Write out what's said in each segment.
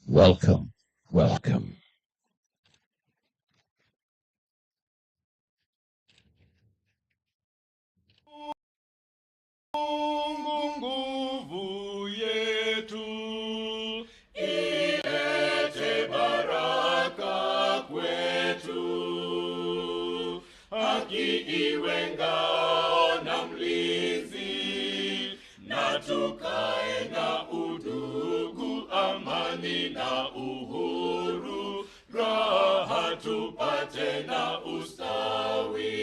Welcome, welcome. Nguvu yetu ilete baraka kwetu, haki iwe ngao na mlinzi, na tukae na udugu, amani na uhuru, raha tupate na ustawi.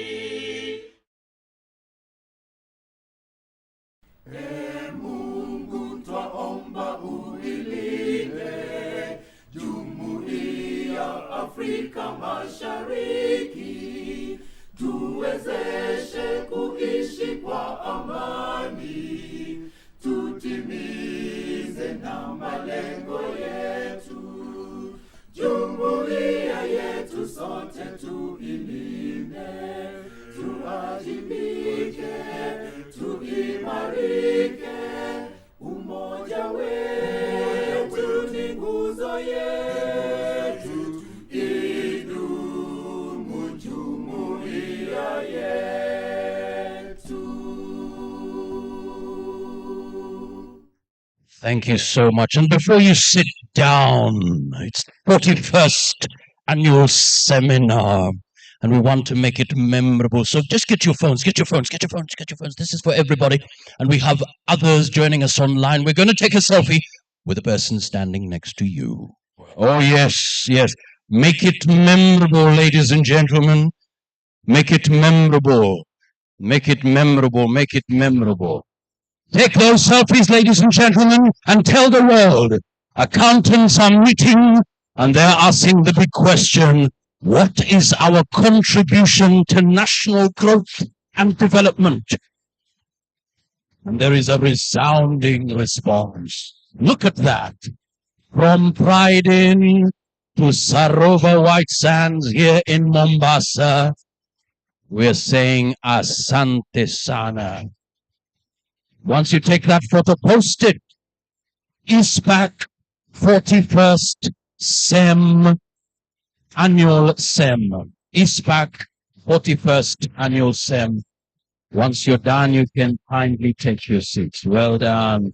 Mungu twaomba uilinde Jumuiya Afrika Mashariki, tuwezeshe kuishi kwa amani, tutimize na malengo yetu. Jumuiya yetu sote tuilinde, tuwajibike, tuimarike, umoja wetu ni nguzo yetu, idumu jumuiya yetu. Thank you so much. And before you sit down, it's 41st annual seminar, and we want to make it memorable. So just get your phones, get your phones, get your phones, get your phones. This is for everybody. And we have others joining us online. We're going to take a selfie with the person standing next to you. Oh, yes, yes. Make it memorable, ladies and gentlemen. Make it memorable. Make it memorable. Make it memorable. Take those selfies, ladies and gentlemen, and tell the world. Accountants are meeting, and they're asking the big question, what is our contribution to national growth and development? And there is a resounding response. Look at that. From Pride Inn to Sarova White Sands here in Mombasa, we're saying Asante Sana. Once you take that photo, post it. ISPAC 41st SEM, annual SEM. ISPAC 41st annual SEM. Once you're done, you can kindly take your seats. Well done.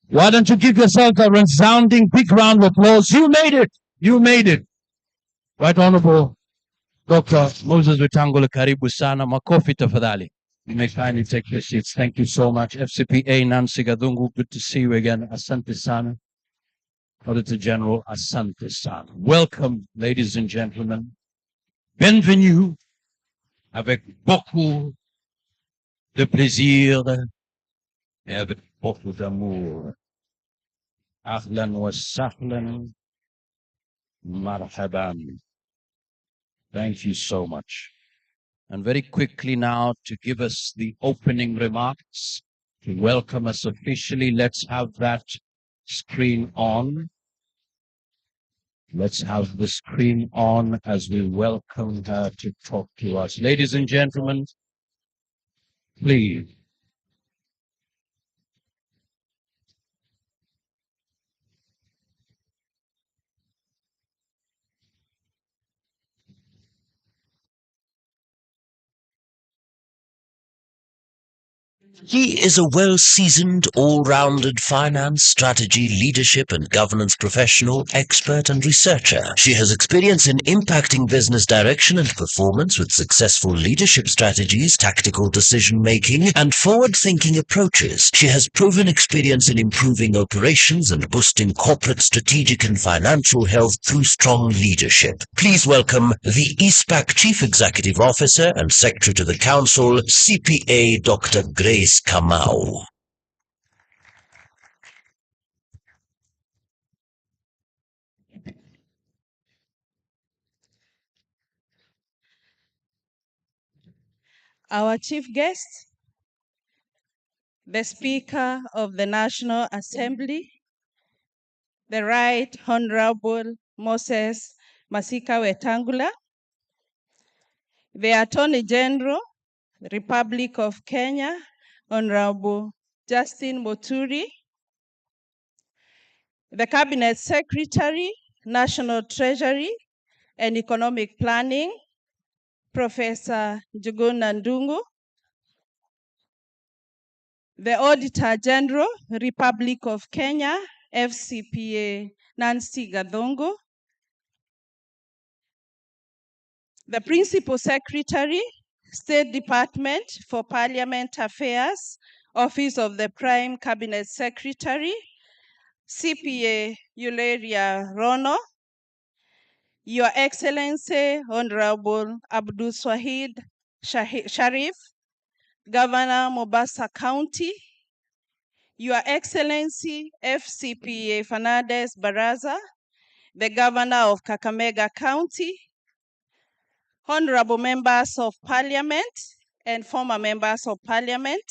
Why don't you give yourself a resounding big round of applause? You made it. You made it. Right Honorable Dr. Moses Wetangula, karibu sana. Makofi tafadhali. You may kindly take your seats. Thank you so much. FCPA Nancy Gadungu, good to see you again. Asante sana. Auditor General, asante sana. Welcome, ladies and gentlemen. Bienvenue avec beaucoup de plaisir et avec beaucoup d'amour. Ahlan wa sahlan. Marhaban. Thank you so much. And very quickly now, to give us the opening remarks, to welcome us officially, let's have that screen on. Let's have the screen on as we welcome her to talk to us. Ladies and gentlemen, please. He is a well-seasoned, all-rounded finance, strategy, leadership and governance professional, expert and researcher. She has experience in impacting business direction and performance with successful leadership strategies, tactical decision-making and forward-thinking approaches. She has proven experience in improving operations and boosting corporate strategic and financial health through strong leadership. Please welcome the ISPAC Chief Executive Officer and Secretary to the Council, CPA Dr. Grace Kamau. Our chief guest, the Speaker of the National Assembly, the Right Honorable Moses Masika Wetangula, the Attorney General, Republic of Kenya, Honorable Justin Muturi, the Cabinet Secretary, National Treasury and Economic Planning, Professor Njuguna Ndung'u, the Auditor General, Republic of Kenya, FCPA Nancy Gathongo, the Principal Secretary, State Department for Parliament Affairs, Office of the Prime Cabinet Secretary, CPA Eulalia Rono, Your Excellency Honorable Abdul Swahid Sharif, Governor Mombasa County, Your Excellency FCPA Fernandez Baraza, the Governor of Kakamega County, Honorable Members of Parliament and former Members of Parliament,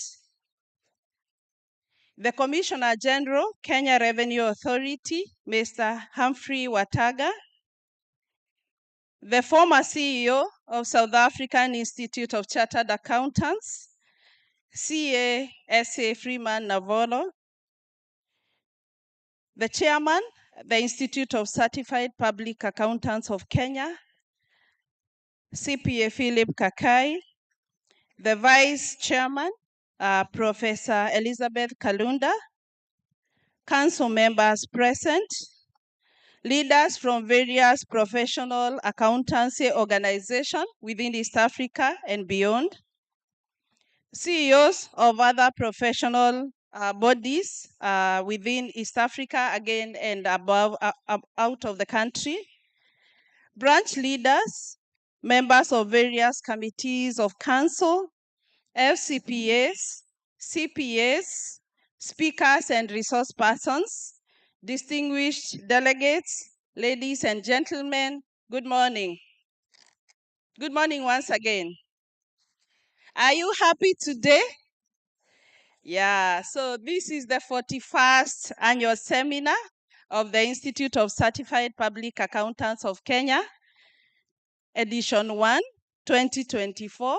the Commissioner General, Kenya Revenue Authority, Mr. Humphrey Wataga, the former CEO of South African Institute of Chartered Accountants, CASA Freeman Navolo, the Chairman, the Institute of Certified Public Accountants of Kenya, CPA Philip Kakai, the Vice Chairman, Professor Elizabeth Kalunda, council members present, leaders from various professional accountancy organizations within East Africa and beyond, CEOs of other professional bodies within East Africa, again, and above, out of the country, branch leaders, members of various committees of council, FCPAs, CPAs, speakers and resource persons, distinguished delegates, ladies and gentlemen, good morning. Good morning once again. Are you happy today? Yeah, so this is the 41st annual seminar of the Institute of Certified Public Accountants of Kenya, Edition 1, 2024.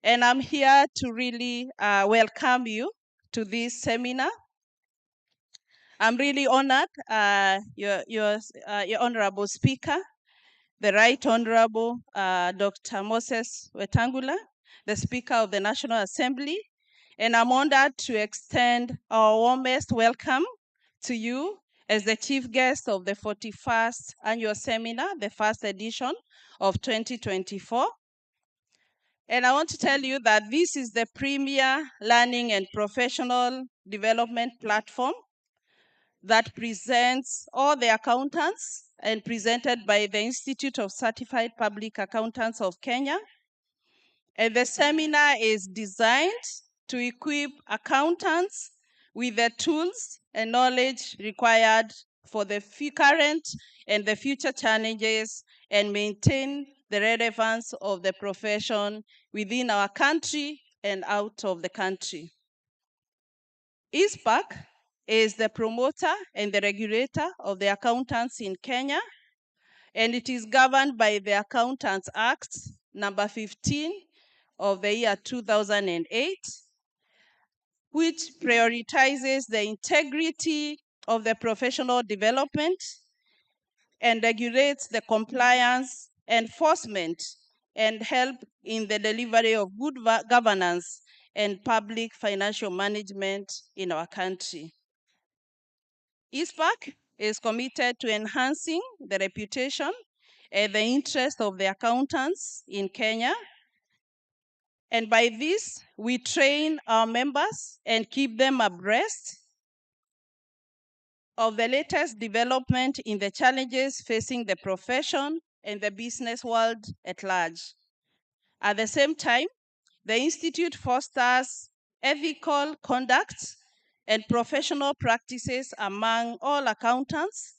And I'm here to really welcome you to this seminar. I'm really honored, your honorable speaker, the Right Honorable Dr. Moses Wetangula, the Speaker of the National Assembly, and I'm honored to extend our warmest welcome to you as the chief guest of the 41st annual seminar, the first edition of 2024. And I want to tell you that this is the premier learning and professional development platform that presents all the accountants and presented by the Institute of Certified Public Accountants of Kenya. And the seminar is designed to equip accountants with the tools and knowledge required for the current and the future challenges and maintain the relevance of the profession within our country and out of the country. ISPAC is the promoter and the regulator of the accountants in Kenya, and it is governed by the Accountants Act number 15 of the year 2008, which prioritizes the integrity of the professional development and regulates the compliance, enforcement, and help in the delivery of good governance and public financial management in our country. ISPAC is committed to enhancing the reputation and the interest of the accountants in Kenya. And by this, we train our members and keep them abreast of the latest development in the challenges facing the profession and the business world at large. At the same time, the Institute fosters ethical conduct and professional practices among all accountants,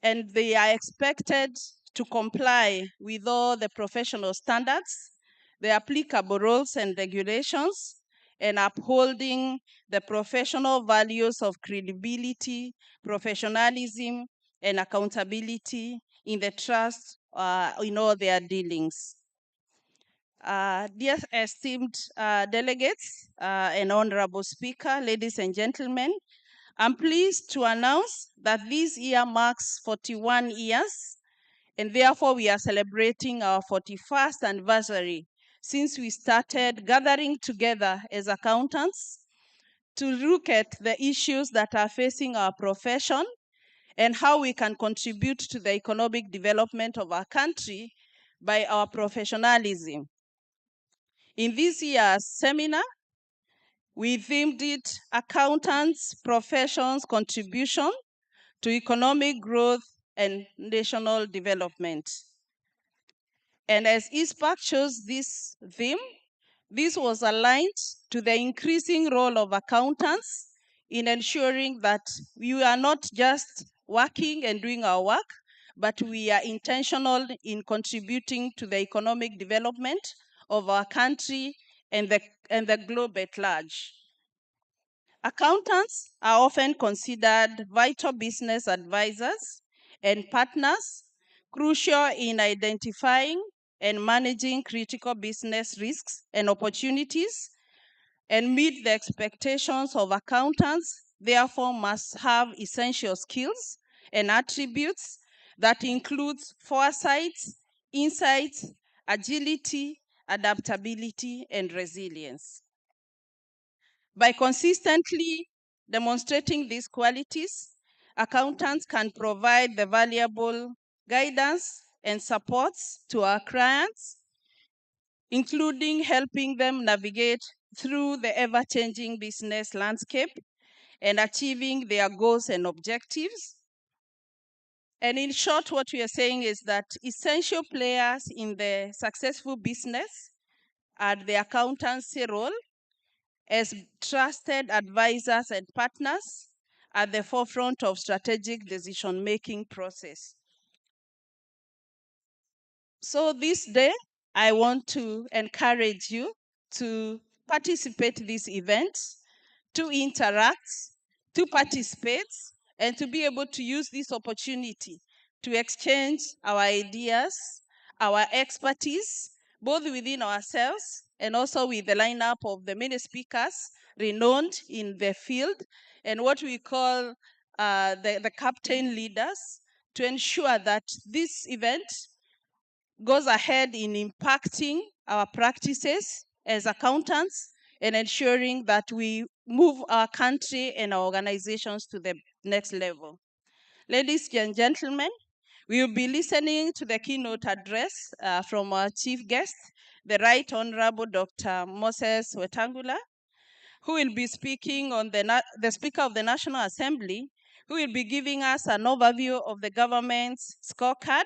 and they are expected to comply with all the professional standards, the applicable rules and regulations, and upholding the professional values of credibility, professionalism, and accountability in the trust in all their dealings. Dear esteemed delegates and honorable speaker, ladies and gentlemen, I'm pleased to announce that this year marks 41 years, and therefore we are celebrating our 41st anniversary since we started gathering together as accountants to look at the issues that are facing our profession and how we can contribute to the economic development of our country by our professionalism. In this year's seminar, we themed it Accountants' Professions Contribution to Economic Growth and National Development. And as ISPAC chose this theme, this was aligned to the increasing role of accountants in ensuring that we are not just working and doing our work, but we are intentional in contributing to the economic development of our country and the globe at large. Accountants are often considered vital business advisors and partners, crucial in identifying and managing critical business risks and opportunities, and meet the expectations of accountants, therefore must have essential skills and attributes that includes foresight, insight, agility, adaptability, and resilience. By consistently demonstrating these qualities, accountants can provide the valuable guidance and supports to our clients, including helping them navigate through the ever-changing business landscape and achieving their goals and objectives. And in short, what we are saying is that essential players in the successful business are the accountancy role as trusted advisors and partners at the forefront of strategic decision-making process. So this day, I want to encourage you to participate in this event, to interact, to participate, and to be able to use this opportunity to exchange our ideas, our expertise, both within ourselves and also with the lineup of the many speakers renowned in the field, and what we call the captain leaders, to ensure that this event goes ahead in impacting our practices as accountants and ensuring that we move our country and our organizations to the next level. Ladies and gentlemen, we will be listening to the keynote address from our chief guest, the Right Honorable Dr. Moses Wetangula, who will be speaking on the Speaker of the National Assembly, who will be giving us an overview of the government's scorecard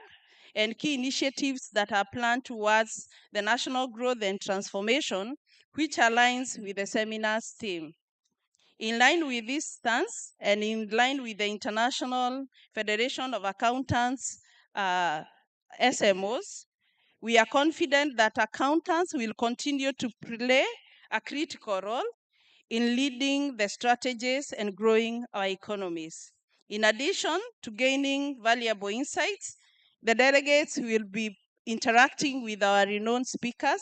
and key initiatives that are planned towards the national growth and transformation, which aligns with the seminar's theme. In line with this stance and in line with the International Federation of Accountants, SMOs, we are confident that accountants will continue to play a critical role in leading the strategies and growing our economies. In addition to gaining valuable insights, the delegates will be interacting with our renowned speakers,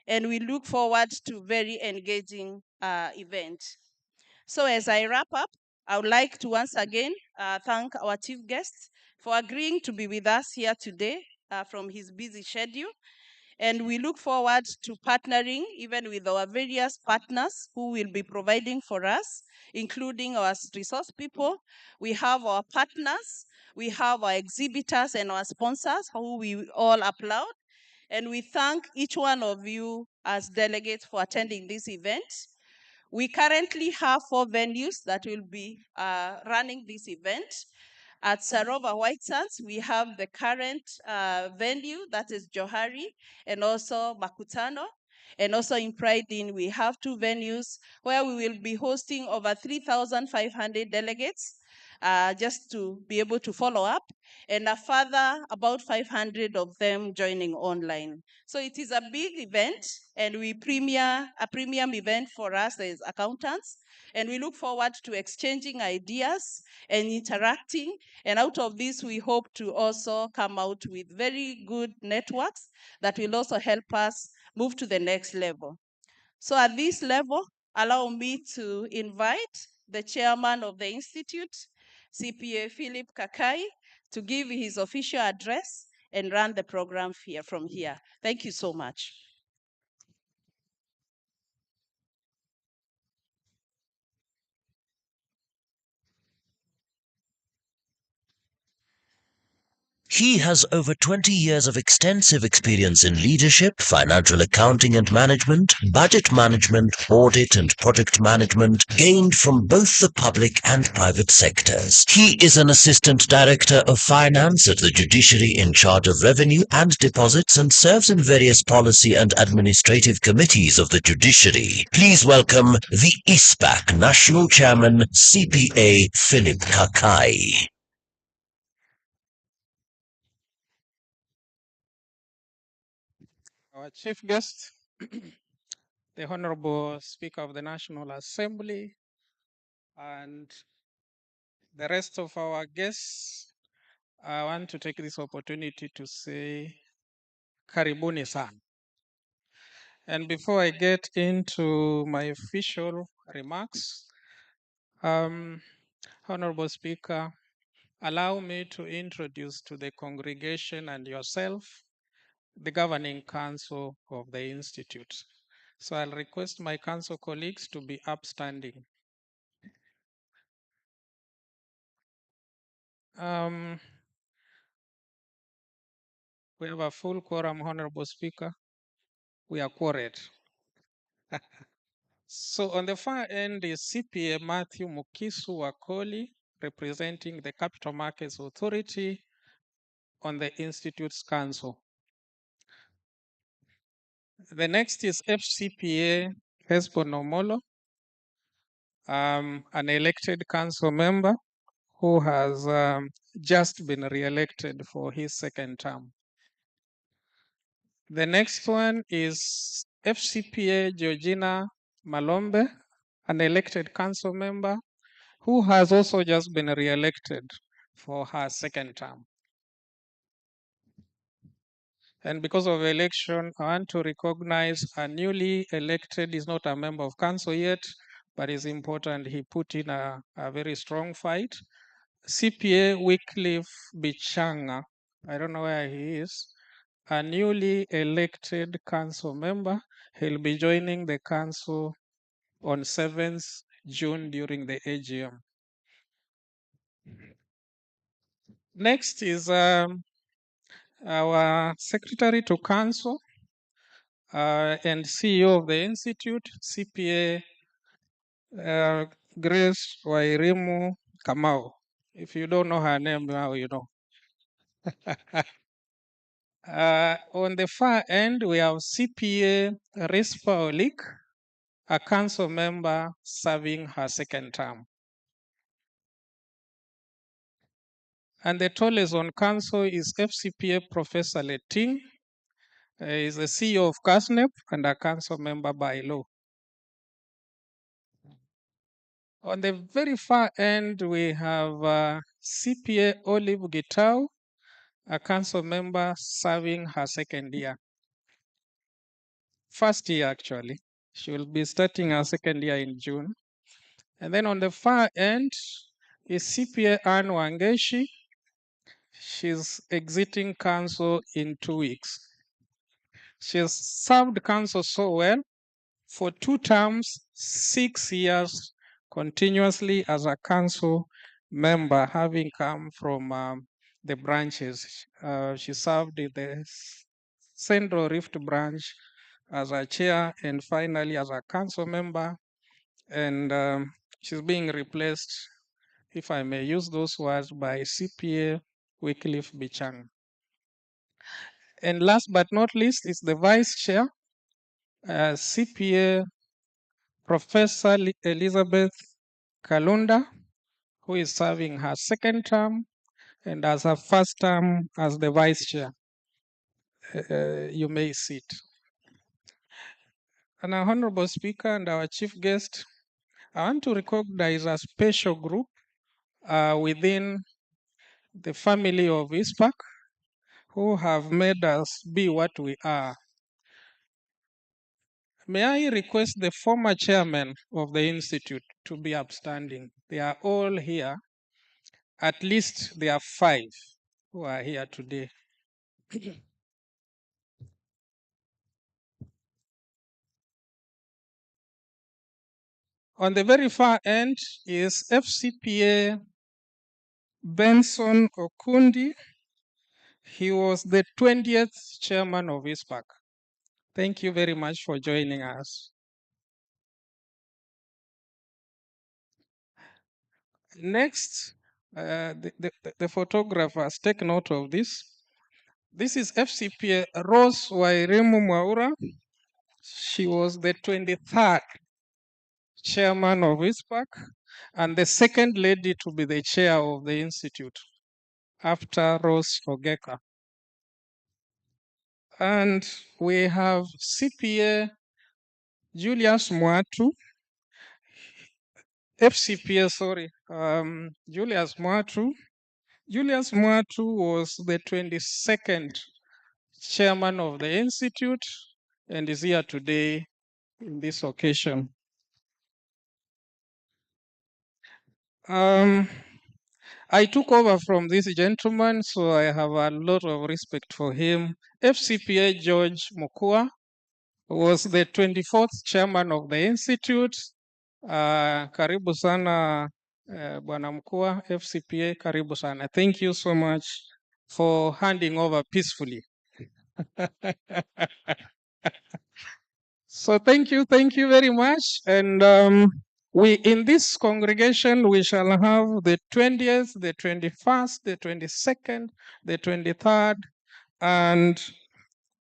and we look forward to very engaging event. So as I wrap up, I would like to once again thank our chief guest for agreeing to be with us here today from his busy schedule. And we look forward to partnering even with our various partners who will be providing for us, including our resource people. We have our partners, we have our exhibitors and our sponsors who we all applaud. And we thank each one of you as delegates for attending this event. We currently have 4 venues that will be running this event. At Sarova White Sands, we have the current venue, that is Johari, and also Makutano. And also in Pride Inn, we have 2 venues where we will be hosting over 3,500 delegates, just to be able to follow up, and a further about 500 of them joining online. So it is a big event, and a premium event for us as accountants, and we look forward to exchanging ideas and interacting. And out of this, we hope to also come out with very good networks that will also help us move to the next level. So at this level, allow me to invite the chairman of the institute, CPA Philip Kakai, to give his official address and run the program from here. Thank you so much. He has over 20 years of extensive experience in leadership, financial accounting and management, budget management, audit and project management, gained from both the public and private sectors. He is an Assistant Director of Finance at the Judiciary in charge of revenue and deposits and serves in various policy and administrative committees of the Judiciary. Please welcome the ISPAC National Chairman, CPA Philip Kakai. Our chief guest, the Honorable Speaker of the National Assembly, and the rest of our guests, I want to take this opportunity to say Karibuni San. And before I get into my official remarks, Honorable Speaker, allow me to introduce to the congregation and yourself the Governing Council of the Institute. So I'll request my council colleagues to be upstanding. We have a full quorum, Honorable Speaker. We are quorate. So on the far end is CPA Matthew Mukisu Wakoli, representing the Capital Markets Authority on the Institute's Council. The next is FCPA Hesbon Omolo, an elected council member who has just been re-elected for his second term. The next one is FCPA Georgina Malombe, an elected council member who has also just been re-elected for her second term. And because of election, I want to recognize a newly elected, is not a member of council yet, but it's important he put in a very strong fight. CPA Wycliffe Bichanga, I don't know where he is, a newly elected council member. He'll be joining the council on 7th June during the AGM. Next is our Secretary to Council and CEO of the Institute, CPA Grace Wairimu Kamau. If you don't know her name now, you know. On the far end, we have CPA Rispa Olik, a council member serving her second term. And the tallest on council is FCPA Professor Leting. He is the CEO of CASNEP and a council member by law. On the very far end, we have CPA Olive Gitau, a council member serving her second year. First year, actually. She will be starting her second year in June. And then on the far end is CPA Anne Wangeshi. She's exiting council in 2 weeks. She has served council so well for 2 terms, 6 years continuously as a council member, having come from the branches. She served in the Central Rift branch as a chair and finally as a council member. And she's being replaced, if I may use those words, by CPA Wycliffe Bichang. And last but not least is the vice chair, CPA Professor Elizabeth Kalunda, who is serving her second term and as her first term as the vice chair. You may sit. And our Honorable Speaker and our chief guest, I want to recognize a special group within the family of ISPAC who have made us be what we are. May I request the former chairman of the institute to be upstanding? They are all here. At least there are 5 who are here today. On the very far end is FCPA Benson Okundi. He was the 20th chairman of ISPAC. Thank you very much for joining us. Next, the photographers, take note of this. This is FCPA Rose Wairimu Mwaura. She was the 23rd chairman of ISPAC and the second lady to be the chair of the institute after Rose Ogeka. And we have CPA Julius Mwatu, FCPA, sorry, Julius Mwatu. Julius Mwatu was the 22nd chairman of the institute and is here today in this occasion. I took over from this gentleman, so I have a lot of respect for him. FCPA George Mukua was the 24th chairman of the institute. Karibu sana Bwana Mkua, FCPA, karibu sana. Thank you so much for handing over peacefully. So thank you very much. And we in this congregation, we shall have the 20th, the 21st, the 22nd, the 23rd, and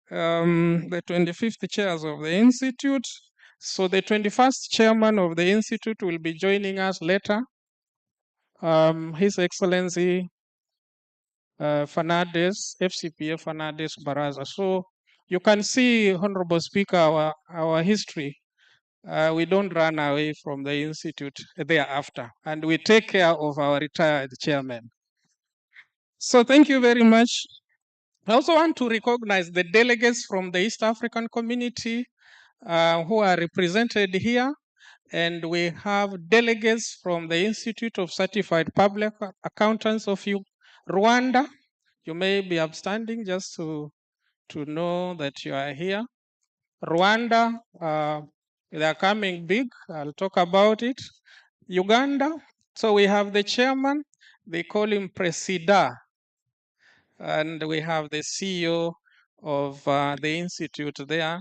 the 25th chairs of the institute. So the 21st chairman of the institute will be joining us later. His Excellency Fernandez, FCPA Fernandez Baraza. So you can see, Honorable Speaker, our history. We don't run away from the institute thereafter, and we take care of our retired chairman. So thank you very much. I also want to recognize the delegates from the East African community who are represented here. And we have delegates from the Institute of Certified Public Accountants of Rwanda. You may be upstanding just to know that you are here. Rwanda, they are coming big. I'll talk about it. Uganda, so we have the chairman. They call him Presida. And we have the CEO of the institute there.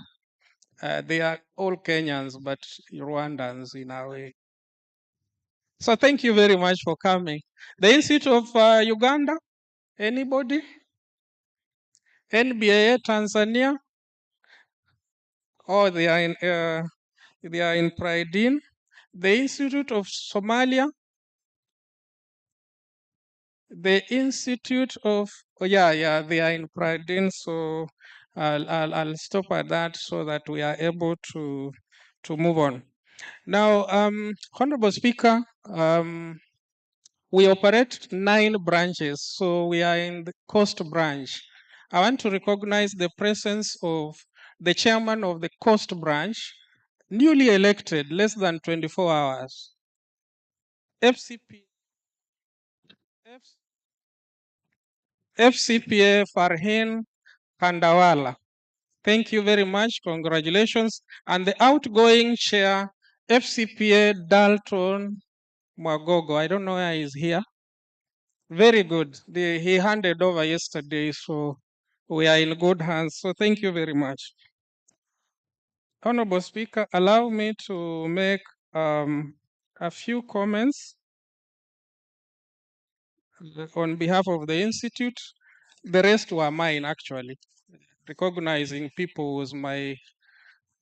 They are all Kenyans, but Rwandans in a way. So thank you very much for coming. The Institute of Uganda, anybody? NBA Tanzania? Oh, they are in Pridin. The Institute of Somalia. The Institute of they are in Pridin. So I'll stop at that so that we are able to move on. Now, Honorable Speaker, we operate 9 branches, so we are in the Coast branch. I want to recognize the presence of the chairman of the Coast branch, newly elected, less than 24 hours. FCPA Farhin Kandawala. Thank you very much. Congratulations. And the outgoing chair, FCPA Dalton Mwagogo. I don't know why he's here. Very good. He handed over yesterday, so we are in good hands. So thank you very much. Honorable Speaker, allow me to make a few comments on behalf of the Institute. The rest were mine, actually. Recognizing people was my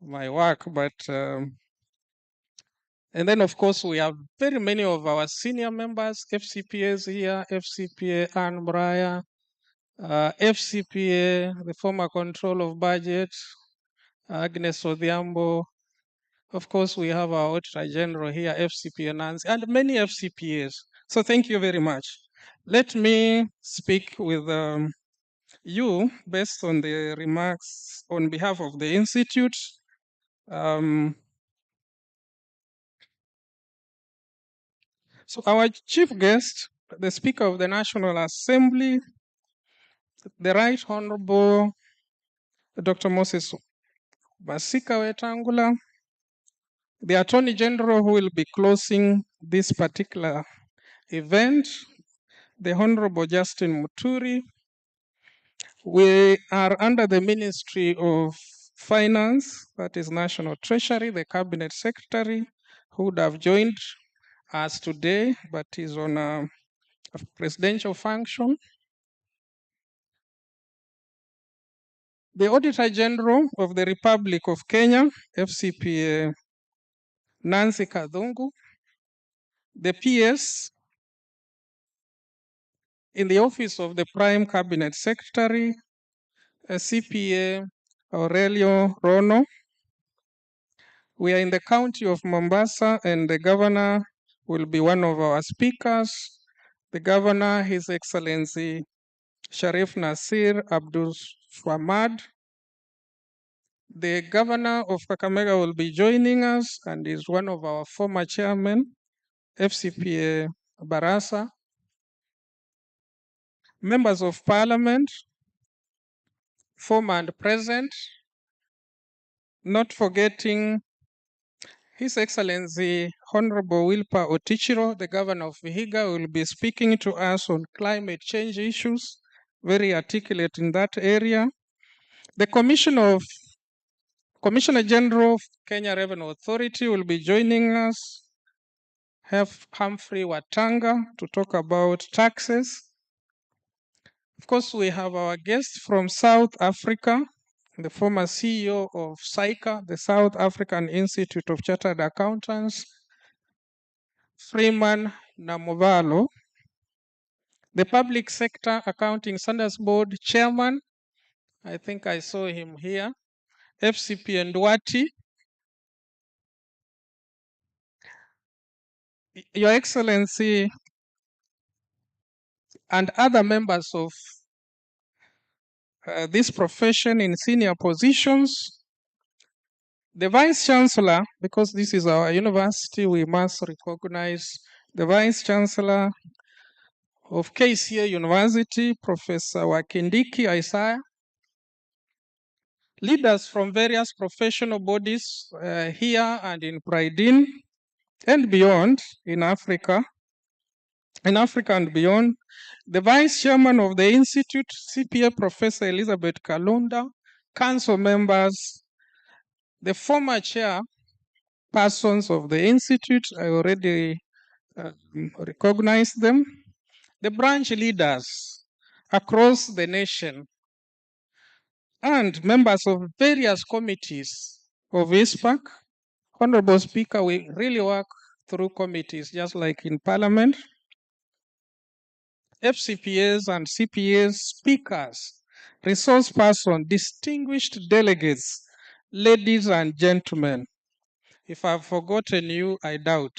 work, but and then of course we have very many of our senior members, FCPAs here, FCPA Ann Breyer, FCPA, the former control of budget, Agnes Odhiambo. Of course, we have our Auditor General here, FCPA Nancy, and many FCPAs. So thank you very much. Let me speak with you based on the remarks on behalf of the Institute. So our chief guest, the Speaker of the National Assembly, the Right Honorable Dr. Moses Masika Wetangula, the Attorney General who will be closing this particular event, the Honorable Justin Muturi. We are under the Ministry of Finance, that is National Treasury, the Cabinet Secretary, who would have joined us today, but is on a presidential function. The Auditor General of the Republic of Kenya, FCPA Nancy Kadhungu, the PS in the Office of the Prime Cabinet Secretary, CPA Aurelio Rono. We are in the county of Mombasa, and the governor will be one of our speakers. The governor, His Excellency Sharif Nasir Abdul Swamad. The governor of Kakamega will be joining us and is one of our former chairmen, FCPA Barasa. Members of Parliament, former and present, not forgetting His Excellency Honorable Wilpa Otichiro, the governor of Vihiga, will be speaking to us on climate change issues, very articulate in that area. The Commissioner General of Kenya Revenue Authority will be joining us, have Humphrey Watanga to talk about taxes. Of course, we have our guest from South Africa, the former CEO of SAICA, the South African Institute of Chartered Accountants, Freeman Namovalo, the Public Sector Accounting Standards Board Chairman, I think I saw him here, FCP Ndwati, Your Excellency, and other members of this profession in senior positions. The Vice Chancellor, because this is our university, we must recognize the Vice Chancellor of KCA University, Professor Wakindiki Isaiah, leaders from various professional bodies here and in Pridin and beyond in Africa and beyond, the Vice Chairman of the Institute, CPA Professor Elizabeth Kalunda, council members, the former chair persons of the Institute, I already recognize them, the branch leaders across the nation, and members of various committees of ISPAC. Honorable Speaker, we really work through committees just like in Parliament. FCPAs and CPAs, speakers, resource persons, distinguished delegates, ladies and gentlemen. If I've forgotten you, I doubt.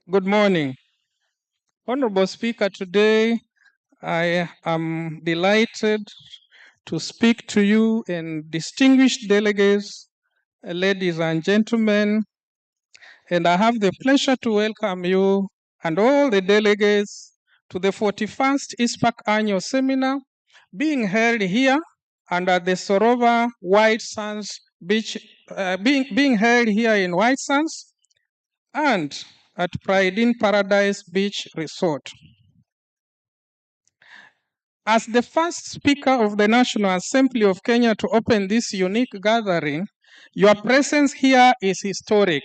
Good morning. Honorable Speaker, today I am delighted to speak to you and distinguished delegates, ladies and gentlemen, and I have the pleasure to welcome you and all the delegates to the 41st ISPAC Annual Seminar being held here under the Sorova White Sands Beach, being held here in White Sands and at Pride in Paradise Beach Resort. As the first Speaker of the National Assembly of Kenya to open this unique gathering, your presence here is historic.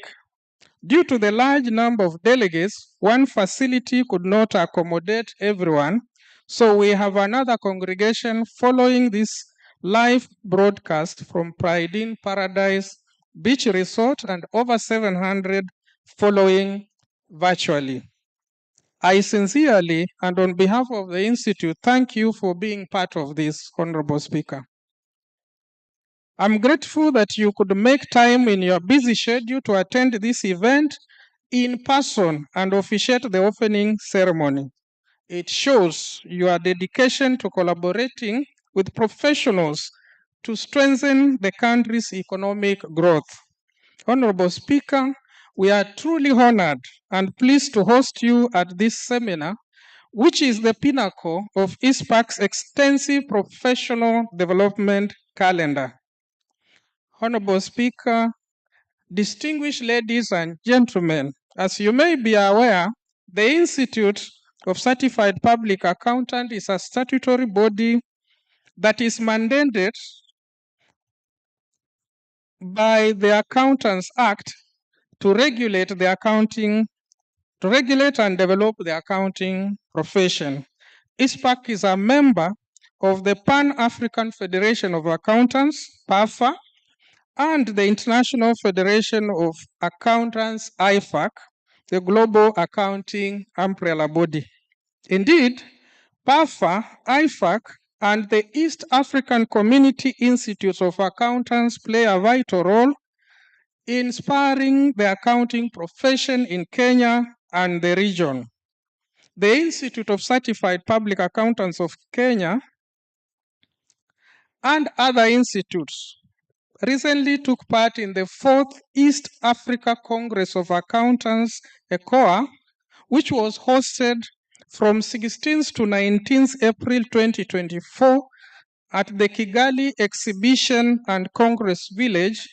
Due to the large number of delegates, one facility could not accommodate everyone, so we have another congregation following this live broadcast from Pride in Paradise Beach Resort and over 700 following virtually. I sincerely and on behalf of the Institute thank you for being part of this, Honorable Speaker. I'm grateful that you could make time in your busy schedule to attend this event in person and officiate the opening ceremony. It shows your dedication to collaborating with professionals to strengthen the country's economic growth. Honorable Speaker, we are truly honored and pleased to host you at this seminar, which is the pinnacle of ISPAC's extensive professional development calendar. Honorable Speaker, distinguished ladies and gentlemen, as you may be aware, the Institute of Certified Public Accountant is a statutory body that is mandated by the Accountants Act to regulate and develop the accounting profession. ISPAC is a member of the Pan-African Federation of Accountants, PAFA, and the International Federation of Accountants, IFAC, the global accounting umbrella body. Indeed, PAFA, IFAC, and the East African Community Institutes of Accountants play a vital role in spurring the accounting profession in Kenya and the region. The Institute of Certified Public Accountants of Kenya and other institutes recently took part in the 4th East Africa Congress of Accountants, ECOA, which was hosted from 16th to 19th April 2024 at the Kigali Exhibition and Congress Village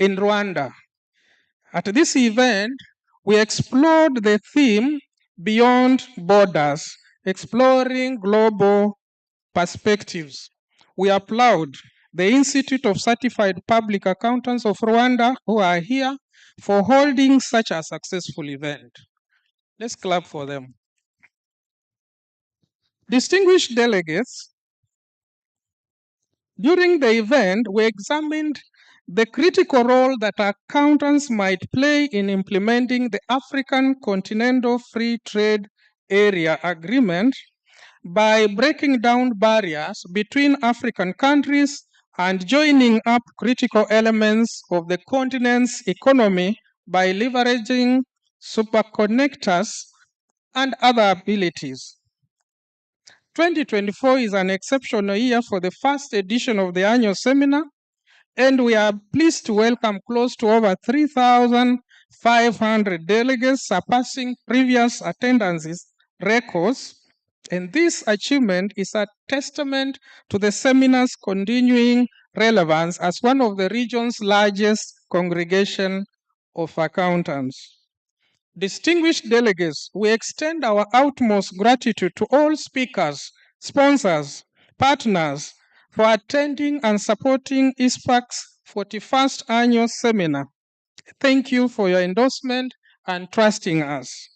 in Rwanda. At this event, we explored the theme Beyond Borders, exploring global perspectives. We applaud the Institute of Certified Public Accountants of Rwanda who are here for holding such a successful event. Let's clap for them. Distinguished delegates, during the event, we examined the critical role that accountants might play in implementing the African Continental Free Trade Area Agreement by breaking down barriers between African countries and joining up critical elements of the continent's economy by leveraging superconnectors and other abilities. 2024 is an exceptional year for the first edition of the annual seminar, and we are pleased to welcome close to over 3,500 delegates, surpassing previous attendances records. And this achievement is a testament to the seminar's continuing relevance as one of the region's largest congregation of accountants. Distinguished delegates, we extend our utmost gratitude to all speakers, sponsors, partners for attending and supporting ISPAC's 41st annual seminar. Thank you for your endorsement and trusting us.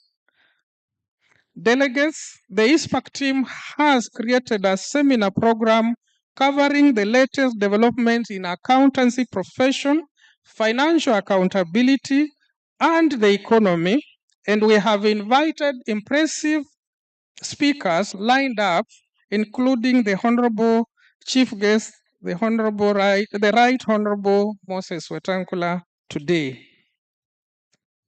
Delegates, the ISPAC team has created a seminar program covering the latest developments in accountancy profession, financial accountability, and the economy, and we have invited impressive speakers lined up, including the Honorable Chief Guest, the Right Honorable Moses Wetangula today.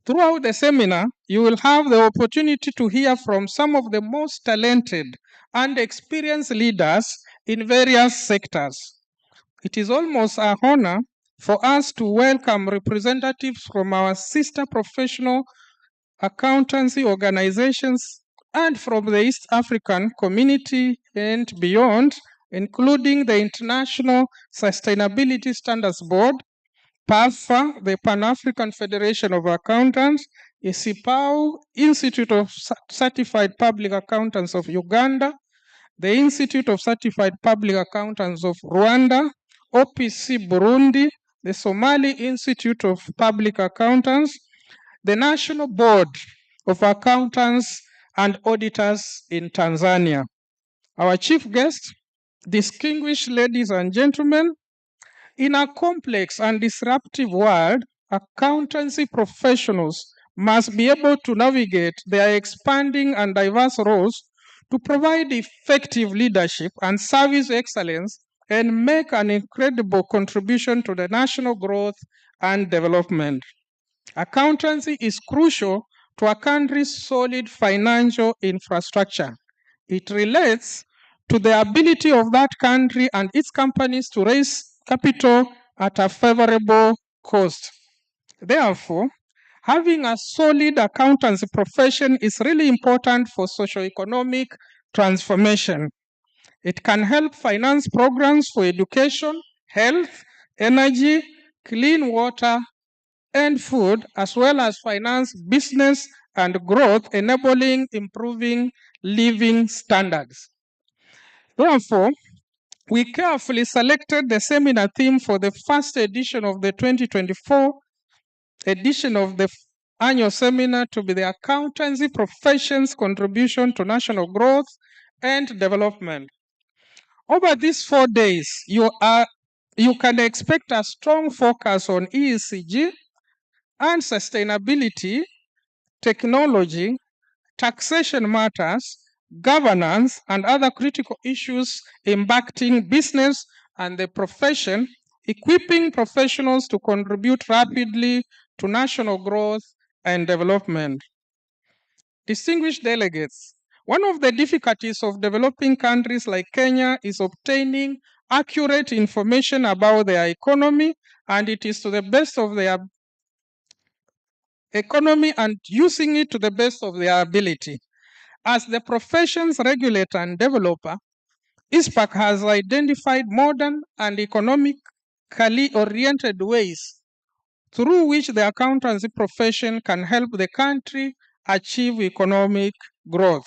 Throughout the seminar, you will have the opportunity to hear from some of the most talented and experienced leaders in various sectors. It is almost an honor for us to welcome representatives from our sister professional accountancy organizations and from the East African community and beyond, including the International Sustainability Standards Board, PAFA, the Pan-African Federation of Accountants, ISIPAU, Institute of Certified Public Accountants of Uganda, the Institute of Certified Public Accountants of Rwanda, OPC Burundi, the Somali Institute of Public Accountants, the National Board of Accountants and Auditors in Tanzania. Our chief guest, distinguished ladies and gentlemen, in a complex and disruptive world, accountancy professionals must be able to navigate their expanding and diverse roles to provide effective leadership and service excellence and make an incredible contribution to the national growth and development. Accountancy is crucial to a country's solid financial infrastructure. It relates to the ability of that country and its companies to raise capital at a favorable cost. Therefore, having a solid accountancy profession is really important for socio-economic transformation. It can help finance programs for education, health, energy, clean water, and food, as well as finance business and growth, enabling improving living standards. Therefore, we carefully selected the seminar theme for the first edition of the 2024 edition of the annual seminar to be the Accountancy Profession's Contribution to National Growth and Development. Over these 4 days, you can expect a strong focus on ESG and sustainability, technology, taxation matters, governance, and other critical issues impacting business and the profession, equipping professionals to contribute rapidly to national growth and development. Distinguished delegates, one of the difficulties of developing countries like Kenya is obtaining accurate information about their economy, and it is to the best of their economy and using it to the best of their ability. As the profession's regulator and developer, ISPAC has identified modern and economically oriented ways through which the accountancy profession can help the country achieve economic growth.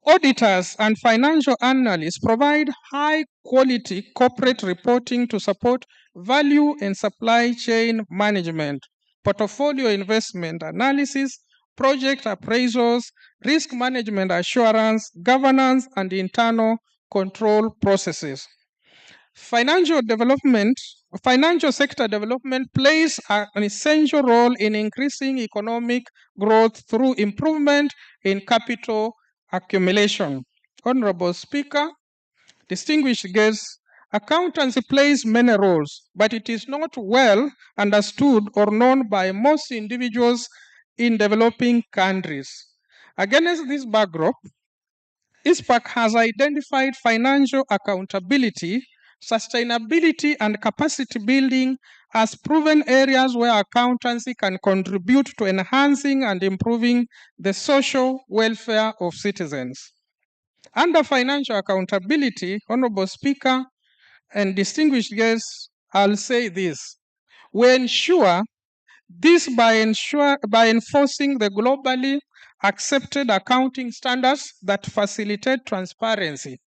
Auditors and financial analysts provide high-quality corporate reporting to support value and supply chain management, portfolio investment analysis, project appraisals, risk management assurance, governance, and internal control processes. Financial sector development plays an essential role in increasing economic growth through improvement in capital accumulation. Honorable Speaker, distinguished guests, accountancy plays many roles, but it is not well understood or known by most individuals in developing countries. Against this backdrop, ISPAC has identified financial accountability, sustainability, and capacity building as proven areas where accountancy can contribute to enhancing and improving the social welfare of citizens. Under financial accountability, Honorable Speaker and distinguished guests, I'll say this. We ensure this by enforcing the globally accepted accounting standards that facilitate transparency.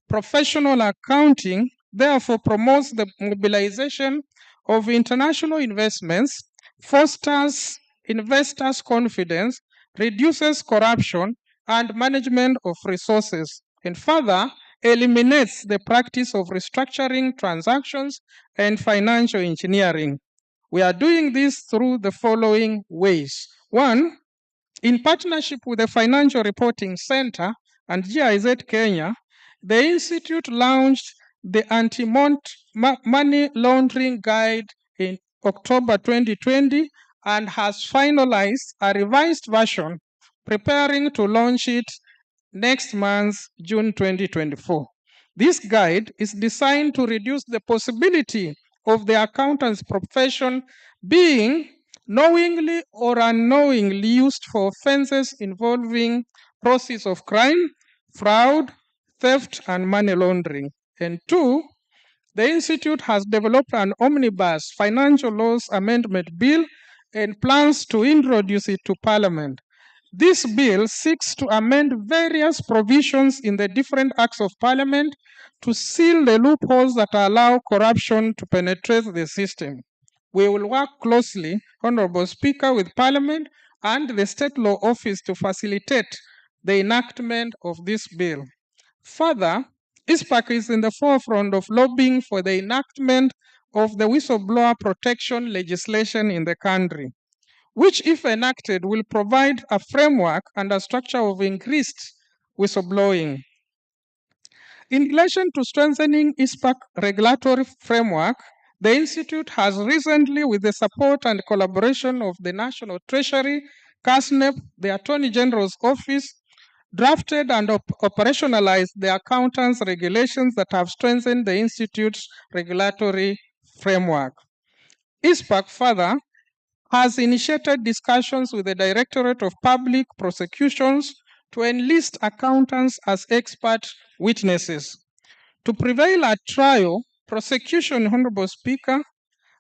Professional accounting therefore promotes the mobilization of international investments, fosters investors' confidence, reduces corruption and management of resources, and further eliminates the practice of restructuring transactions and financial engineering. We are doing this through the following ways. One, in partnership with the Financial Reporting Center and GIZ Kenya, the Institute launched the Anti-Money Laundering Guide in October 2020 and has finalized a revised version, preparing to launch it next month, June 2024. This guide is designed to reduce the possibility of the accountant's profession being knowingly or unknowingly used for offenses involving process of crime, fraud, theft, and money laundering. And two, the Institute has developed an omnibus financial laws amendment bill and plans to introduce it to Parliament. This bill seeks to amend various provisions in the different acts of Parliament to seal the loopholes that allow corruption to penetrate the system. We will work closely, Honorable Speaker, with Parliament and the State Law Office to facilitate the enactment of this bill. Further, ISPAC is in the forefront of lobbying for the enactment of the whistleblower protection legislation in the country, which, if enacted, will provide a framework and a structure of increased whistleblowing. In relation to strengthening ISPAC regulatory framework, the Institute has recently, with the support and collaboration of the National Treasury, CASNEP, the Attorney General's Office, drafted and operationalized the accountants regulations that have strengthened the Institute's regulatory framework. ISPAC further has initiated discussions with the Directorate of Public Prosecutions to enlist accountants as expert witnesses. To prevail at trial, prosecution, Honorable Speaker,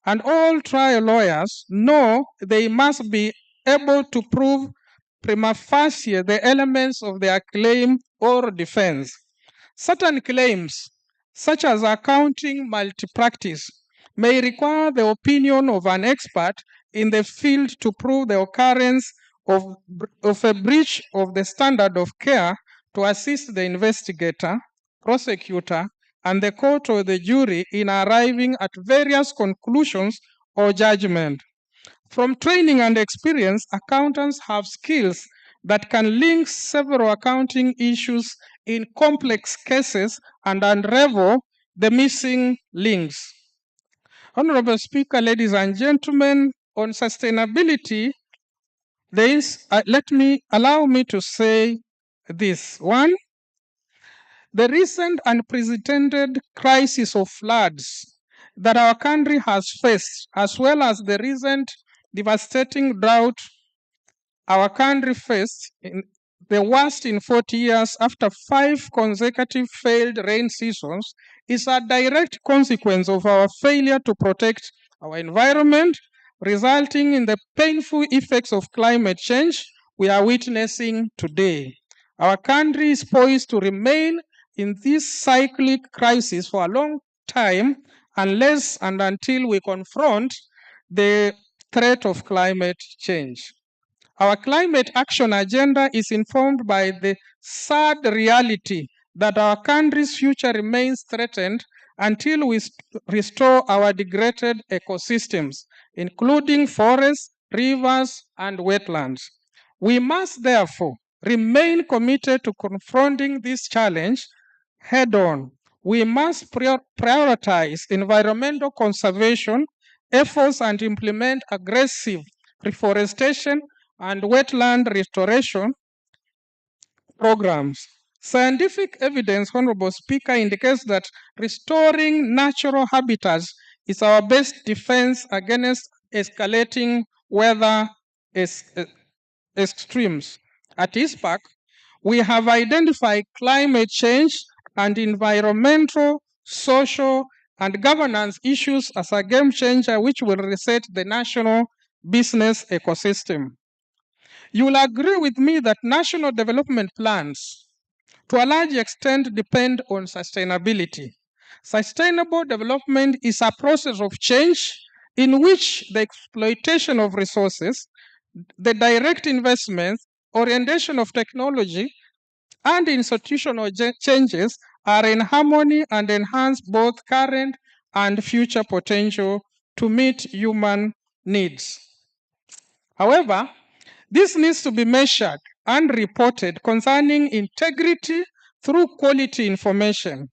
and all trial lawyers know they must be able to prove prima facie the elements of their claim or defense. Certain claims, such as accounting multi-practice, may require the opinion of an expert in the field to prove the occurrence of a breach of the standard of care to assist the investigator, prosecutor, and the court or the jury in arriving at various conclusions or judgment. From training and experience, accountants have skills that can link several accounting issues in complex cases and unravel the missing links. Honorable Speaker, ladies and gentlemen, on sustainability, allow me to say this. One, the recent unprecedented crisis of floods that our country has faced, as well as the recent devastating drought our country faced, the worst in 40 years after 5 consecutive failed rain seasons, is a direct consequence of our failure to protect our environment, resulting in the painful effects of climate change we are witnessing today. Our country is poised to remain in this cyclic crisis for a long time unless and until we confront the threat of climate change. Our climate action agenda is informed by the sad reality that our country's future remains threatened until we restore our degraded ecosystems, including forests, rivers, and wetlands. We must therefore remain committed to confronting this challenge head on. We must prioritize environmental conservation efforts and implement aggressive reforestation and wetland restoration programs. Scientific evidence, Honorable Speaker, indicates that restoring natural habitats is our best defense against escalating weather extremes. At ISPAC, we have identified climate change and environmental, social, and governance issues as a game changer which will reset the national business ecosystem. You will agree with me that national development plans, to a large extent, depend on sustainability. Sustainable development is a process of change in which the exploitation of resources, the direct investments, orientation of technology, and institutional changes are in harmony and enhance both current and future potential to meet human needs. However, this needs to be measured and reported concerning integrity through quality information.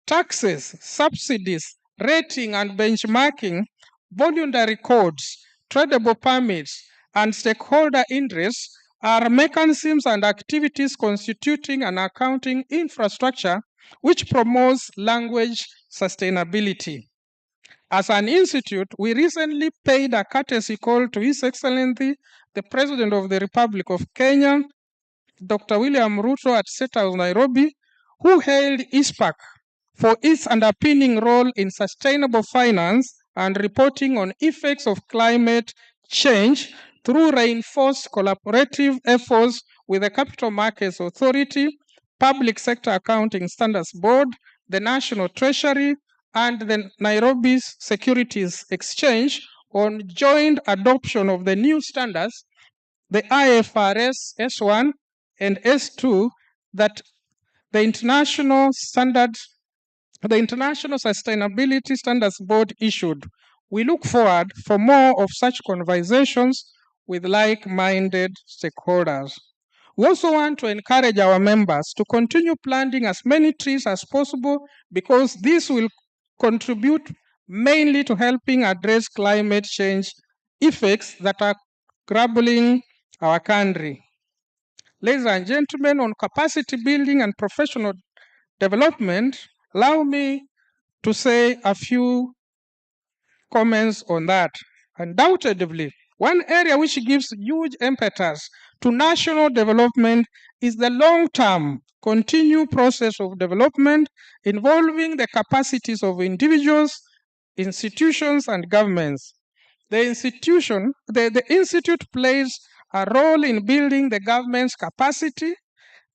Taxes, subsidies, rating and benchmarking, voluntary codes, tradable permits, and stakeholder interests are mechanisms and activities constituting an accounting infrastructure which promotes language sustainability. As an institute, we recently paid a courtesy call to His Excellency, the President of the Republic of Kenya, Dr. William Ruto at State House, Nairobi, who hailed ISPAC for its underpinning role in sustainable finance and reporting on effects of climate change through reinforced collaborative efforts with the Capital Markets Authority, Public Sector Accounting Standards Board, the National Treasury, and the Nairobi Securities Exchange on joint adoption of the new standards, the IFRS S1 and S2, that the International Sustainability Standards Board issued. We look forward for more of such conversations with like-minded stakeholders. We also want to encourage our members to continue planting as many trees as possible because this will contribute mainly to helping address climate change effects that are troubling our country. Ladies and gentlemen, on capacity building and professional development, allow me to say a few comments on that. Undoubtedly, one area which gives huge impetus to national development is the long-term continued process of development involving the capacities of individuals, institutions, and governments. The institute plays a role in building the government's capacity,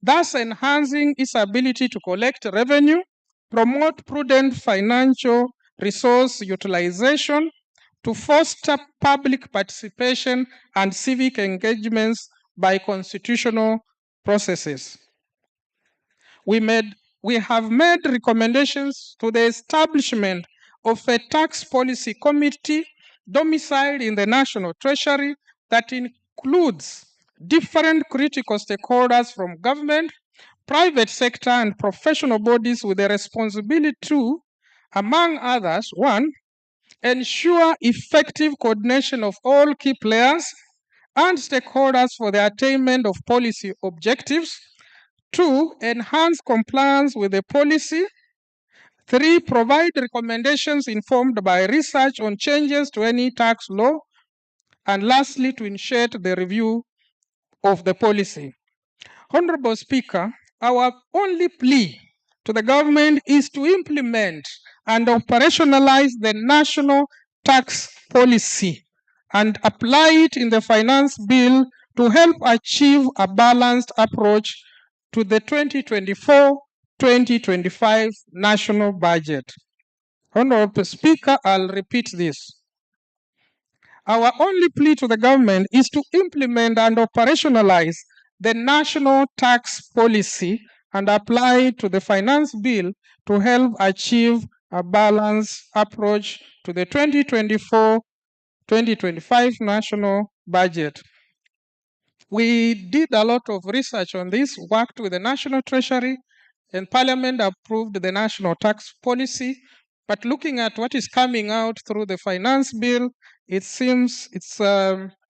thus enhancing its ability to collect revenue, promote prudent financial resource utilization, to foster public participation and civic engagements by constitutional processes. We have made recommendations to the establishment of a tax policy committee domiciled in the National Treasury that includes different critical stakeholders from government, private sector, and professional bodies with a responsibility to, among others, one, ensure effective coordination of all key players and stakeholders for the attainment of policy objectives. 2, enhance compliance with the policy. 3, provide recommendations informed by research on changes to any tax law. And lastly, to initiate the review of the policy. Honorable Speaker, our only plea to the government is to implement and operationalize the national tax policy and apply it in the finance bill to help achieve a balanced approach to the 2024-2025 national budget. Honorable Speaker, I'll repeat this. Our only plea to the government is to implement and operationalize the national tax policy and apply it to the finance bill to help achieve a balanced approach to the 2024-2025 national budget. We did a lot of research on this, worked with the National Treasury, and Parliament approved the national tax policy. But looking at what is coming out through the finance bill, it seems it's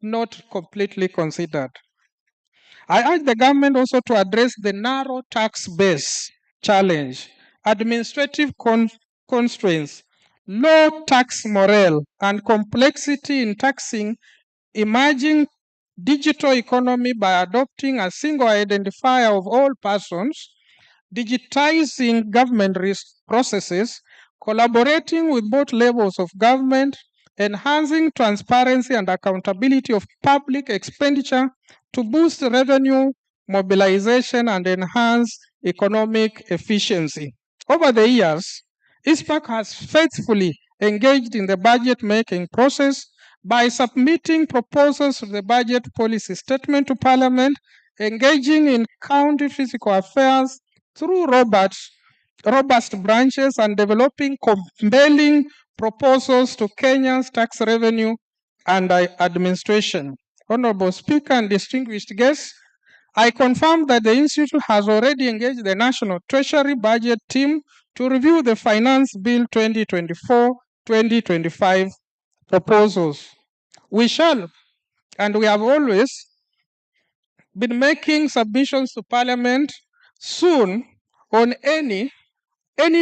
not completely considered. I urge the government also to address the narrow tax base challenge, administrative constraints, low tax morale, and complexity in taxing emerging digital economy by adopting a single identifier of all persons, digitizing government processes, collaborating with both levels of government, enhancing transparency and accountability of public expenditure to boost revenue mobilization and enhance economic efficiency. Over the years, ISPAC has faithfully engaged in the budget making process by submitting proposals to the budget policy statement to Parliament, engaging in county fiscal affairs through robust branches, and developing compelling proposals to Kenya's tax revenue and administration. Honorable Speaker and distinguished guests, I confirm that the Institute has already engaged the National Treasury Budget Team to review the Finance Bill 2024-2025 proposals. We shall, and we have always been making submissions to Parliament soon on any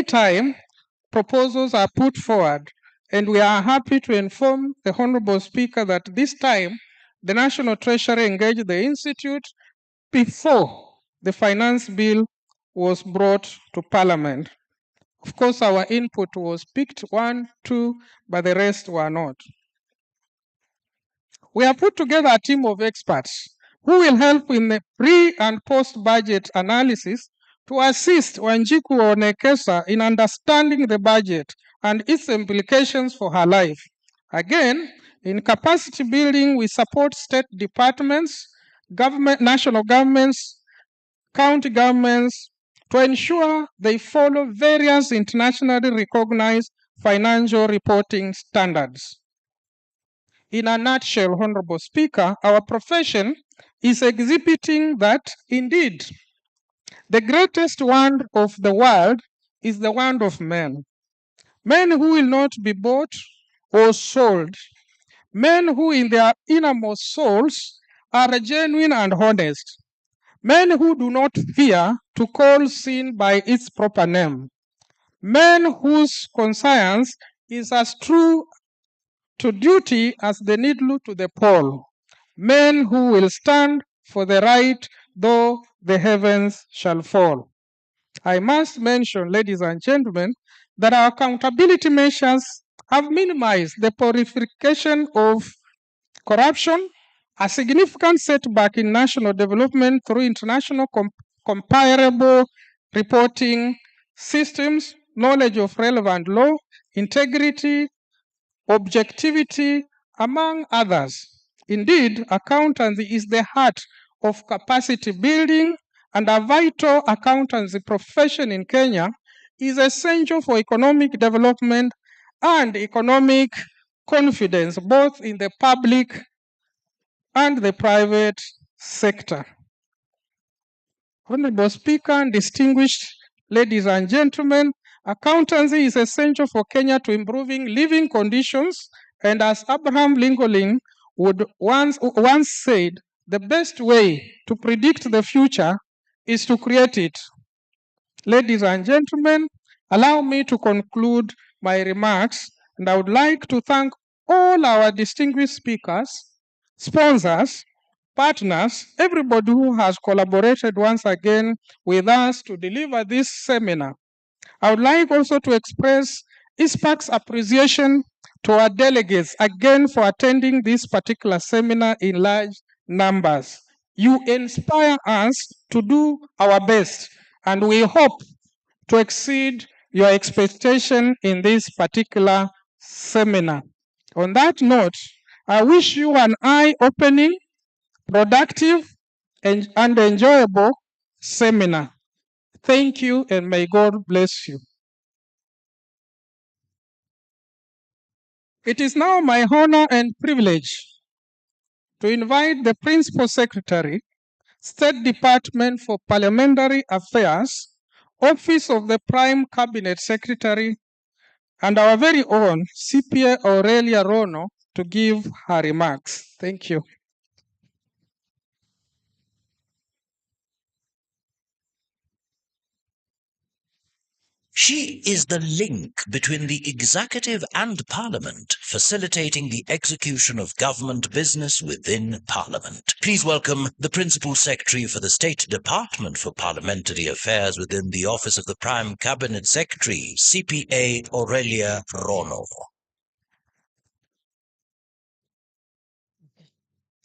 time proposals are put forward. And we are happy to inform the Honorable Speaker that this time the National Treasury engaged the Institute before the Finance Bill was brought to Parliament. Of course, our input was picked 1, 2, but the rest were not. We have put together a team of experts who will help in the pre- and post-budget analysis to assist Wanjiku Onekesa in understanding the budget and its implications for her life. Again, in capacity building, we support state departments, national governments, county governments to ensure they follow various internationally recognized financial reporting standards. In a nutshell, Honorable Speaker, our profession is exhibiting that indeed the greatest wonder of the world is the wonder of men. Men who will not be bought or sold. Men who in their innermost souls are genuine and honest. men who do not fear to call sin by its proper name, men whose conscience is as true to duty as the needle to the pole, men who will stand for the right though the heavens shall fall. I must mention, ladies and gentlemen, that our accountability measures have minimized the proliferation of corruption, a significant setback in national development through international comparable reporting systems, knowledge of relevant law, integrity, objectivity, among others. Indeed, accountancy is the heart of capacity building, and a vital accountancy profession in Kenya is essential for economic development and economic confidence, both in the public and the private sector. Honorable Speaker and distinguished ladies and gentlemen, accountancy is essential for Kenya to improving living conditions, and as Abraham Lincoln would once said, the best way to predict the future is to create it. Ladies and gentlemen, allow me to conclude my remarks, and I would like to thank all our distinguished speakers, sponsors, partners, everybody who has collaborated once again with us to deliver this seminar. I would like also to express ISPAC's appreciation to our delegates again for attending this particular seminar in large numbers. You inspire us to do our best, and we hope to exceed your expectation in this particular seminar. On that note, I wish you an eye-opening, productive, and enjoyable seminar. Thank you, and may God bless you. It is now my honor and privilege to invite the Principal Secretary, State Department for Parliamentary Affairs, Office of the Prime Cabinet Secretary, and our very own CPA Aurelia Rono to give her remarks. Thank you. She is the link between the executive and parliament, facilitating the execution of government business within parliament. Please welcome the Principal Secretary for the State Department for Parliamentary Affairs within the Office of the Prime Cabinet Secretary, CPA Aurelia Rono.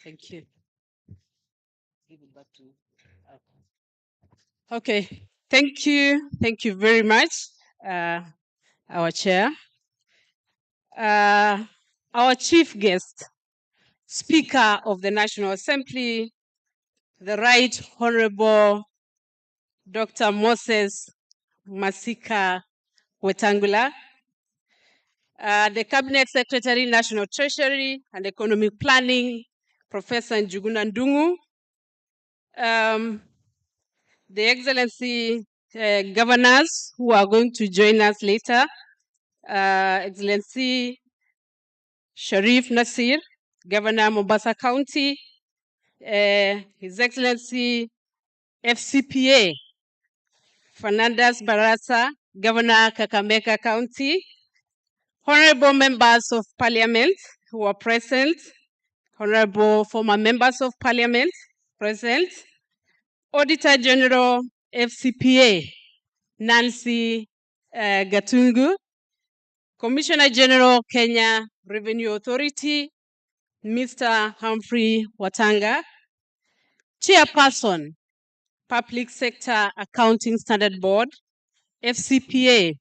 Thank you. Give it back to you. Okay. Thank you. Thank you very much, our chair. Our chief guest, Speaker of the National Assembly, the Right Honorable Dr. Moses Masika Wetangula, the Cabinet Secretary, National Treasury and Economic Planning, Professor Njuguna Ndungu, the Excellency governors who are going to join us later, Excellency Sharif Nasir, Governor Mombasa County, His Excellency FCPA Fernandez Barasa, Governor Kakamega County, honorable members of parliament who are present, honorable former members of parliament present, Auditor General FCPA Nancy Gatungu, Commissioner General Kenya Revenue Authority Mr. Humphrey Watanga, Chairperson Public Sector Accounting Standard Board FCPA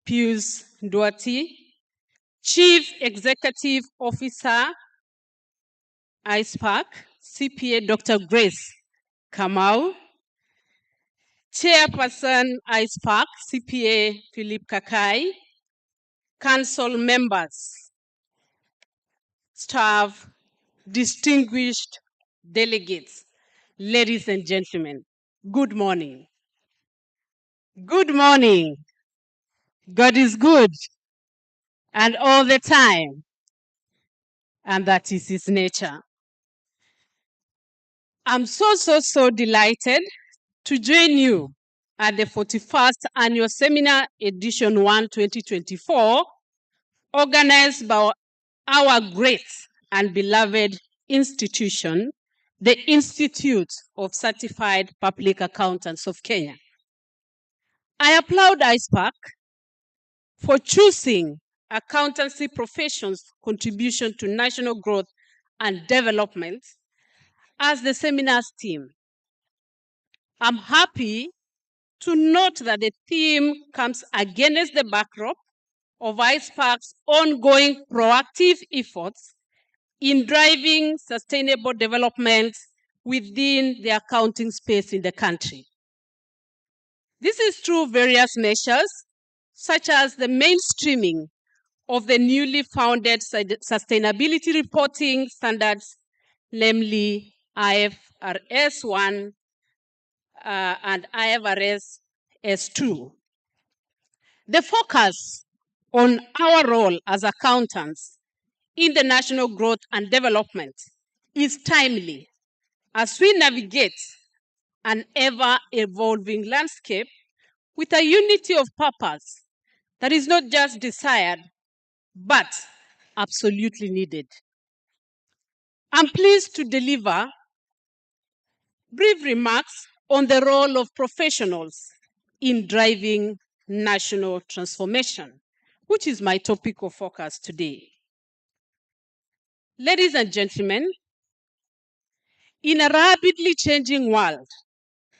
Pius Duarte, Chief Executive Officer ISPAC CPA Dr. Grace Kamau, Chairperson ISPAC CPA Philip Kakai, Council members, staff, distinguished delegates, ladies and gentlemen, good morning. Good morning. God is good and all the time, and that is his nature. I'm so delighted to join you at the 41st Annual Seminar Edition 1 2024, organized by our great and beloved institution, the Institute of Certified Public Accountants of Kenya. I applaud ISPAC for choosing accountancy profession's contribution to national growth and development as the seminar's theme. I'm happy to note that the theme comes against the backdrop of ISPAC's ongoing proactive efforts in driving sustainable development within the accounting space in the country. This is through various measures, such as the mainstreaming of the newly founded sustainability reporting standards, namely IFRS 1 and IFRS S2. The focus on our role as accountants in the national growth and development is timely as we navigate an ever-evolving landscape with a unity of purpose that is not just desired, but absolutely needed. I'm pleased to deliver brief remarks on the role of professionals in driving national transformation, which is my topic of focus today. Ladies and gentlemen, in a rapidly changing world,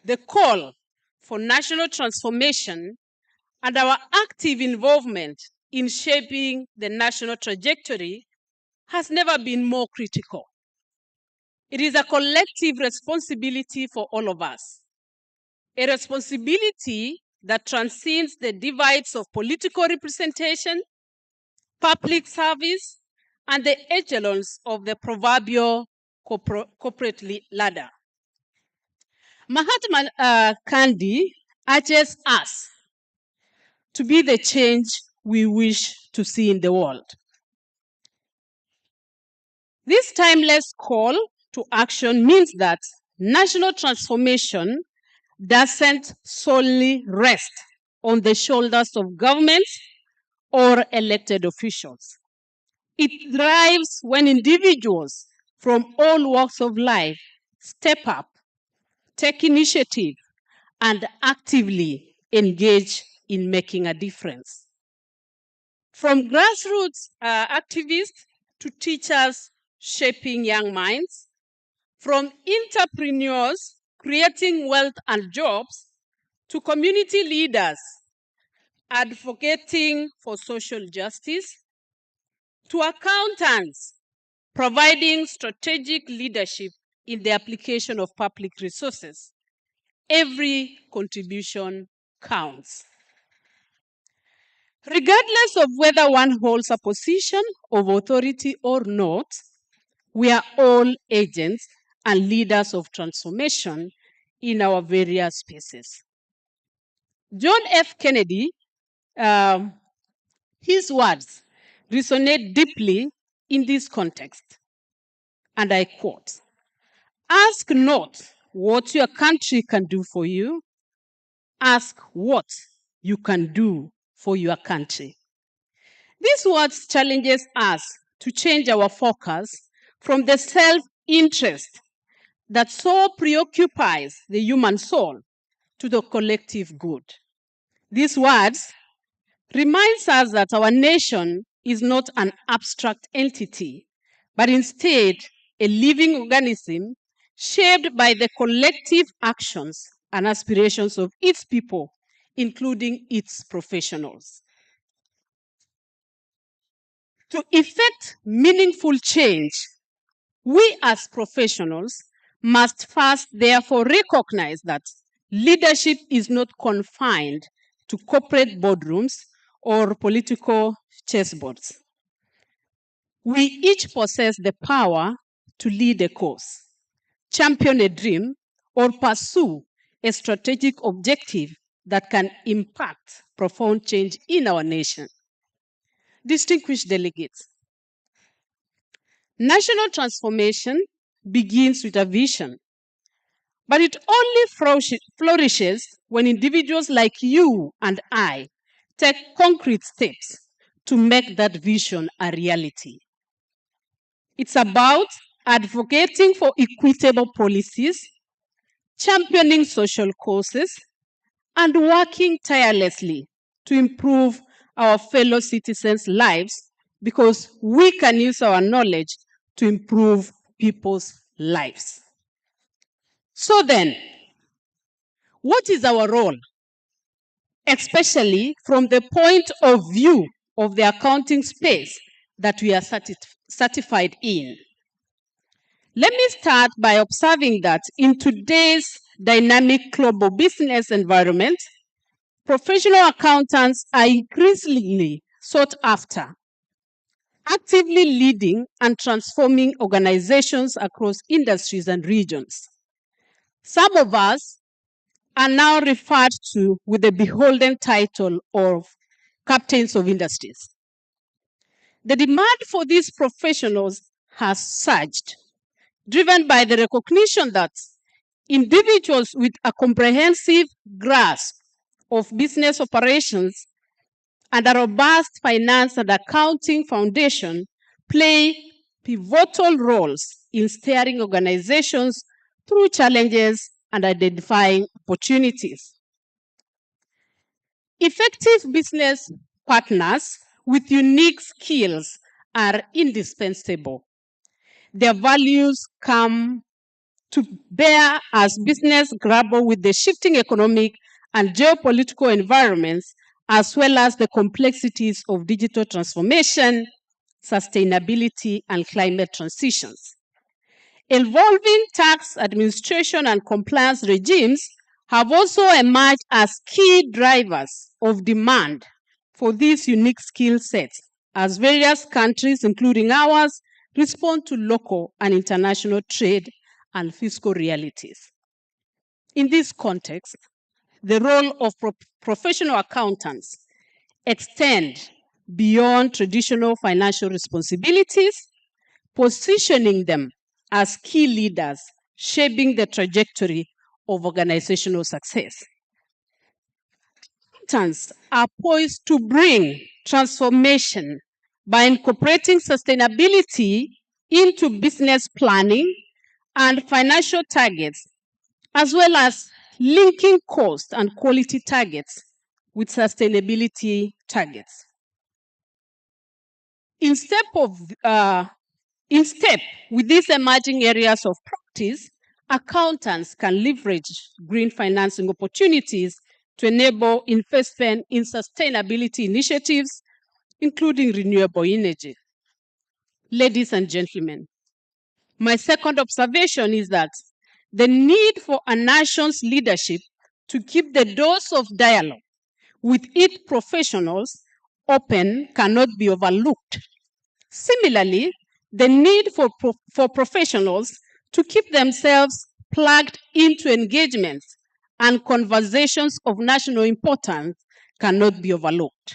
the call for national transformation and our active involvement in shaping the national trajectory has never been more critical. It is a collective responsibility for all of us, a responsibility that transcends the divides of political representation, public service, and the echelons of the proverbial corporate ladder. Mahatma Gandhi urges us to be the change we wish to see in the world. This timeless call to action means that national transformation doesn't solely rest on the shoulders of governments or elected officials. It thrives when individuals from all walks of life step up, take initiative, and actively engage in making a difference. From grassroots activists to teachers shaping young minds, from entrepreneurs creating wealth and jobs to community leaders advocating for social justice, to accountants providing strategic leadership in the application of public resources. Every contribution counts. Regardless of whether one holds a position of authority or not, we are all agents and leaders of transformation in our various spaces. John F. Kennedy, his words resonate deeply in this context. And I quote, "Ask not what your country can do for you, ask what you can do for your country." These words challenges us to change our focus from the self-interest that so preoccupies the human soul to the collective good. These words reminds us that our nation is not an abstract entity, but instead a living organism shaped by the collective actions and aspirations of its people, including its professionals. To effect meaningful change, we as professionals must first therefore recognize that leadership is not confined to corporate boardrooms or political chessboards. We each possess the power to lead a cause, champion a dream, or pursue a strategic objective that can impact profound change in our nation. Distinguished delegates, national transformation begins with a vision, But it only flourishes when individuals like you and I take concrete steps to make that vision a reality. It's about advocating for equitable policies, championing social causes, and working tirelessly to improve our fellow citizens' lives, because we can use our knowledge to improve people's lives. So then, what is our role, especially from the point of view of the accounting space that we are certified in? Let me start by observing that in today's dynamic global business environment, professional accountants are increasingly sought after, actively leading and transforming organizations across industries and regions. Some of us are now referred to with the beholden title of captains of industries. The demand for these professionals has surged, driven by the recognition that individuals with a comprehensive grasp of business operations and a robust finance and accounting foundation play pivotal roles in steering organizations through challenges and identifying opportunities. Effective business partners with unique skills are indispensable. Their values come to bear as business grapple with the shifting economic and geopolitical environments, as well as the complexities of digital transformation, sustainability, and climate transitions. Evolving tax administration and compliance regimes have also emerged as key drivers of demand for these unique skill sets, as various countries, including ours, respond to local and international trade and fiscal realities. In this context, the role of professional accountants extend beyond traditional financial responsibilities, positioning them as key leaders, shaping the trajectory of organizational success. Accountants are poised to bring transformation by incorporating sustainability into business planning and financial targets, as well as linking cost and quality targets with sustainability targets. In step with these emerging areas of practice, accountants can leverage green financing opportunities to enable investment in sustainability initiatives, including renewable energy. Ladies and gentlemen, my second observation is that the need for a nation's leadership to keep the doors of dialogue with its professionals open cannot be overlooked. Similarly, the need for professionals to keep themselves plugged into engagements and conversations of national importance cannot be overlooked.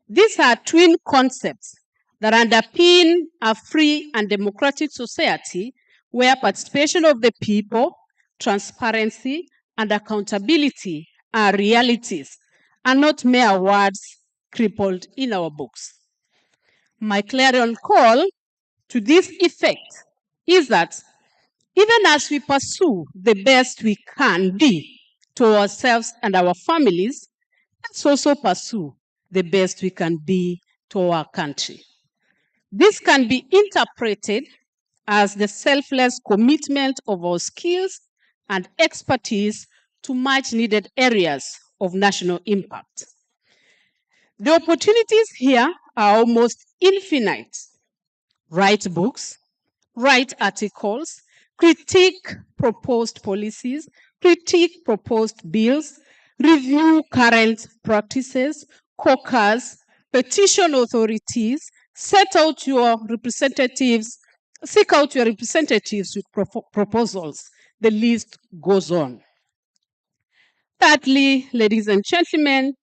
These are twin concepts that underpin a free and democratic society where participation of the people, transparency, and accountability are realities and not mere words crippled in our books. My clarion call to this effect is that even as we pursue the best we can be to ourselves and our families, let's also pursue the best we can be to our country. This can be interpreted as the selfless commitment of our skills and expertise to much needed areas of national impact. The opportunities here are almost infinite. Write books, write articles, critique proposed policies, critique proposed bills, review current practices, caucus, petition authorities, seek out your representatives with proposals. The list goes on. Thirdly, ladies and gentlemen,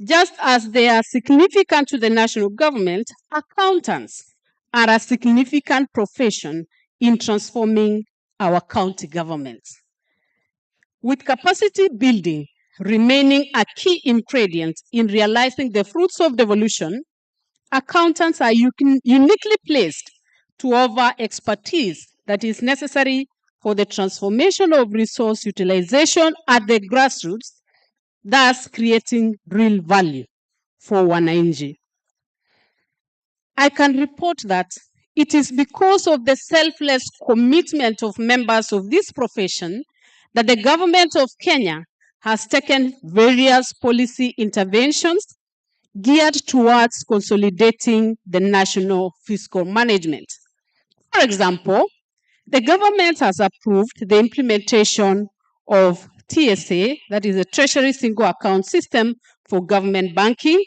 just as they are significant to the national government, accountants are a significant profession in transforming our county governments. With capacity building remaining a key ingredient in realizing the fruits of devolution, accountants are uniquely placed to offer expertise that is necessary for the transformation of resource utilization at the grassroots, thus creating real value for wananchi. I can report that it is because of the selfless commitment of members of this profession that the government of Kenya has taken various policy interventions geared towards consolidating the national fiscal management. For example, the government has approved the implementation of TSA, that is a Treasury Single Account System for government banking.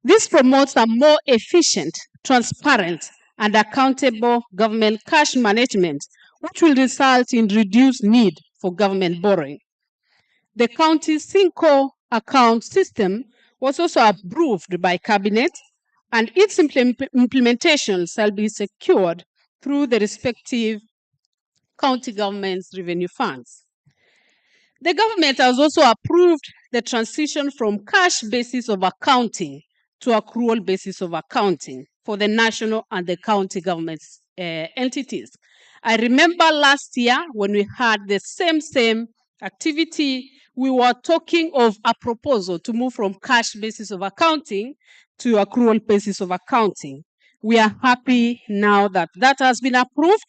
This promotes a more efficient, transparent, and accountable government cash management, which will result in reduced need for government borrowing. The county single account system was also approved by Cabinet, and its implementation shall be secured through the respective county government's revenue funds. The government has also approved the transition from cash basis of accounting to accrual basis of accounting for the national and the county government's entities. I remember last year when we had the same activity, we were talking of a proposal to move from cash basis of accounting to accrual basis of accounting. We are happy now that that has been approved,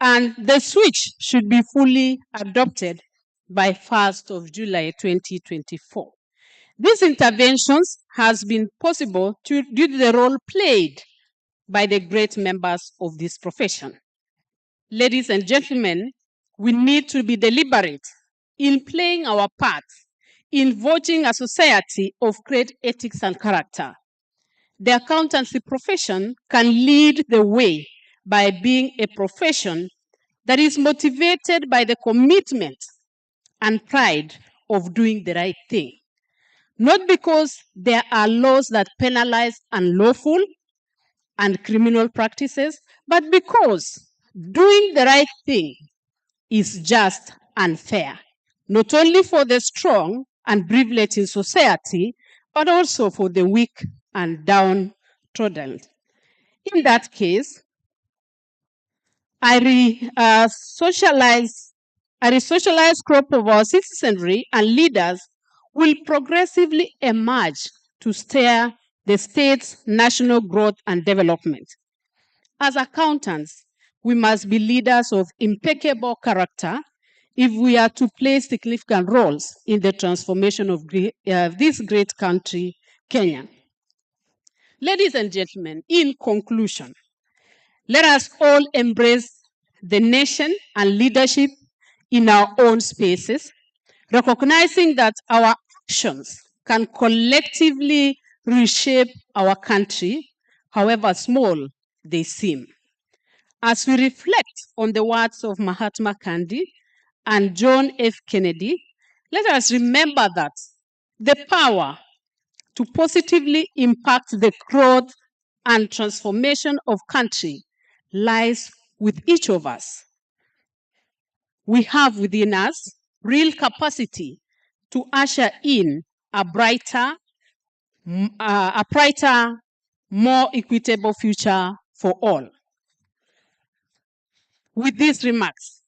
and the switch should be fully adopted by 1st of July 2024. These interventions has been possible due to the role played by the great members of this profession. Ladies and gentlemen, we need to be deliberate in playing our part in voting a society of great ethics and character. The accountancy profession can lead the way by being a profession that is motivated by the commitment and pride of doing the right thing. Not because there are laws that penalize unlawful and criminal practices, but because doing the right thing is just and fair, not only for the strong and privileged in society, but also for the weak and downtrodden. In that case, a re-socialized crop of our citizenry and leaders will progressively emerge to steer the state's national growth and development. As accountants, we must be leaders of impeccable character if we are to play significant roles in the transformation of this great country, Kenya. Ladies and gentlemen, in conclusion, let us all embrace the nation and leadership in our own spaces, recognizing that our actions can collectively reshape our country, however small they seem. As we reflect on the words of Mahatma Gandhi and John F. Kennedy, let us remember that the power to positively impact the growth and transformation of country lies with each of us. We have within us real capacity to usher in a brighter, more equitable future for all. With these remarks,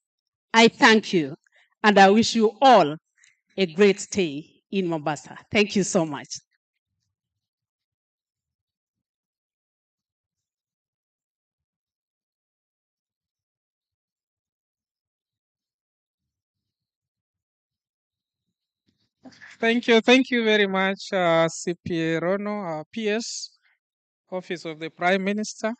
I thank you and I wish you all a great stay in Mombasa. Thank you so much. Thank you very much, CPA Rono, PS, Office of the Prime Minister.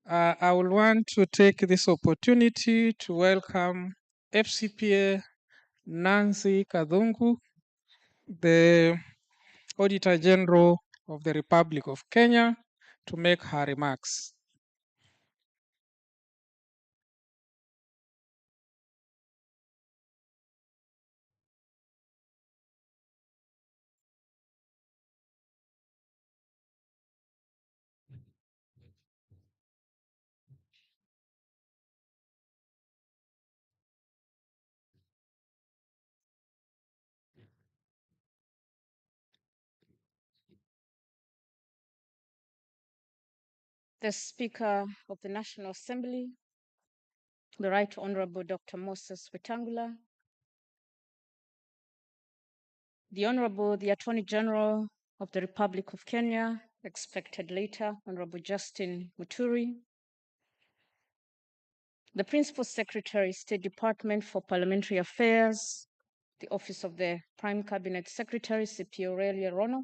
I will want to take this opportunity to welcome FCPA Nancy Kadhungu, the Auditor General of the Republic of Kenya, to make her remarks. the Speaker of the National Assembly, the Right Honorable Dr. Moses Wetangula, the Honorable the Attorney General of the Republic of Kenya, expected later, Honorable Justin Muturi, the Principal Secretary, State Department for Parliamentary Affairs, the Office of the Prime Cabinet Secretary, CP Aurelia Rono,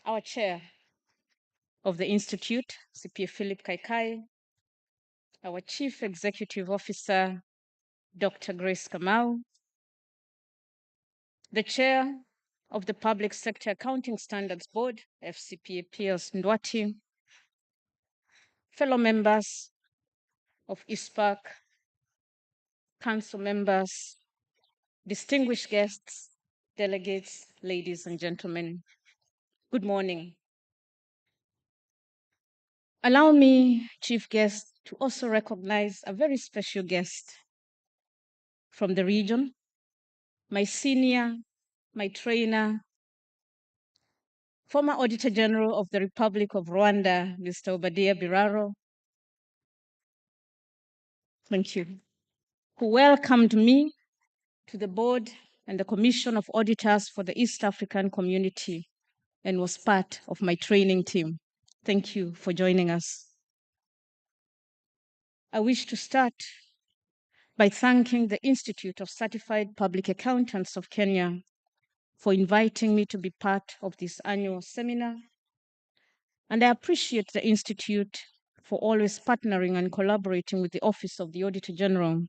our Chair of the Institute, CP Philip Kaikai, our Chief Executive Officer, Dr. Grace Kamau, the Chair of the Public Sector Accounting Standards Board, FCPA Piers Ndwati, fellow members of ISPAC, council members, distinguished guests, delegates, ladies and gentlemen, good morning. Allow me, Chief Guest, to also recognize a very special guest from the region, my senior, my trainer, former Auditor General of the Republic of Rwanda, Mr. Obadia Biraro. Thank you. Who welcomed me to the board and the Commission of Auditors for the East African Community and was part of my training team. Thank you for joining us. I wish to start by thanking the Institute of Certified Public Accountants of Kenya for inviting me to be part of this annual seminar. And I appreciate the Institute for always partnering and collaborating with the Office of the Auditor General,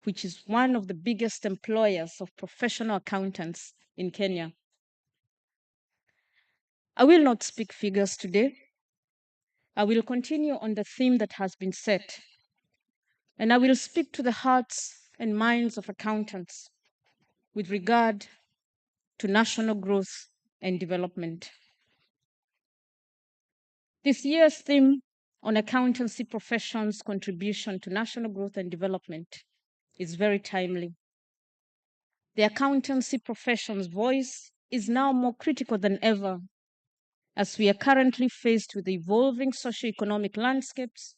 which is one of the biggest employers of professional accountants in Kenya. I will not speak figures today. I will continue on the theme that has been set, and I will speak to the hearts and minds of accountants with regard to national growth and development. This year's theme on accountancy profession's contribution to national growth and development is very timely. The accountancy profession's voice is now more critical than ever, as we are currently faced with evolving socioeconomic landscapes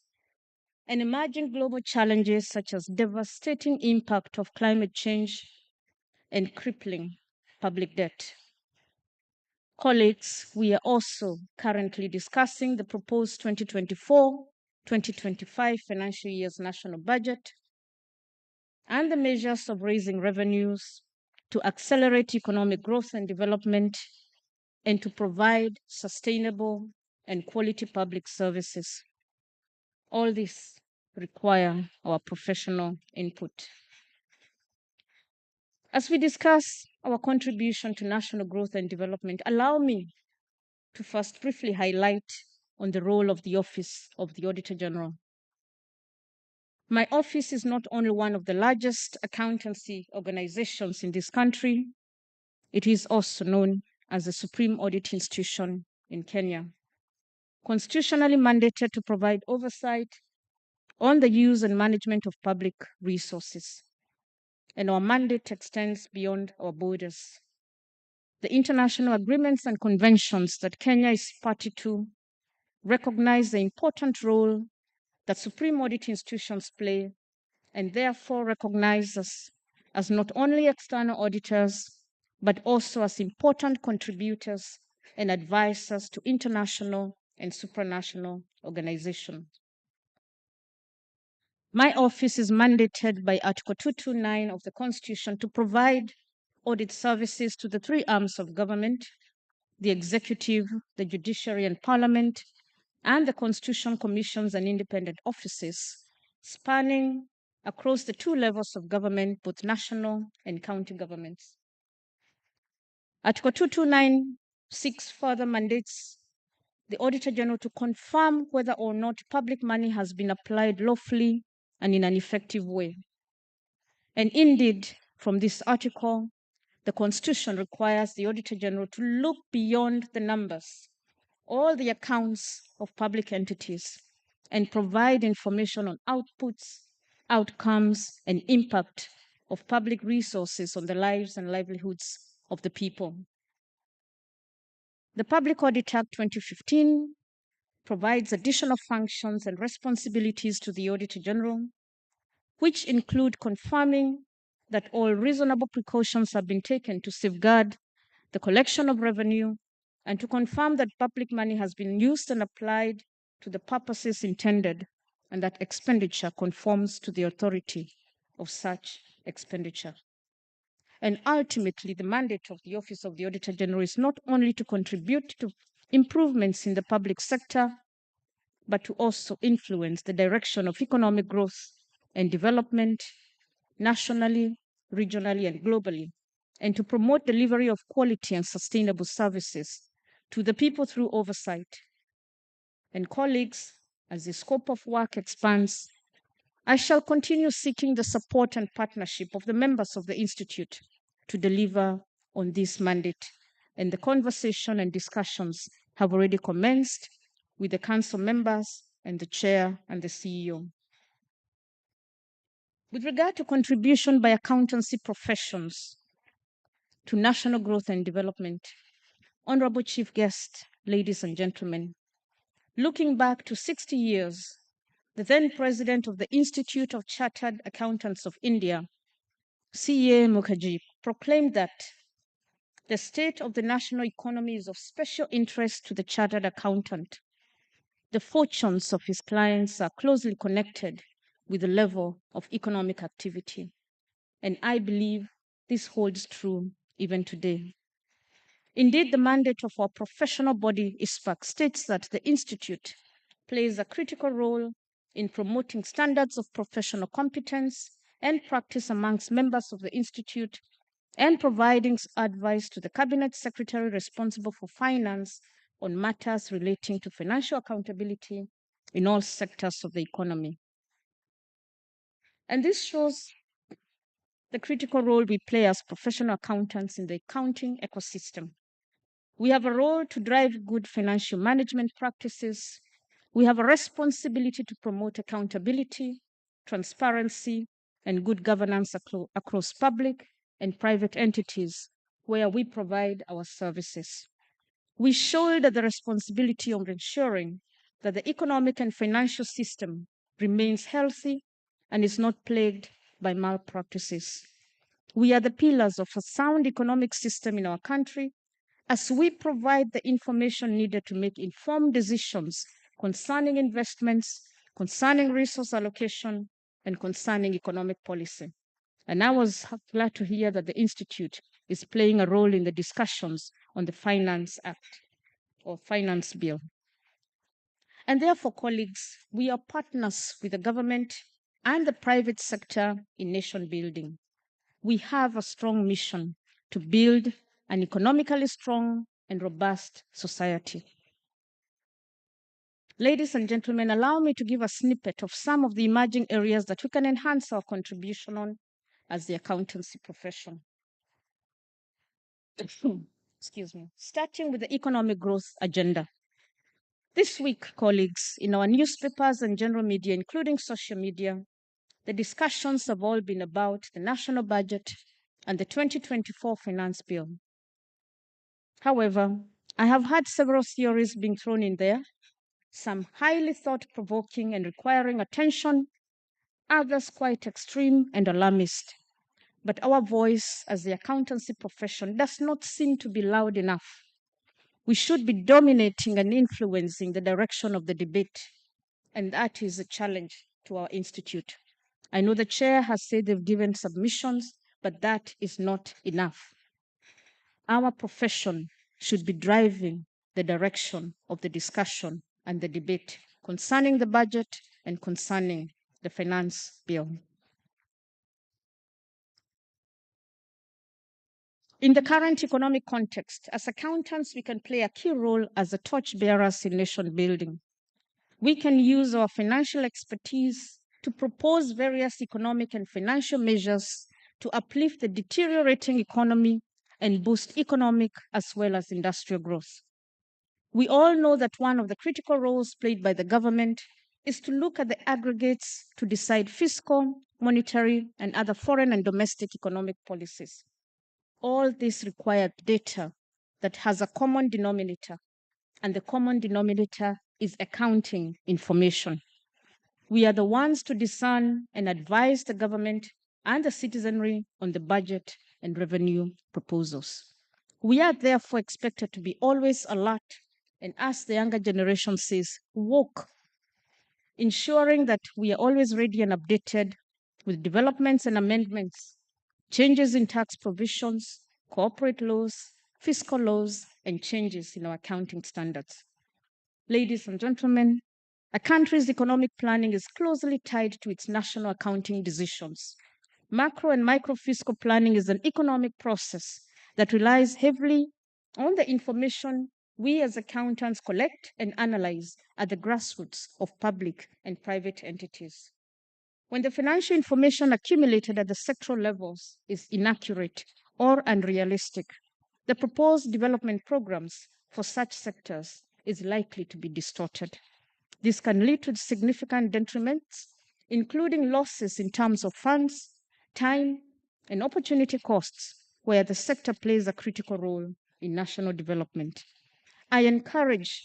and emerging global challenges such as devastating impact of climate change and crippling public debt. Colleagues, we are also currently discussing the proposed 2024-2025 financial year's national budget and the measures of raising revenues to accelerate economic growth and development and to provide sustainable and quality public services. All this require our professional input. As we discuss our contribution to national growth and development, allow me to first briefly highlight on the role of the Office of the Auditor General. My office is not only one of the largest accountancy organizations in this country, it is also known as the supreme audit institution in Kenya, constitutionally mandated to provide oversight on the use and management of public resources. And our mandate extends beyond our borders. The international agreements and conventions that Kenya is party to recognize the important role that supreme audit institutions play and therefore recognize us as not only external auditors, but also as important contributors and advisors to international and supranational organizations. My office is mandated by Article 229 of the Constitution to provide audit services to the three arms of government, the executive, the judiciary, and parliament, and the constitutional commissions and independent offices, spanning across the two levels of government, both national and county governments. Article 229(6) further mandates the Auditor General to confirm whether or not public money has been applied lawfully and in an effective way. And indeed, from this article, the Constitution requires the Auditor General to look beyond the numbers, all the accounts of public entities, and provide information on outputs, outcomes, and impact of public resources on the lives and livelihoods of the people. The Public Audit Act 2015 provides additional functions and responsibilities to the Auditor General, which include confirming that all reasonable precautions have been taken to safeguard the collection of revenue and to confirm that public money has been used and applied to the purposes intended and that expenditure conforms to the authority of such expenditure. And ultimately, the mandate of the Office of the Auditor General is not only to contribute to improvements in the public sector, but to also influence the direction of economic growth and development nationally, regionally, and globally, and to promote delivery of quality and sustainable services to the people through oversight. And colleagues, as the scope of work expands, I shall continue seeking the support and partnership of the members of the Institute to deliver on this mandate. And the conversation and discussions have already commenced with the council members and the chair and the CEO. With regard to contribution by accountancy professions to national growth and development, Honorable Chief Guest, ladies and gentlemen, looking back to 60 years, the then president of the Institute of Chartered Accountants of India, C.A. Mukherjee, proclaimed that the state of the national economy is of special interest to the chartered accountant. The fortunes of his clients are closely connected with the level of economic activity. And I believe this holds true even today. Indeed, the mandate of our professional body, ISPAC, states that the Institute plays a critical role in promoting standards of professional competence and practice amongst members of the Institute and providing advice to the Cabinet Secretary responsible for finance on matters relating to financial accountability in all sectors of the economy. And this shows the critical role we play as professional accountants in the accounting ecosystem. We have a role to drive good financial management practices. We have a responsibility to promote accountability, transparency, and good governance across public and private entities where we provide our services. We shoulder the responsibility of ensuring that the economic and financial system remains healthy and is not plagued by malpractices. We are the pillars of a sound economic system in our country as we provide the information needed to make informed decisions concerning investments, concerning resource allocation, and concerning economic policy. And I was glad to hear that the Institute is playing a role in the discussions on the Finance Act or Finance Bill. And therefore, colleagues, we are partners with the government and the private sector in nation building. We have a strong mission to build an economically strong and robust society. Ladies and gentlemen, allow me to give a snippet of some of the emerging areas that we can enhance our contribution on as the accountancy profession. Excuse me. Starting with the economic growth agenda. This week, colleagues, in our newspapers and general media, including social media, the discussions have all been about the national budget and the 2024 finance bill. However, I have had several theories being thrown in there, some highly thought-provoking and requiring attention, others quite extreme and alarmist. But our voice as the accountancy profession does not seem to be loud enough. We should be dominating and influencing the direction of the debate, and that is a challenge to our institute. I know the chair has said they've given submissions, but that is not enough. Our profession should be driving the direction of the discussion and the debate concerning the budget and concerning the finance bill. In the current economic context, as accountants, we can play a key role as the torchbearers in nation building. We can use our financial expertise to propose various economic and financial measures to uplift the deteriorating economy and boost economic as well as industrial growth. We all know that one of the critical roles played by the government is to look at the aggregates to decide fiscal, monetary, and other foreign and domestic economic policies. All this required data that has a common denominator, and the common denominator is accounting information. We are the ones to discern and advise the government and the citizenry on the budget and revenue proposals. We are therefore expected to be always alert and, as the younger generation says, woke, ensuring that we are always ready and updated with developments and amendments, changes in tax provisions, corporate laws, fiscal laws, and changes in our accounting standards. Ladies and gentlemen, a country's economic planning is closely tied to its national accounting decisions. Macro and micro fiscal planning is an economic process that relies heavily on the information we as accountants collect and analyze at the grassroots of public and private entities. When the financial information accumulated at the sectoral levels is inaccurate or unrealistic, the proposed development programs for such sectors is likely to be distorted. This can lead to significant detriments, including losses in terms of funds, time, and opportunity costs, where the sector plays a critical role in national development. I encourage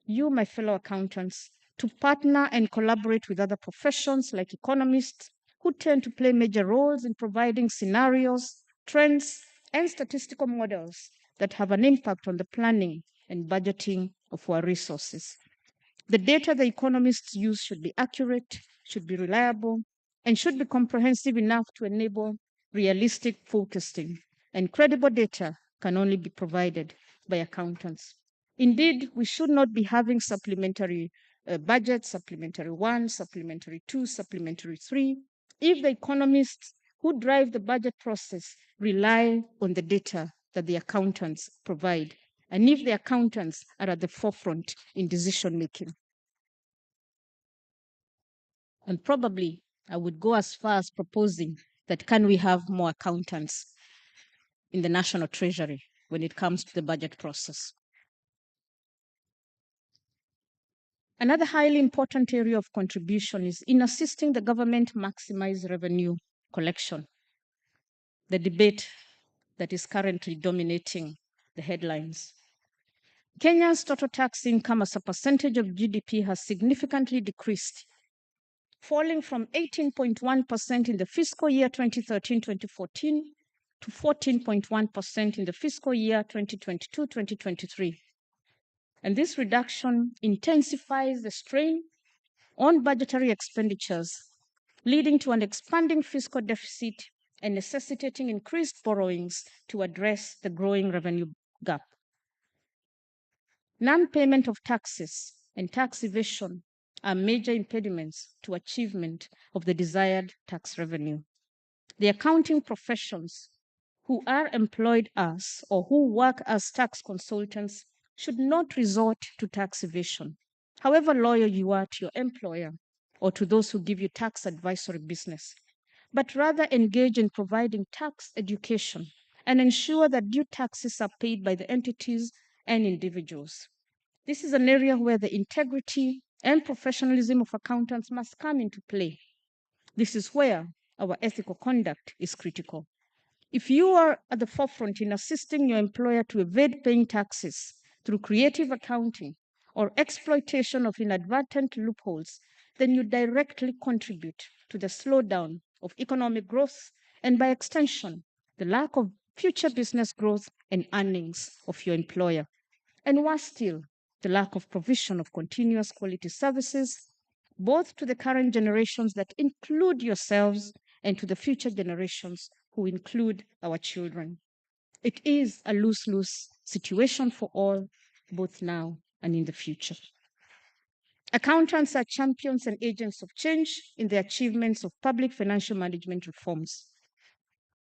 you, my fellow accountants, to partner and collaborate with other professions like economists, who tend to play major roles in providing scenarios, trends, and statistical models that have an impact on the planning and budgeting of our resources. The data the economists use should be accurate, should be reliable, and should be comprehensive enough to enable realistic forecasting. And credible data can only be provided by accountants. Indeed, we should not be having supplementary budgets, supplementary 1, supplementary 2, supplementary 3, if the economists who drive the budget process rely on the data that the accountants provide, and if the accountants are at the forefront in decision making. And probably I would go as far as proposing that can we have more accountants in the National Treasury when it comes to the budget process. Another highly important area of contribution is in assisting the government maximize revenue collection, the debate that is currently dominating the headlines. Kenya's total tax income as a percentage of GDP has significantly decreased, falling from 18.1% in the fiscal year 2013-2014 to 14.1% in the fiscal year 2022-2023. And this reduction intensifies the strain on budgetary expenditures, leading to an expanding fiscal deficit and necessitating increased borrowings to address the growing revenue gap. Non-payment of taxes and tax evasion are major impediments to achievement of the desired tax revenue. The accounting professions who are employed as or who work as tax consultants should not resort to tax evasion, however loyal you are to your employer or to those who give you tax advisory business, but rather engage in providing tax education and ensure that due taxes are paid by the entities and individuals. This is an area where the integrity and professionalism of accountants must come into play. This is where our ethical conduct is critical. If you are at the forefront in assisting your employer to evade paying taxes through creative accounting or exploitation of inadvertent loopholes, then you directly contribute to the slowdown of economic growth and, by extension, the lack of future business growth and earnings of your employer. And worse still, the lack of provision of continuous quality services, both to the current generations that include yourselves and to the future generations who include our children. It is a lose-lose situation for all, both now and in the future. Accountants are champions and agents of change in the achievements of public financial management reforms.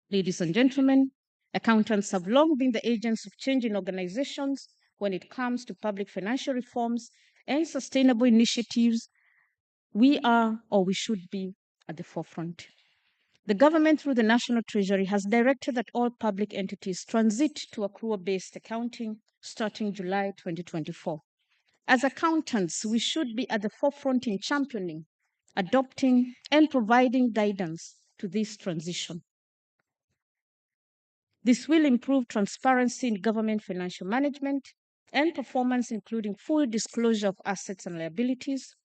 Ladies and gentlemen, accountants have long been the agents of change in organizations when it comes to public financial reforms and sustainable initiatives. We are, or we should be, at the forefront. The government, through the National Treasury, has directed that all public entities transit to accrual-based accounting starting July 2024. As accountants, we should be at the forefront in championing, adopting, and providing guidance to this transition. This will improve transparency in government financial management and performance, including full disclosure of assets and liabilities,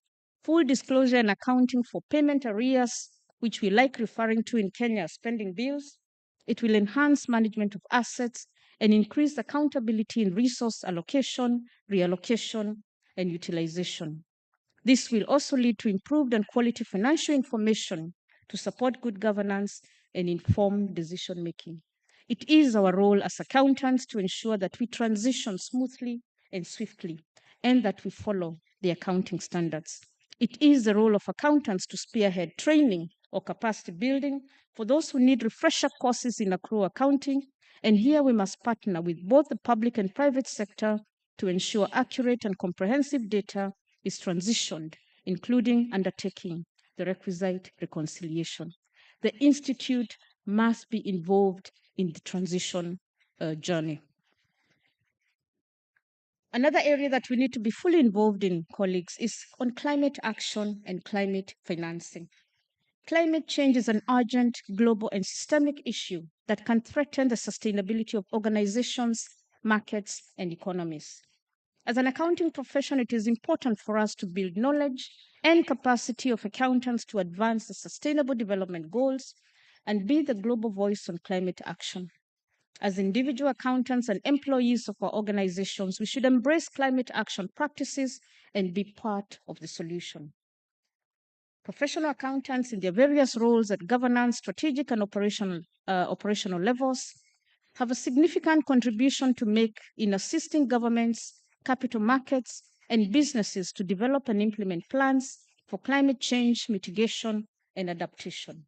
full disclosure and accounting for payment arrears, which we like referring to in Kenya as spending bills. It will enhance management of assets and increase accountability in resource allocation, reallocation, and utilization. This will also lead to improved and quality financial information to support good governance and informed decision making. It is our role as accountants to ensure that we transition smoothly and swiftly and that we follow the accounting standards. It is the role of accountants to spearhead training or capacity building for those who need refresher courses in accrual accounting. And here we must partner with both the public and private sector to ensure accurate and comprehensive data is transitioned, including undertaking the requisite reconciliation. The Institute must be involved in the transition journey. Another area that we need to be fully involved in, colleagues, is on climate action and climate financing. Climate change is an urgent, global, and systemic issue that can threaten the sustainability of organizations, markets, and economies. As an accounting profession, it is important for us to build knowledge and capacity of accountants to advance the sustainable development goals and be the global voice on climate action. As individual accountants and employees of our organizations, we should embrace climate action practices and be part of the solution. Professional accountants in their various roles at governance, strategic, and operational levels have a significant contribution to make in assisting governments, capital markets, and businesses to develop and implement plans for climate change mitigation and adaptation.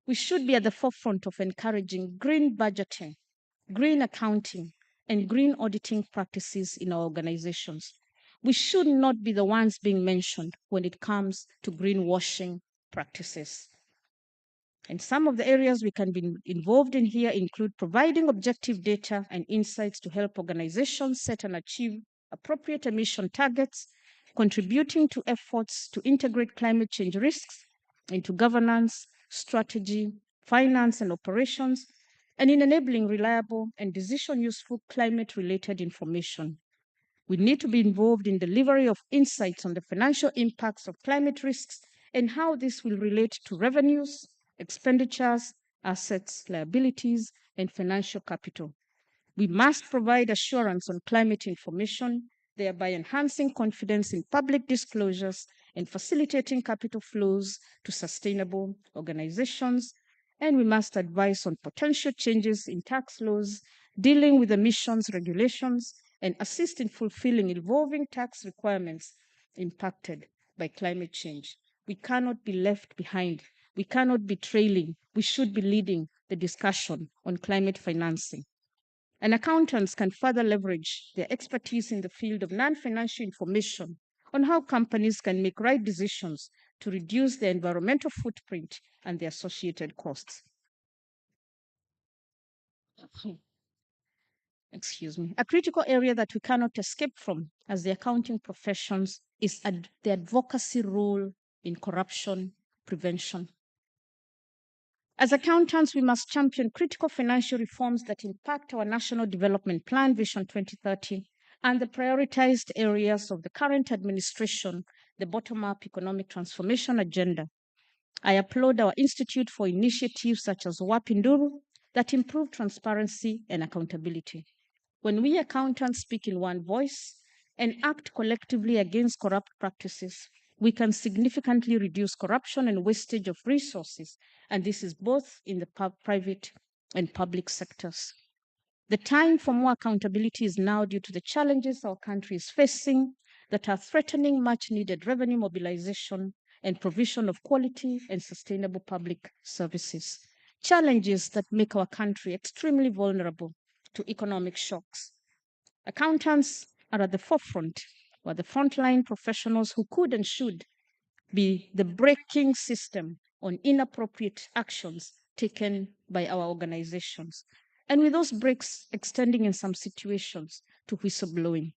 We should be at the forefront of encouraging green budgeting, green accounting, and green auditing practices in our organizations. We should not be the ones being mentioned when it comes to greenwashing practices. And some of the areas we can be involved in here include providing objective data and insights to help organizations set and achieve appropriate emission targets, contributing to efforts to integrate climate change risks into governance, strategy, finance, and operations, and in enabling reliable and decision-useful climate-related information. We need to be involved in delivery of insights on the financial impacts of climate risks and how this will relate to revenues, expenditures, assets, liabilities, and financial capital. We must provide assurance on climate information, thereby enhancing confidence in public disclosures and facilitating capital flows to sustainable organizations. And we must advise on potential changes in tax laws, dealing with emissions regulations, and assist in fulfilling evolving tax requirements impacted by climate change. We cannot be left behind. We cannot be trailing. We should be leading the discussion on climate financing. And accountants can further leverage their expertise in the field of non-financial information on how companies can make right decisions to reduce their environmental footprint and the associated costs. Excuse me. A critical area that we cannot escape from as the accounting professions is the advocacy role in corruption prevention. As accountants, we must champion critical financial reforms that impact our National Development Plan, Vision 2030, and the prioritized areas of the current administration, the bottom-up economic transformation agenda. I applaud our institute for initiatives such as Wapinduru that improve transparency and accountability. When we accountants speak in one voice and act collectively against corrupt practices, we can significantly reduce corruption and wastage of resources, and this is both in the private and public sectors. The time for more accountability is now due to the challenges our country is facing that are threatening much needed revenue mobilization and provision of quality and sustainable public services. Challenges that make our country extremely vulnerable to economic shocks. Accountants are at the forefront, or the frontline professionals who could and should be the braking system on inappropriate actions taken by our organizations, and with those brakes extending in some situations to whistleblowing.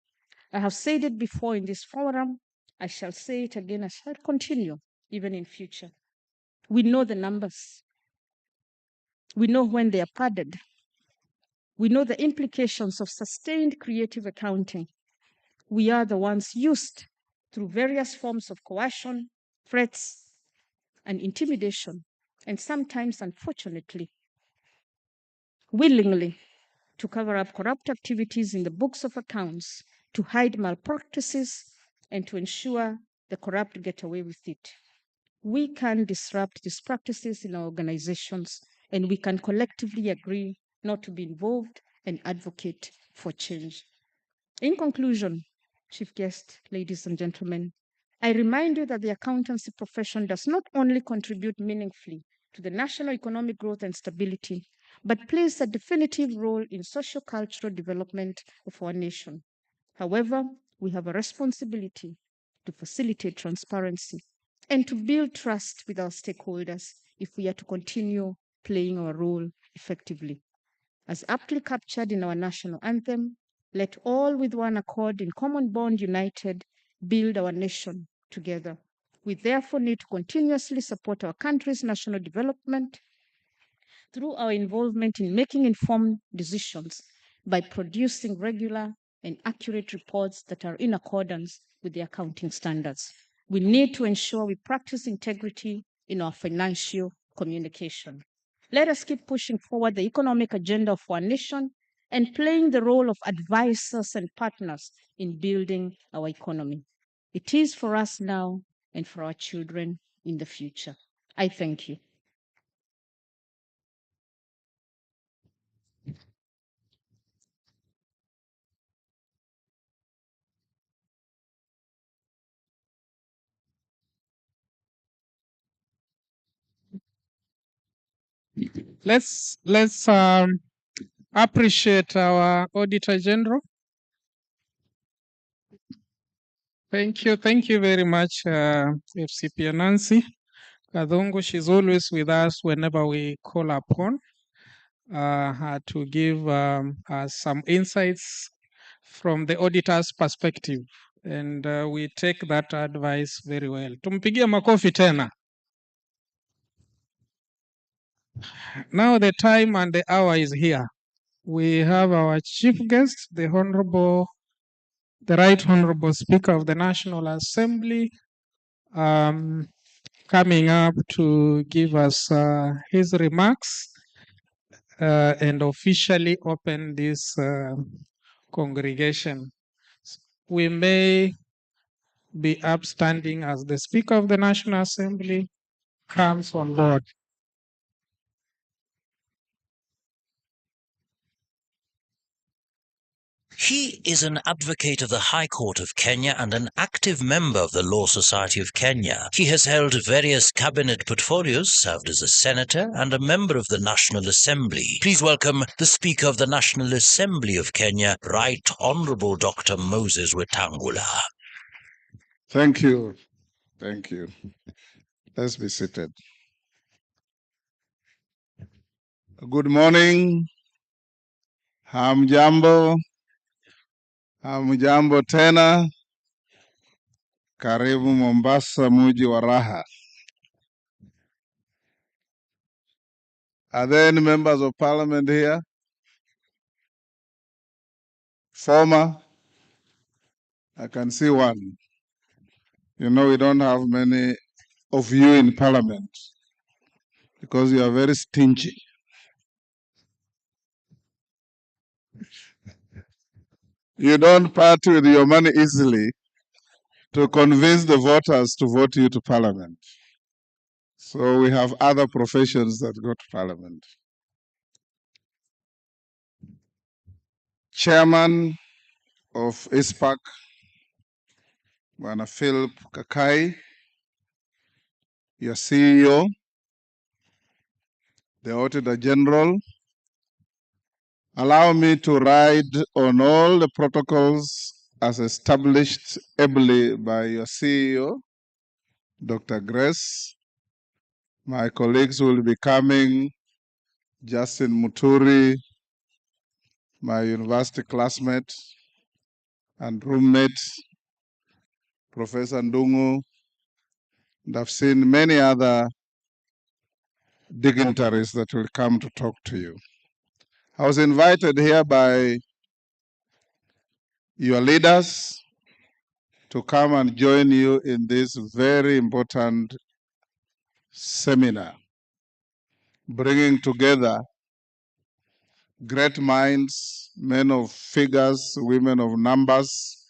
I have said it before in this forum. I shall say it again. I shall continue even in future. We know the numbers. We know when they are padded. We know the implications of sustained creative accounting. We are the ones used through various forms of coercion, threats, and intimidation, and sometimes, unfortunately, willingly, to cover up corrupt activities in the books of accounts, to hide malpractices, and to ensure the corrupt get away with it. We can disrupt these practices in our organizations, and we can collectively agree not to be involved and advocate for change. In conclusion, Chief Guest, ladies and gentlemen, I remind you that the accountancy profession does not only contribute meaningfully to the national economic growth and stability, but plays a definitive role in socio-cultural development of our nation. However, we have a responsibility to facilitate transparency and to build trust with our stakeholders if we are to continue playing our role effectively. As aptly captured in our national anthem, let all with one accord in common bond united build our nation together. We therefore need to continuously support our country's national development through our involvement in making informed decisions by producing regular and accurate reports that are in accordance with the accounting standards. We need to ensure we practice integrity in our financial communication. Let us keep pushing forward the economic agenda of our nation and playing the role of advisors and partners in building our economy. It is for us now and for our children in the future. I thank you. Let's appreciate our Auditor General. Thank you very much, FCP Nancy Kadhungu. She's always with us whenever we call upon her to give us some insights from the auditor's perspective, and we take that advice very well. Tumpigie makofi tena. Now the time and the hour is here. We have our chief guest, the Right Honorable Speaker of the National Assembly, coming up to give us his remarks and officially open this congregation. We may be upstanding as the Speaker of the National Assembly comes on board. He is an advocate of the High Court of Kenya and an active member of the Law Society of Kenya. He has held various cabinet portfolios, served as a senator and a member of the National Assembly. Please welcome the Speaker of the National Assembly of Kenya, Right Honourable Dr. Moses Wetangula. Thank you. Thank you. Let's be seated. Good morning. Hamjambo. Hamjambo tena. Karibu Mombasa, mji wa raha. Are there any members of parliament here? Former? I can see one. You know, we don't have many of you in parliament because you are very stingy. You don't part with your money easily to convince the voters to vote you to parliament. So we have other professions that go to parliament. Chairman of ISPAC, Bwana Philip Kakai, your CEO, the Auditor General. Allow me to ride on all the protocols as established ably by your CEO, Dr. Grace. My colleagues will be coming, Justin Muturi, my university classmate and roommate, Professor Ndungu, and I've seen many other dignitaries that will come to talk to you. I was invited here by your leaders to come and join you in this very important seminar, bringing together great minds, men of figures, women of numbers,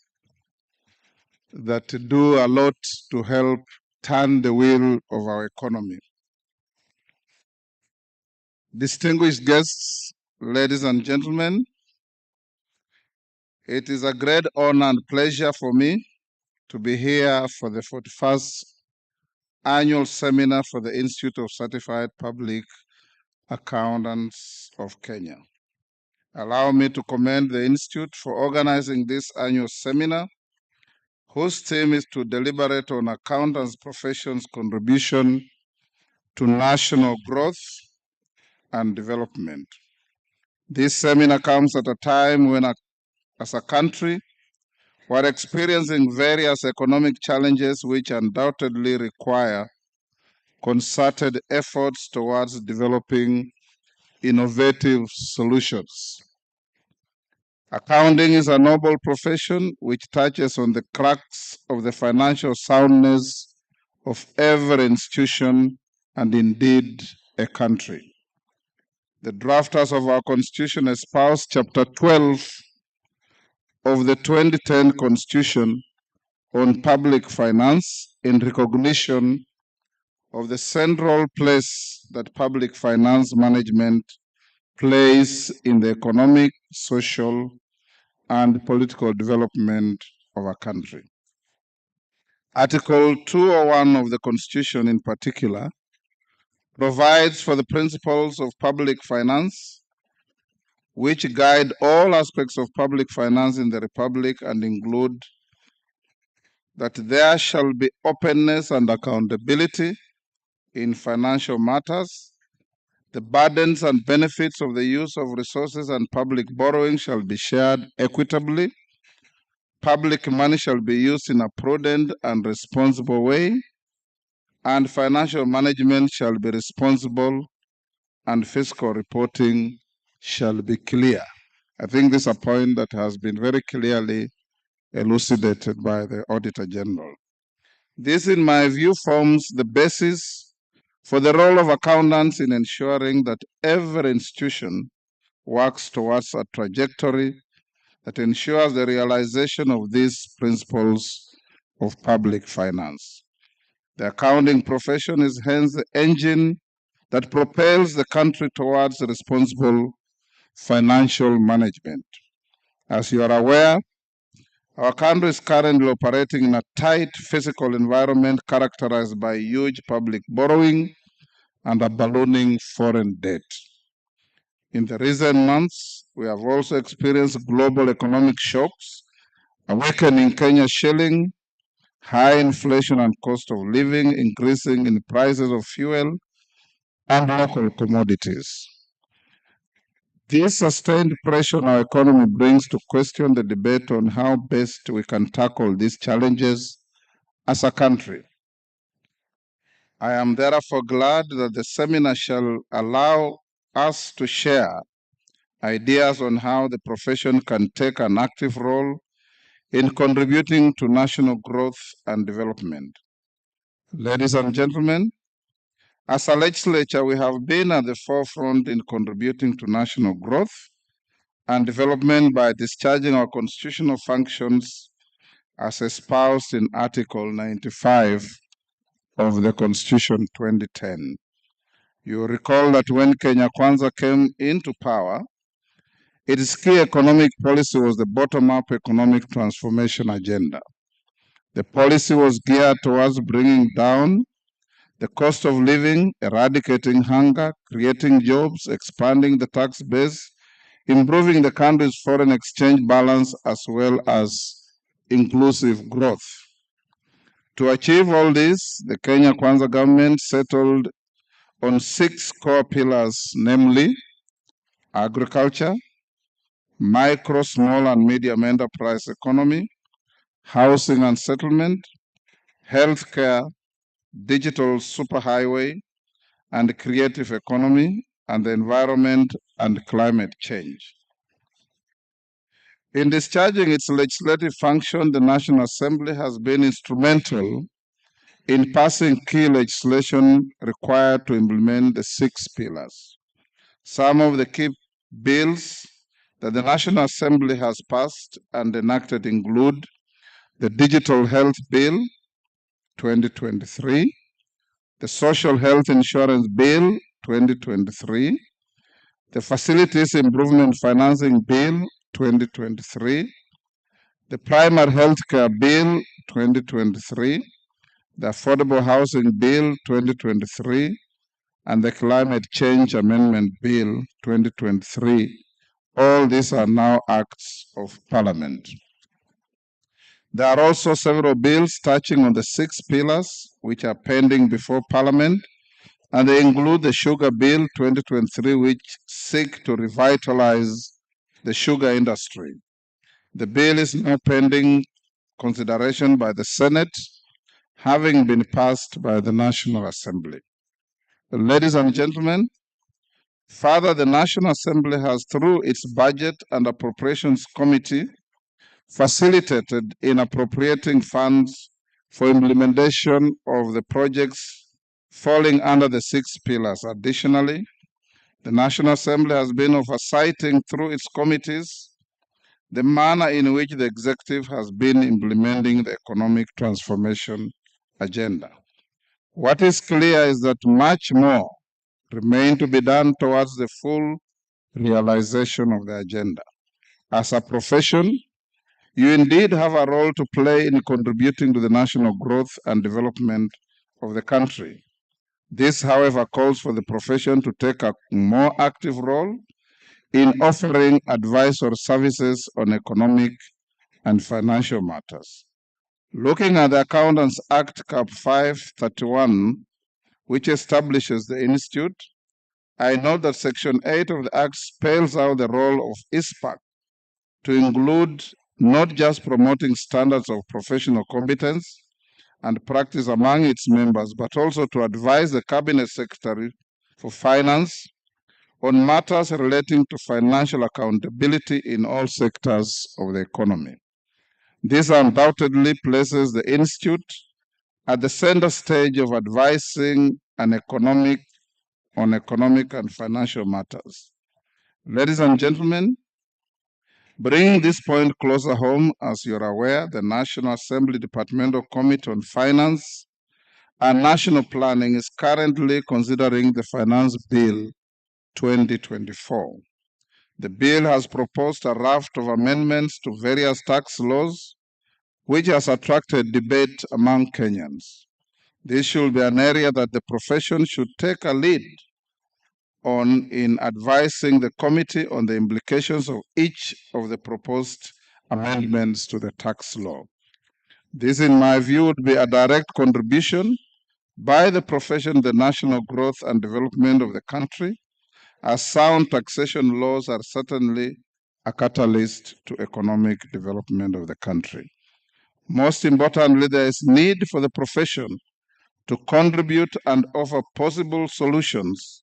that do a lot to help turn the wheel of our economy. Distinguished guests, ladies and gentlemen, it is a great honor and pleasure for me to be here for the 41st annual seminar for the Institute of Certified Public Accountants of Kenya. Allow me to commend the Institute for organizing this annual seminar, whose theme is to deliberate on accountants' profession's contribution to national growth and development. This seminar comes at a time when, as a country, we're experiencing various economic challenges which undoubtedly require concerted efforts towards developing innovative solutions. Accounting is a noble profession which touches on the crux of the financial soundness of every institution and indeed a country. The drafters of our Constitution espouse Chapter 12 of the 2010 Constitution on public finance in recognition of the central place that public finance management plays in the economic, social, and political development of a country. Article 201 of the Constitution in particular provides for the principles of public finance, which guide all aspects of public finance in the Republic and include that there shall be openness and accountability in financial matters. The burdens and benefits of the use of resources and public borrowing shall be shared equitably. Public money shall be used in a prudent and responsible way, and financial management shall be responsible, and fiscal reporting shall be clear. I think this is a point that has been very clearly elucidated by the Auditor General. This, in my view, forms the basis for the role of accountants in ensuring that every institution works towards a trajectory that ensures the realization of these principles of public finance. The accounting profession is hence the engine that propels the country towards responsible financial management. As you are aware, our country is currently operating in a tight physical environment characterized by huge public borrowing and a ballooning foreign debt. In the recent months, we have also experienced global economic shocks, a weakening Kenya shilling, high inflation and cost of living, increasing in prices of fuel and local commodities. This sustained pressure on our economy brings to question the debate on how best we can tackle these challenges as a country. I am therefore glad that the seminar shall allow us to share ideas on how the profession can take an active role in contributing to national growth and development. Ladies and gentlemen, as a legislature, we have been at the forefront in contributing to national growth and development by discharging our constitutional functions as espoused in Article 95 of the Constitution 2010. You recall that when Kenya Kwanza came into power, its key economic policy was the bottom-up economic transformation agenda. The policy was geared towards bringing down the cost of living, eradicating hunger, creating jobs, expanding the tax base, improving the country's foreign exchange balance, as well as inclusive growth. To achieve all this, the Kenya Kwanza government settled on 6 core pillars, namely agriculture, micro, small, and medium enterprise economy, housing and settlement, healthcare, digital superhighway, and creative economy, and the environment and climate change. In discharging its legislative function, the National Assembly has been instrumental in passing key legislation required to implement the 6 pillars. Some of the key bills that the National Assembly has passed and enacted include the Digital Health Bill 2023, the Social Health Insurance Bill 2023, the Facilities Improvement Financing Bill 2023, the Primary Healthcare Bill 2023, the Affordable Housing Bill 2023, and the Climate Change Amendment Bill 2023. All these are now acts of Parliament. There are also several bills touching on the 6 pillars which are pending before Parliament, and they include the Sugar Bill 2023, which seek to revitalize the sugar industry. The bill is now pending consideration by the Senate, having been passed by the National Assembly. Ladies and gentlemen, further, the National Assembly has, through its Budget and Appropriations Committee, facilitated in appropriating funds for implementation of the projects falling under the 6 pillars. Additionally, the National Assembly has been oversighting through its committees the manner in which the executive has been implementing the economic transformation agenda. What is clear is that much more remains to be done towards the full realization of the agenda. As a profession, you indeed have a role to play in contributing to the national growth and development of the country. This, however, calls for the profession to take a more active role in offering advice or services on economic and financial matters. Looking at the Accountants Act Cap 531, which establishes the Institute, I note that Section 8 of the Act spells out the role of ISPAC to include not just promoting standards of professional competence and practice among its members, but also to advise the Cabinet Secretary for Finance on matters relating to financial accountability in all sectors of the economy. This undoubtedly places the Institute at the center stage of advising on economic and financial matters. Ladies and gentlemen, bringing this point closer home, as you're aware, the National Assembly Departmental Committee on Finance and National Planning is currently considering the Finance Bill 2024. The bill has proposed a raft of amendments to various tax laws, which has attracted debate among Kenyans. This should be an area that the profession should take a lead on in advising the committee on the implications of each of the proposed amendments to the tax law. This, in my view, would be a direct contribution by the profession to the national growth and development of the country, as sound taxation laws are certainly a catalyst to economic development of the country. Most importantly, there is need for the profession to contribute and offer possible solutions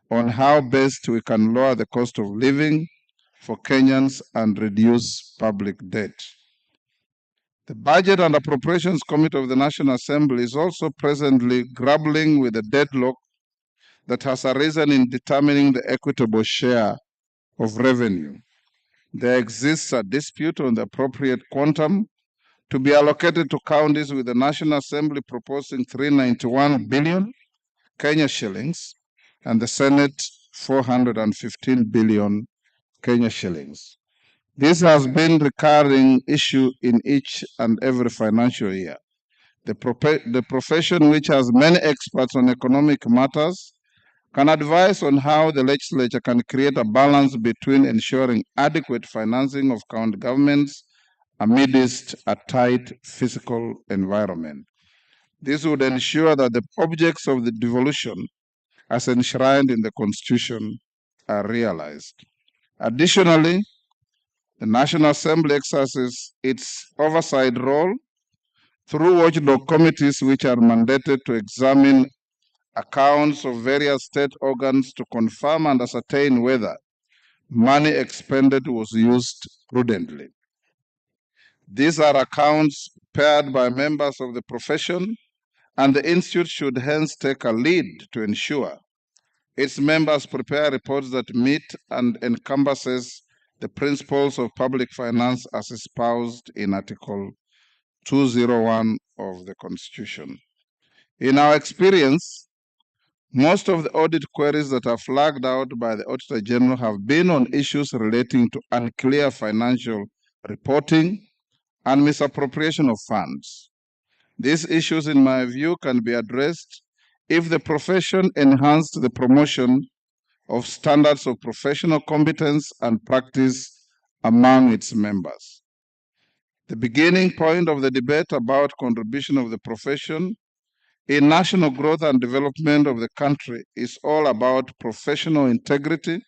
on how best we can lower the cost of living for Kenyans and reduce public debt. The Budget and Appropriations Committee of the National Assembly is also presently grappling with the deadlock that has arisen in determining the equitable share of revenue. There exists a dispute on the appropriate quantum to be allocated to counties, with the National Assembly proposing 391 billion Kenya shillings and the Senate 415 billion Kenya shillings. This has been a recurring issue in each and every financial year. The profession, which has many experts on economic matters, can advise on how the legislature can create a balance between ensuring adequate financing of county governments amidst a tight fiscal environment. This would ensure that the objects of the devolution, as enshrined in the Constitution, are realized. Additionally, the National Assembly exercises its oversight role through watchdog committees which are mandated to examine accounts of various state organs to confirm and ascertain whether money expended was used prudently. These are accounts prepared by members of the profession, and the Institute should hence take a lead to ensure its members prepare reports that meet and encompasses the principles of public finance as espoused in Article 201 of the Constitution. In our experience, most of the audit queries that are flagged out by the Auditor General have been on issues relating to unclear financial reporting and misappropriation of funds. These issues, in my view, can be addressed if the profession enhanced the promotion of standards of professional competence and practice among its members. The beginning point of the debate about contribution of the profession in national growth and development of the country is all about professional integrity,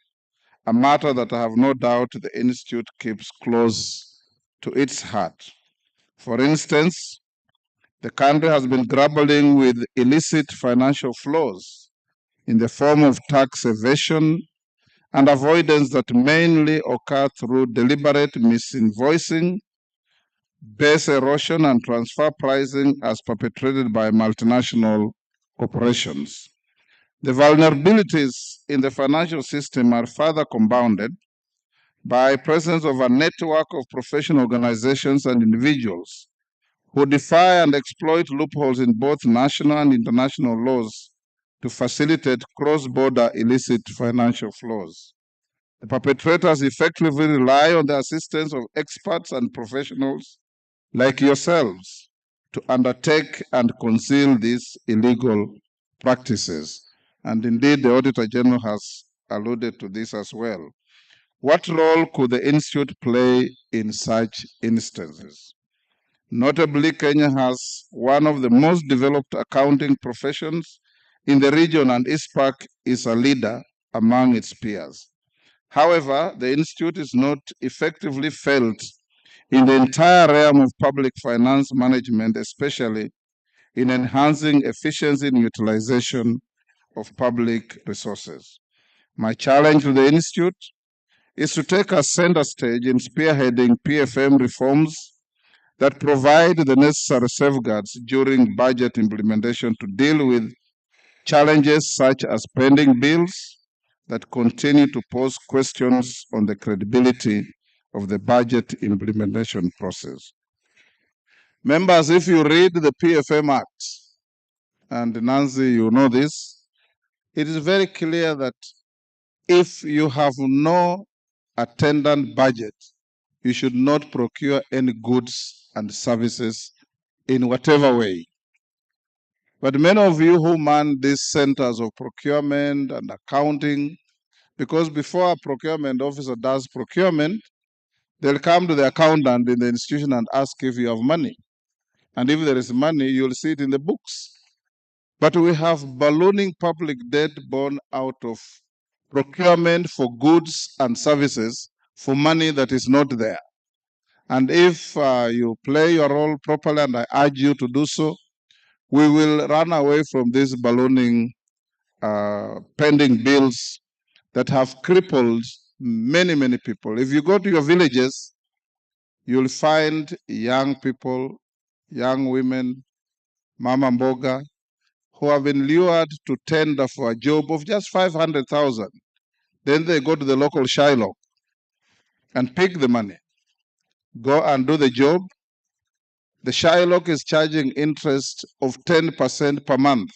a matter that I have no doubt the Institute keeps close to its heart. For instance, the country has been grappling with illicit financial flows in the form of tax evasion and avoidance that mainly occur through deliberate misinvoicing, base erosion, and transfer pricing as perpetrated by multinational corporations. The vulnerabilities in the financial system are further compounded by presence of a network of professional organizations and individuals who defy and exploit loopholes in both national and international laws to facilitate cross-border illicit financial flows. The perpetrators effectively rely on the assistance of experts and professionals like yourselves to undertake and conceal these illegal practices. And indeed, the Auditor General has alluded to this as well. What role could the Institute play in such instances? Notably, Kenya has one of the most developed accounting professions in the region, and ISPAC is a leader among its peers. However, the Institute is not effectively felt in the entire realm of public finance management, especially in enhancing efficiency and utilization of public resources. My challenge to the Institute is to take a center stage in spearheading PFM reforms that provide the necessary safeguards during budget implementation to deal with challenges such as pending bills that continue to pose questions on the credibility of the budget implementation process. Members, if you read the PFM Act, and Nancy, you know this, it is very clear that if you have no attendant budget, you should not procure any goods and services in whatever way. But many of you who man these centers of procurement and accounting, because before a procurement officer does procurement, they'll come to the accountant in the institution and ask if you have money. And if there is money, you'll see it in the books. But we have ballooning public debt born out of procurement for goods and services for money that is not there. And if you play your role properly, and I urge you to do so, we will run away from these ballooning pending bills that have crippled many, many people. If you go to your villages, you'll find young people, young women, mama mboga, who have been lured to tender for a job of just 500,000. Then they go to the local Shiloh and pick the money, go and do the job. The Shiloh is charging interest of 10% per month,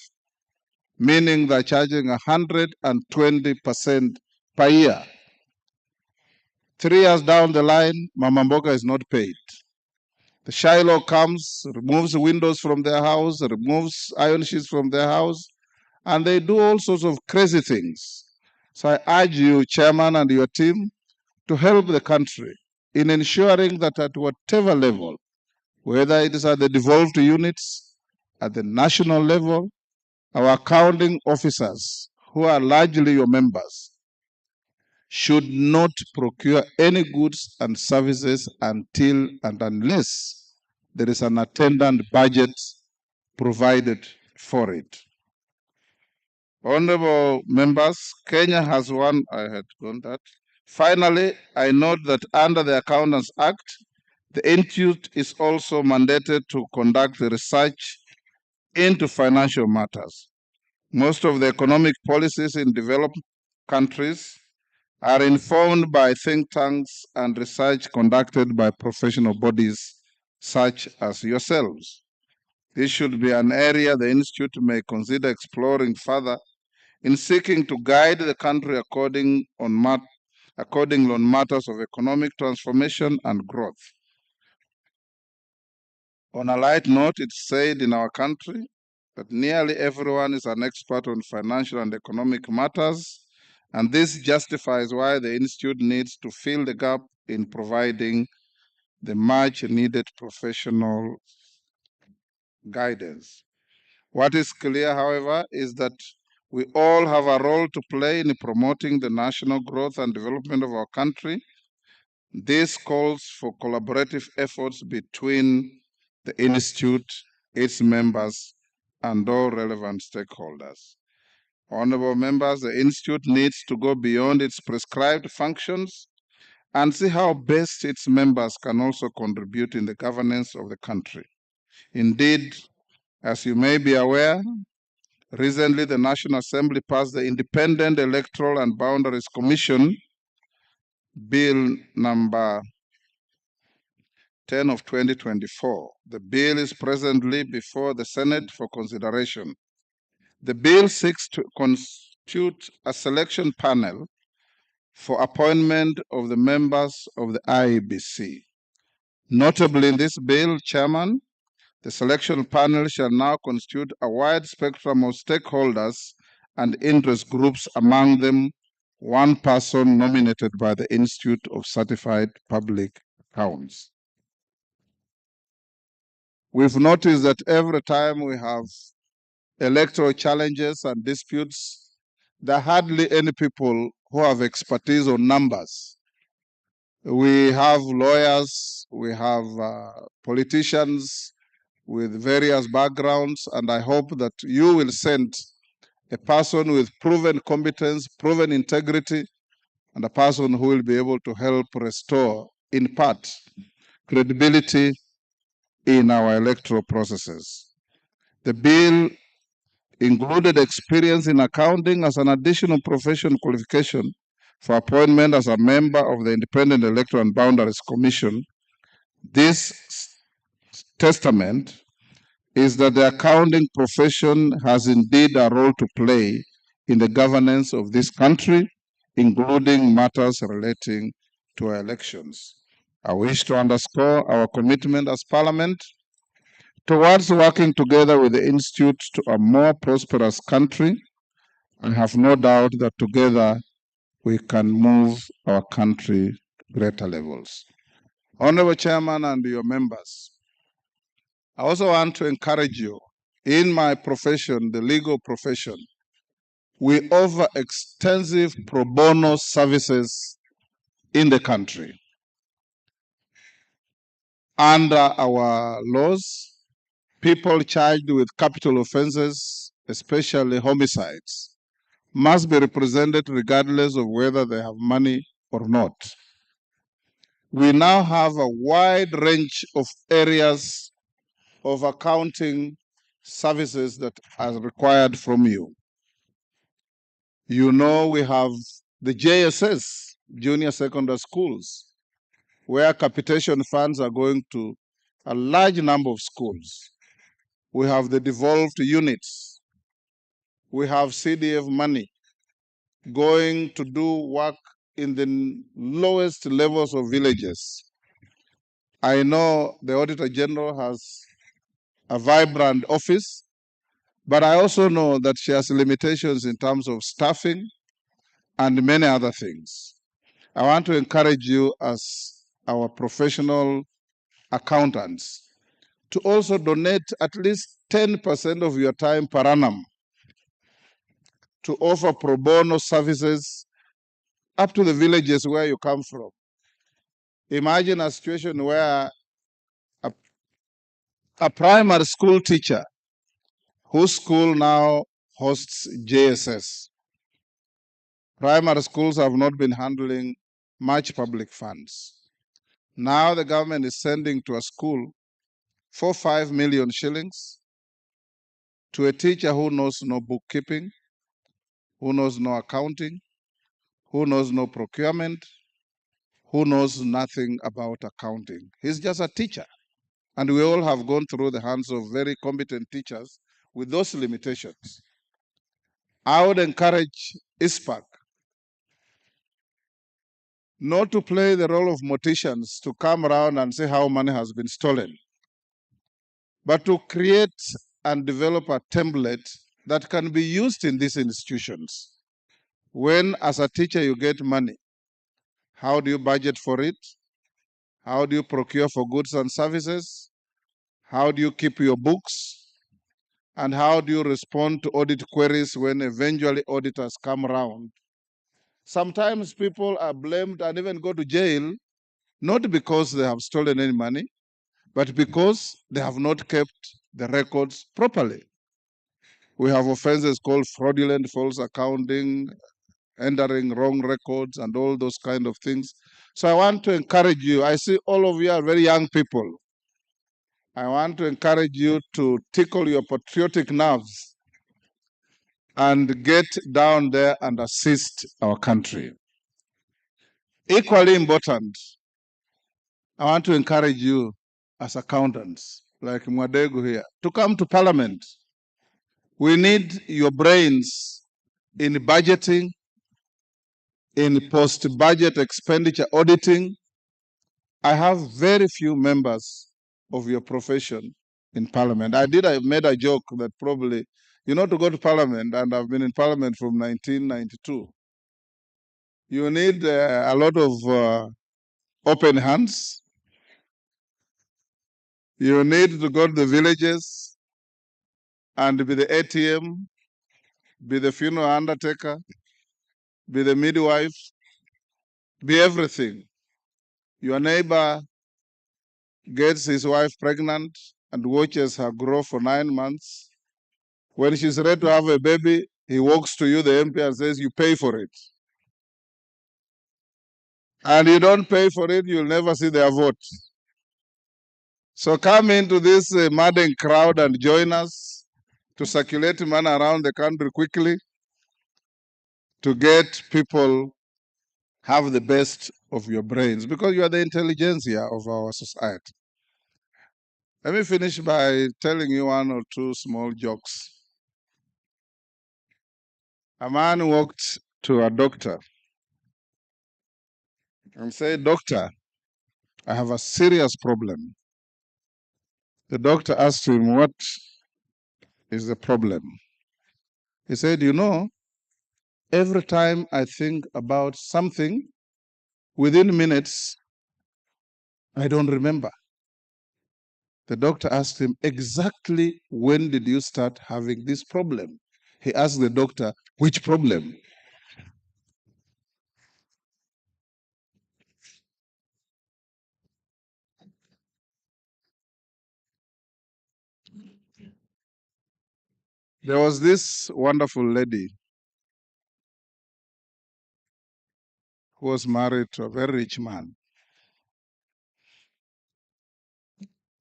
meaning they're charging 120% per year. 3 years down the line, Mama Mboga is not paid. The Shiloh comes, removes windows from their house, removes iron sheets from their house, and they do all sorts of crazy things. So I urge you, Chairman, and your team, to help the country in ensuring that at whatever level, whether it is at the devolved units, at the national level, our accounting officers, who are largely your members, should not procure any goods and services until and unless there is an attendant budget provided for it. Honorable members, Kenya has one. I had gone that. Finally, I note that under the Accountants Act, the Institute is also mandated to conduct research into financial matters. Most of the economic policies in developed countries are informed by think tanks and research conducted by professional bodies such as yourselves. This should be an area the Institute may consider exploring further in seeking to guide the country accordingly on matters of economic transformation and growth. On a light note, it's said in our country that nearly everyone is an expert on financial and economic matters, and this justifies why the Institute needs to fill the gap in providing the much needed professional guidance. What is clear, however, is that we all have a role to play in promoting the national growth and development of our country. This calls for collaborative efforts between the Institute, its members, and all relevant stakeholders. Honorable members, the Institute needs to go beyond its prescribed functions and see how best its members can also contribute in the governance of the country. Indeed, as you may be aware, recently the National Assembly passed the Independent Electoral and Boundaries Commission Bill number 10 of 2024. The bill is presently before the Senate for consideration. The bill seeks to constitute a selection panel for appointment of the members of the IEBC. Notably in this bill, Chairman, the selection panel shall now constitute a wide spectrum of stakeholders and interest groups, among them one person nominated by the Institute of Certified Public Accounts. We've noticed that every time we have electoral challenges and disputes, there are hardly any people who have expertise on numbers. We have lawyers, we have politicians with various backgrounds, and I hope that you will send a person with proven competence, proven integrity, and a person who will be able to help restore, in part, credibility in our electoral processes. The bill included experience in accounting as an additional professional qualification for appointment as a member of the Independent Electoral and Boundaries Commission. This testament is that the accounting profession has indeed a role to play in the governance of this country, including matters relating to our elections. I wish to underscore our commitment as Parliament towards working together with the Institute to a more prosperous country. I have no doubt that together we can move our country to greater levels. Honorable Chairman and your members, I also want to encourage you. In my profession, the legal profession, we offer extensive pro bono services in the country. Under our laws, people charged with capital offenses, especially homicides, must be represented regardless of whether they have money or not. We now have a wide range of areas of accounting services that are required from you. You know, we have the JSS, junior secondary schools, where capitation funds are going to a large number of schools. We have the devolved units. We have CDF money going to do work in the lowest levels of villages. I know the Auditor General has a vibrant office, but I also know that she has limitations in terms of staffing and many other things. I want to encourage you as our professional accountants to also donate at least 10% of your time per annum to offer pro bono services up to the villages where you come from. Imagine a situation where a primary school teacher whose school now hosts JSS. Primary schools have not been handling much public funds. Now the government is sending to a school 4-5 million shillings to a teacher who knows no bookkeeping, who knows no accounting, who knows no procurement, who knows nothing about accounting. He's just a teacher. And we all have gone through the hands of very competent teachers with those limitations. I would encourage ISPAC not to play the role of morticians to come around and say how money has been stolen, but to create and develop a template that can be used in these institutions. When, as a teacher, you get money, how do you budget for it? How do you procure for goods and services? How do you keep your books? And how do you respond to audit queries when eventually auditors come around? Sometimes people are blamed and even go to jail, not because they have stolen any money, but because they have not kept the records properly. We have offenses called fraudulent false accounting, entering wrong records, and all those kind of things. So I want to encourage you. I see all of you are very young people. I want to encourage you to tickle your patriotic nerves and get down there and assist our country. Equally important, I want to encourage you as accountants, like Mwadegu here, to come to Parliament. We need your brains in budgeting, in post-budget expenditure auditing. I have very few members of your profession in Parliament. I made a joke that probably, to go to Parliament, and I've been in Parliament from 1992, you need a lot of open hands. You need to go to the villages and be the ATM, be the funeral undertaker, be the midwife, be everything. Your neighbor gets his wife pregnant and watches her grow for 9 months. When she's ready to have a baby, he walks to you, the MP, and says, you pay for it. And you don't pay for it, you'll never see their vote. So come into this madding crowd and join us to circulate money around the country quickly to get people have the best of your brains, because you are the intelligentsia of our society. Let me finish by telling you one or two small jokes. A man walked to a doctor and said, Doctor, I have a serious problem. The doctor asked him, what is the problem? He said, every time I think about something, within minutes, I don't remember. The doctor asked him, exactly when did you start having this problem? He asked the doctor, which problem? There was this wonderful lady who was married to a very rich man.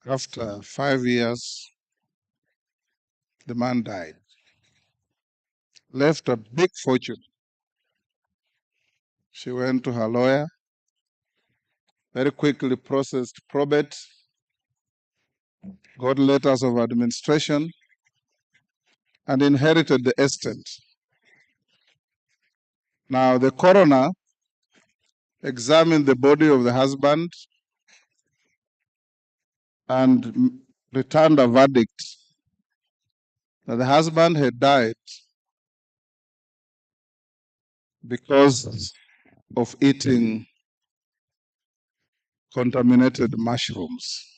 After 5 years, the man died, left a big fortune. She went to her lawyer, very quickly processed probate, got letters of administration, and inherited the estate. Now, the coroner examined the body of the husband and returned a verdict that the husband had died because of eating contaminated mushrooms.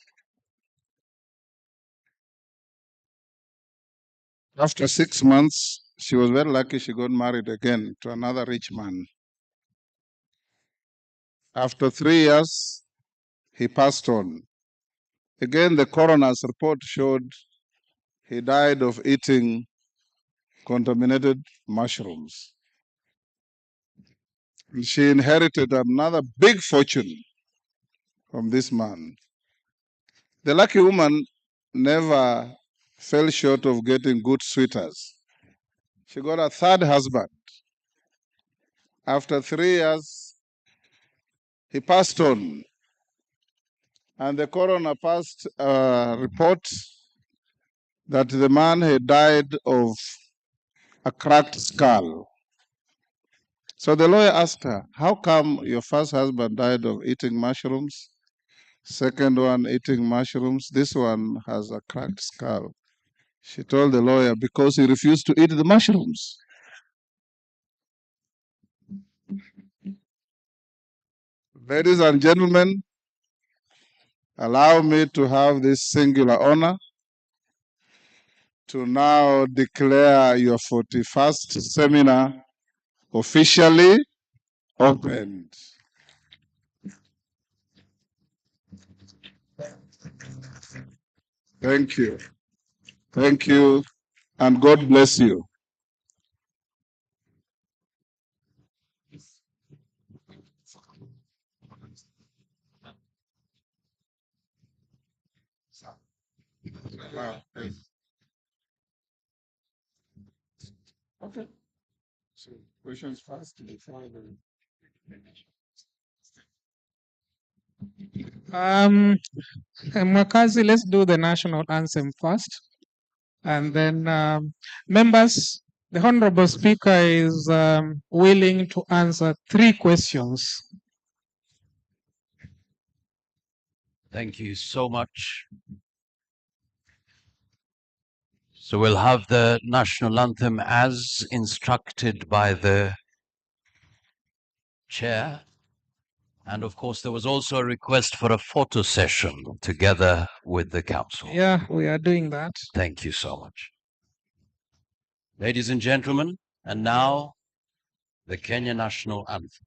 After 6 months, she was very lucky she got married again to another rich man. After 3 years, he passed on. Again, the coroner's report showed he died of eating contaminated mushrooms. And she inherited another big fortune from this man. The lucky woman never fell short of getting good suitors. She got a third husband. After 3 years, he passed on. And the coroner passed a report that the man had died of a cracked skull. So the lawyer asked her, how come your first husband died of eating mushrooms? Second one eating mushrooms. This one has a cracked skull. She told the lawyer, because he refused to eat the mushrooms. Ladies and gentlemen, allow me to have this singular honor to now declare your 41st seminar officially opened. Thank you. Thank you, and God bless you. Wow. Okay. So questions first before Mwakazi, let's do the national anthem first. And then members, the Honorable Speaker is willing to answer 3 questions. Thank you so much. So we'll have the national anthem as instructed by the chair. And of course, there was also a request for a photo session together with the council. Yeah, we are doing that. Thank you so much. Ladies and gentlemen, and now the Kenya national anthem.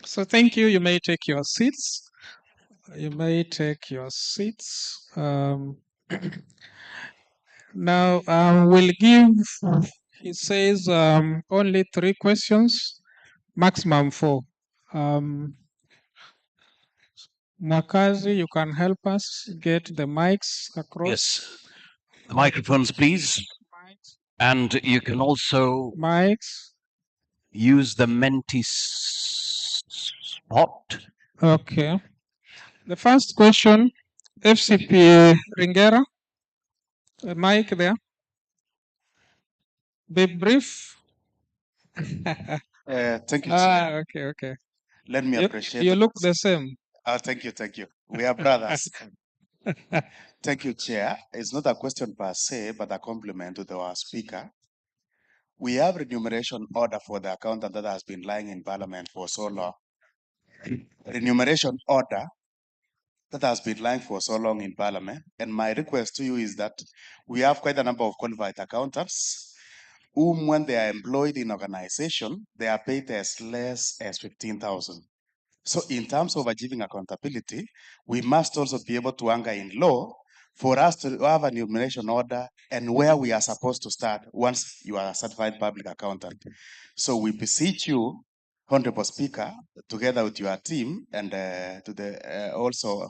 So thank you. You may take your seats. You may take your seats. Now we'll give, he says, only 3 questions, maximum 4. Mwakazi, you can help us get the mics across. Yes. The microphones, please. Mics. And you can also Mics. use the Menti spot. Okay. The first question, FCPA Ringera, a mic there. Be brief. Thank you, Chair. Okay. Let me appreciate You it. look the same. Thank you. We are brothers. Thank you, Chair. It's not a question per se, but a compliment to our speaker. We have remuneration order for the accountant that has been lying in Parliament for so long. Remuneration order that has been lying for so long in Parliament. And my request to you is that we have quite a number of qualified accountants whom, when they are employed in organization, they are paid as less as 15,000. So in terms of achieving accountability, we must also be able to anchor in law for us to have a remuneration order and where we are supposed to start once you are a certified public accountant. So we beseech you, Honorable Speaker, together with your team and to the also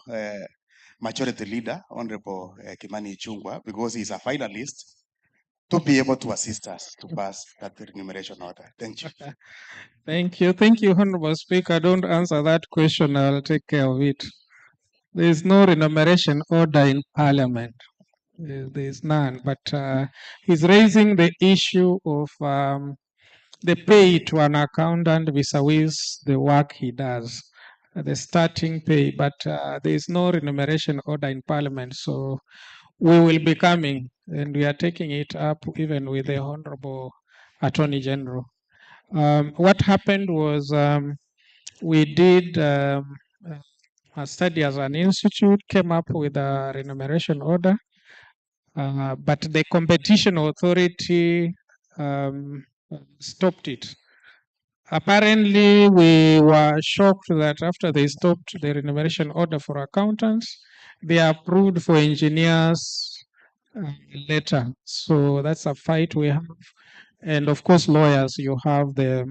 majority leader, Honorable Kimani Ichung'wah, because he's a finalist, to be able to assist us to pass that remuneration order. Thank you. Thank you, Honorable Speaker. Don't answer that question. I'll take care of it. There is no remuneration order in Parliament. there is none. But he's raising the issue of the pay to an accountant vis-a-vis the work he does, the starting pay. But there is no remuneration order in Parliament, so we will be coming, and we are taking it up even with the Honorable Attorney General. What happened was we did a study as an institute, came up with a remuneration order, but the competition authority stopped it. Apparently, we were shocked that after they stopped the remuneration order for accountants, they approved for engineers later. So that's a fight we have. And of course, lawyers, you have the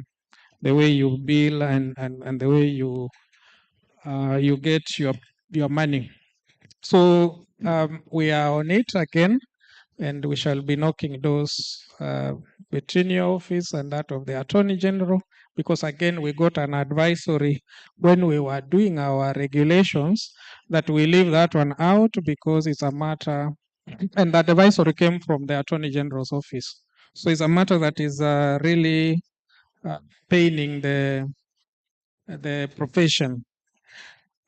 way you bill and the way you get your money. So we are on it again, and we shall be knocking doors between your office and that of the Attorney General, because again, we got an advisory when we were doing our regulations that we leave that one out because it's a matter, and that advisory came from the Attorney General's office. So it's a matter that is really paining the profession.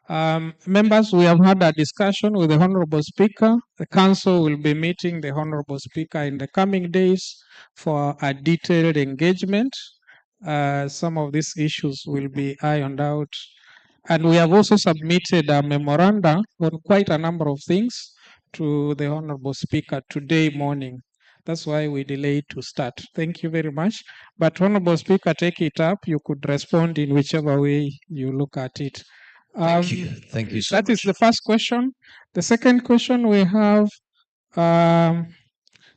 Members, we have had a discussion with the Honorable Speaker. The Council will be meeting the Honorable Speaker in the coming days for a detailed engagement. Some of these issues will be ironed out. And we have also submitted a memoranda on quite a number of things to the Honorable Speaker today morning. That's why we delayed to start. Thank you very much. But Honorable Speaker, take it up. You could respond in whichever way you look at it. Thank you. Thank you so That much. is the first question. The second question we have.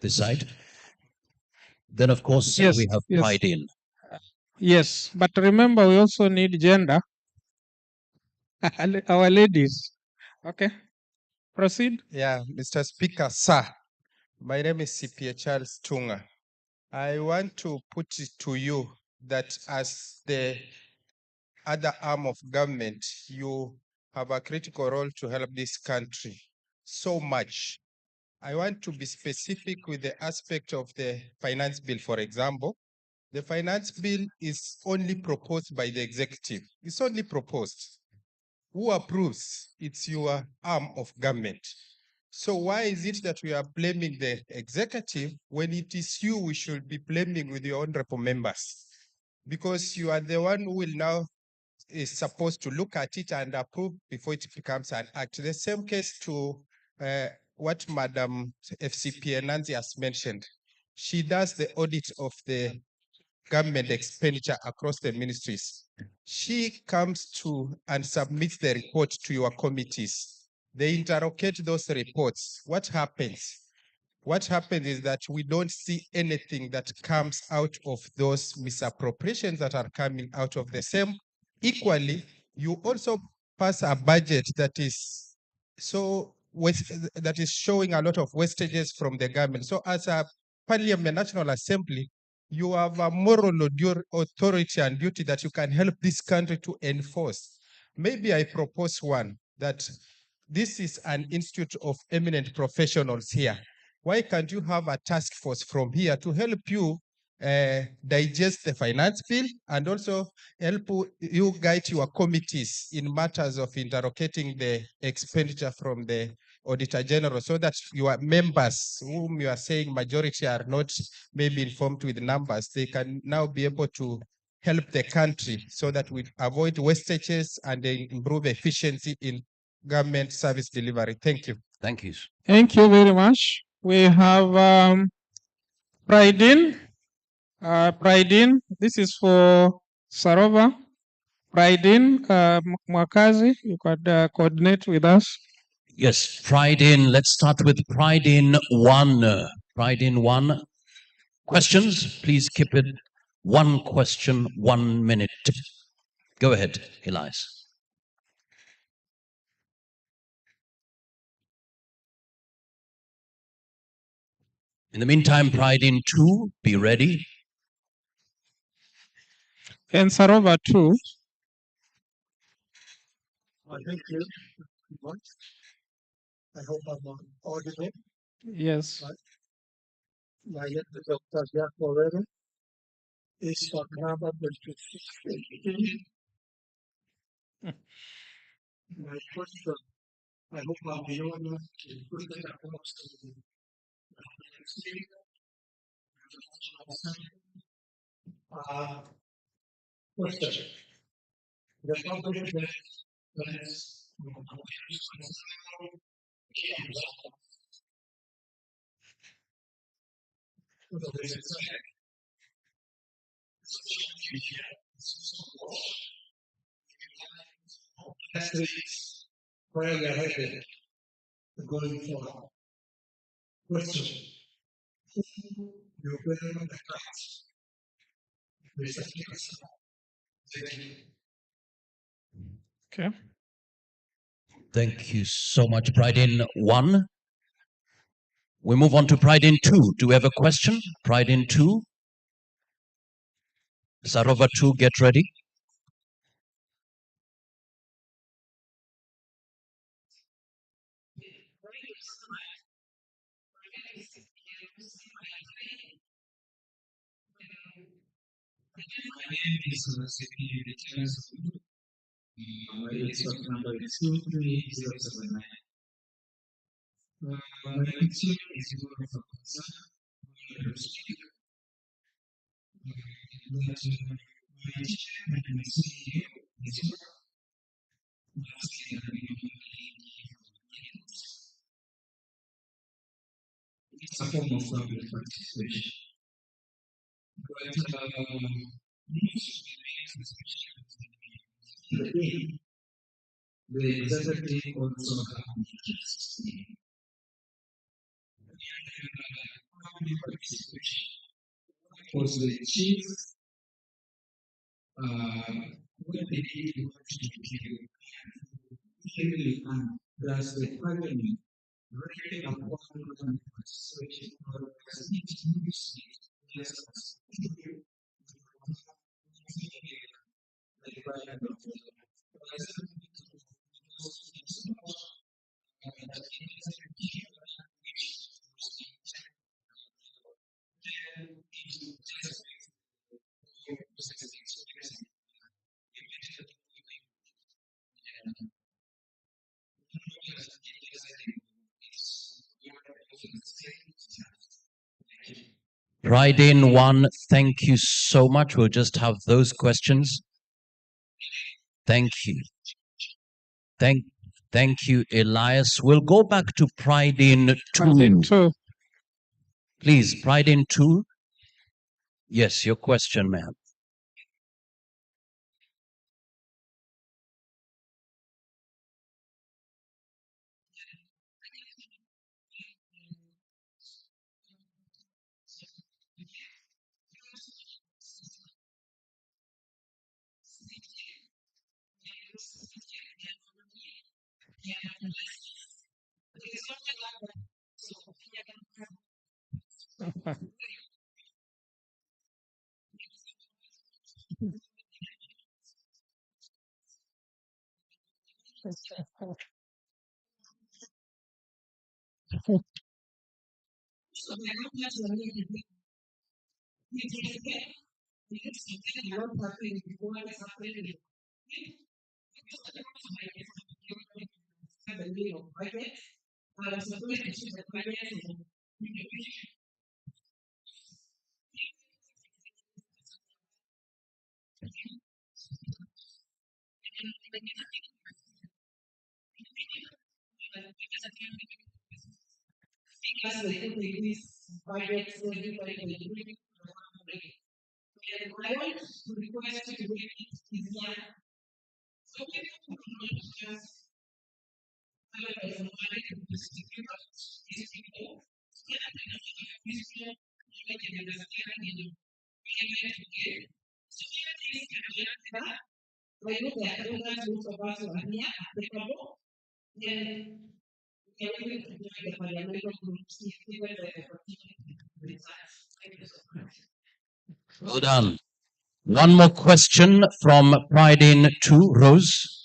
This side. Then, of course, Yes, we have yes. Pride in. Yes, but remember, we also need gender. Our ladies. Okay. Proceed. Yeah, Mr. Speaker, sir. My name is CPA Charles Tunga. I want to put it to you that as the other arm of government, you have a critical role to help this country so much. I want to be specific with the aspect of the finance bill, for example. The finance bill is only proposed by the executive. It's only proposed. Who approves? It's your arm of government. So why is it that we are blaming the executive when it is you we should be blaming with your honorable members? Because you are the one who will now is supposed to look at it and approve before it becomes an act. The same case to what Madam FCPA Nancy has mentioned. She does the audit of the government expenditure across the ministries. She comes to and submits the report to your committees. They interrogate those reports. What happens? What happens is that we don't see anything that comes out of those misappropriations that are coming out of the same. Equally, you also pass a budget that is that is showing a lot of wastages from the government. So as a Parliament National Assembly, you have a moral authority and duty that you can help this country to enforce. Maybe I propose one, that this is an institute of eminent professionals here. Why can't you have a task force from here to help you digest the finance bill and also help you guide your committees in matters of interrogating the expenditure from the Auditor General, so that your members, whom you are saying majority are not maybe informed with numbers, they can now be able to help the country so that we avoid wastages and improve efficiency in government service delivery. Thank you. Thank you. Thank you very much. We have Pride in. Pride in. This is for Sarova. Pride in. Mwakazi, you could coordinate with us. Yes, Pride in. Let's start with Pride in 1. Pride in 1. Questions? Please keep it 1 question, 1 minute. Go ahead, Elias. In the meantime, Pride in 2, be ready. And Sarova too. Thank you. I hope I'm audible. Yes. My name is Dr. Jack Moreno. It's for number 23. My question, I hope I'll be able to put it across to the question. The public that is where we are headed going forward. Question. You bear the tax. Okay. Thank you so much, Pride in 1. We move on to Pride in 2. Do we have a question? Pride in 2. Sarova 2, get ready. My name is CP. My expert number is 23079. My concern is more of a concern. That my teacher and my CEO is it's a form of public participation. But most of the day, the executive also have interest in public participation. Because the chief, what they did was to really does the parliament really upon public participation or does it use it as the parliament of the Pride in 1, thank you so much. We'll just have those questions. Thank you. Thank you, Elias. We'll go back to Pride in 2. Please, Pride in 2. Yes, your question, ma'am. Well done. One more question from Pride in 2, Rose.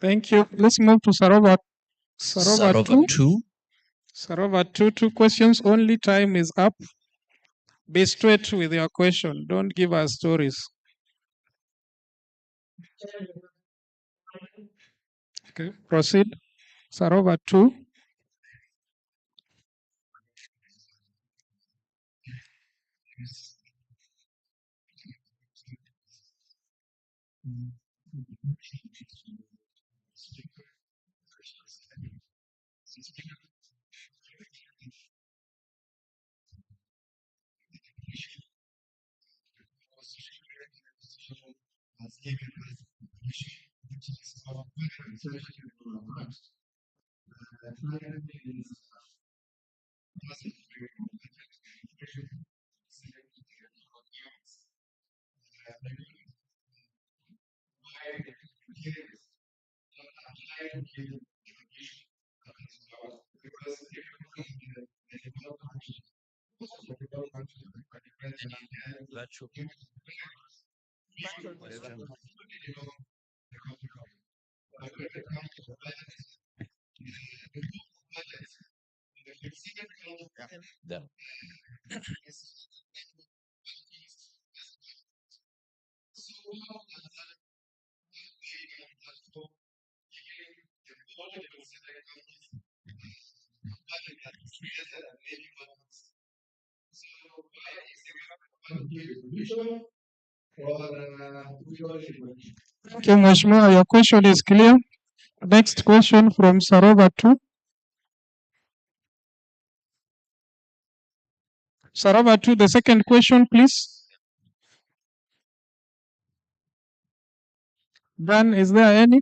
Thank you. Let's move to Sarova. Sarova 2. Sarova 2. 2 questions only. Time is up. Be straight with your question. Don't give us stories. Okay, proceed. Sarova 2. Okay, Mheshimiwa, your question is clear. Next question from Sarova 2. Sarova 2, the second question, please. Dan, is there any?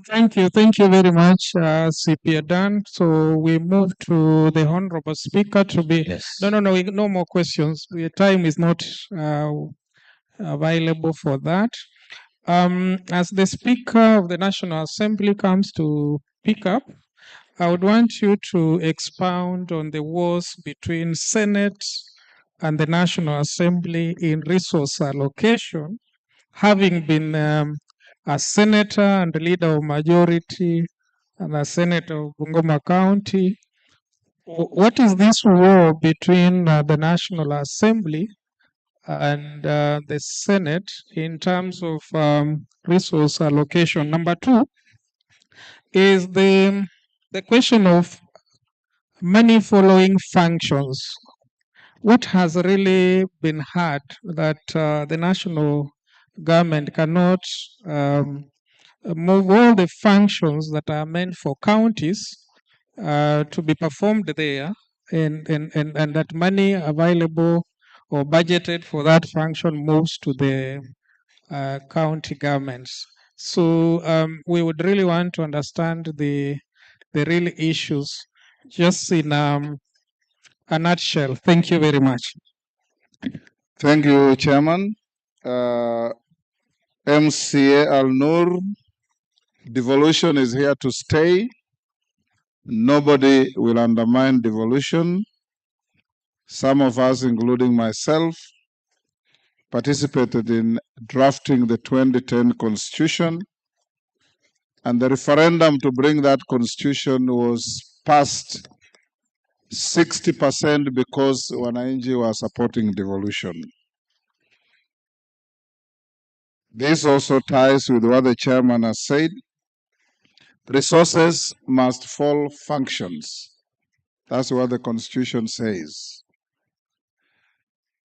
Thank you very much, CPA Dan. So we move to the Honorable Speaker to be. Yes. No more questions. The time is not available for that. As the Speaker of the National Assembly comes to pick up, I would want you to expound on the wars between Senate and the National Assembly in resource allocation, having been a senator and leader of majority and a senator of Bungoma County. What is this war between the National Assembly and the Senate in terms of resource allocation? Number 2 is the question of many following functions. What has really been hard that the national government cannot move all the functions that are meant for counties to be performed there, and that money available or budgeted for that function moves to the county governments. So we would really want to understand the real issues just in a nutshell. Thank you very much. Thank you, Chairman. MCA Al Nur, devolution is here to stay. Nobody will undermine devolution. Some of us, including myself, participated in drafting the 2010 Constitution, and the referendum to bring that Constitution was passed 60% because wananchi were supporting devolution. This also ties with what the chairman has said. Resources must follow functions. That's what the Constitution says.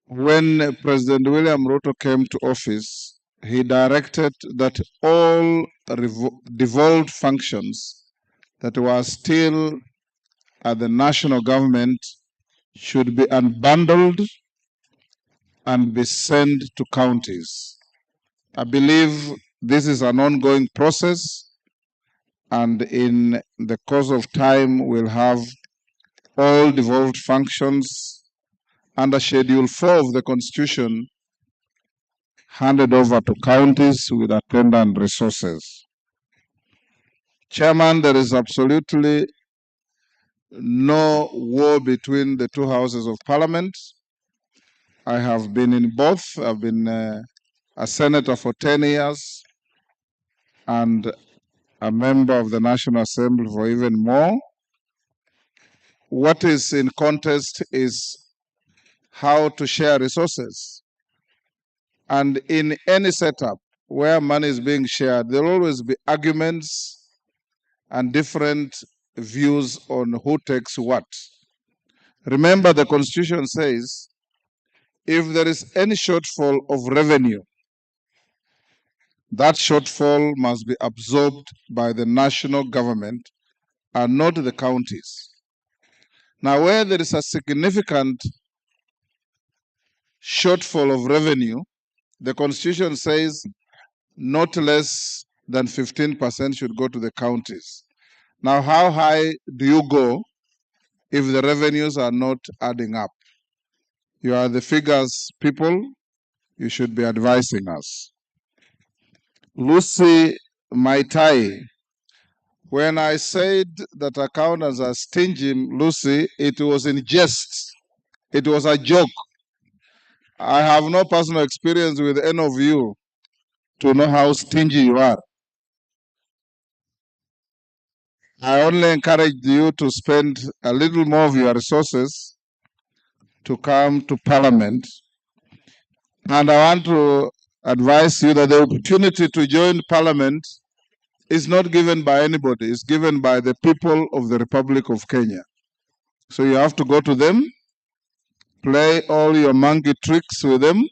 When President William Ruto came to office, he directed that all devolved functions that were still at the national government should be unbundled and be sent to counties. I believe this is an ongoing process, and in the course of time, we'll have all devolved functions under Schedule 4 of the Constitution handed over to counties with attendant resources. Chairman, there is absolutely no war between the two houses of parliament. I have been in both. I've been a senator for 10 years and a member of the National Assembly for even more. What is in contest is how to share resources. And in any setup where money is being shared, there will always be arguments and different views on who takes what. Remember, the Constitution says if there is any shortfall of revenue, that shortfall must be absorbed by the national government and not the counties. Now, where there is a significant shortfall of revenue, the Constitution says not less than 15% should go to the counties. Now, how high do you go if the revenues are not adding up? You are the figures people, you should be advising us. Lucy Maitai, when I said that accountants are stingy, Lucy, it was in jest. It was a joke. I have no personal experience with any of you to know how stingy you are. I only encourage you to spend a little more of your resources to come to Parliament. And I want to advise you that the opportunity to join Parliament is not given by anybody, it's given by the people of the Republic of Kenya. So you have to go to them, play all your monkey tricks with them,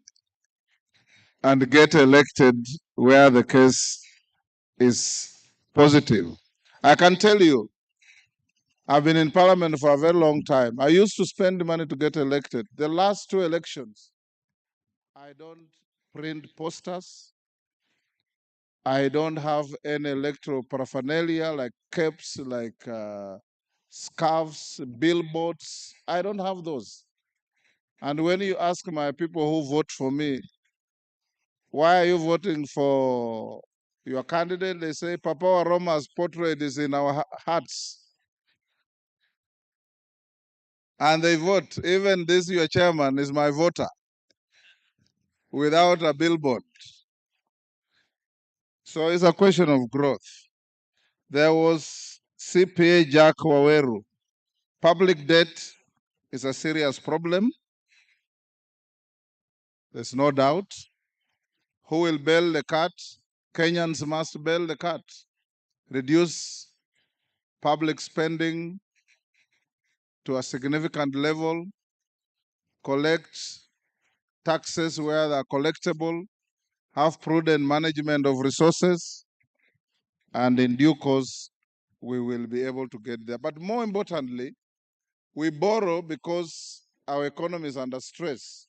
and get elected where the case is positive. I can tell you, I've been in Parliament for a very long time. I used to spend money to get elected. The last two elections, I don't print posters. I don't have any electoral paraphernalia like capes, like scarves, billboards. I don't have those. And when you ask my people who vote for me, why are you voting for your candidate? They say Papa Roma's portrait is in our hearts. And they vote. Even this, your chairman, is my voter without a billboard. So it's a question of growth. There was CPA Jack Waweru. Public debt is a serious problem. There's no doubt. Who will bail the cat? Kenyans must bail the cat. Reduce public spending to a significant level. Collect taxes where they are collectible. Have prudent management of resources. And in due course, we will be able to get there. But more importantly, we borrow because our economy is under stress.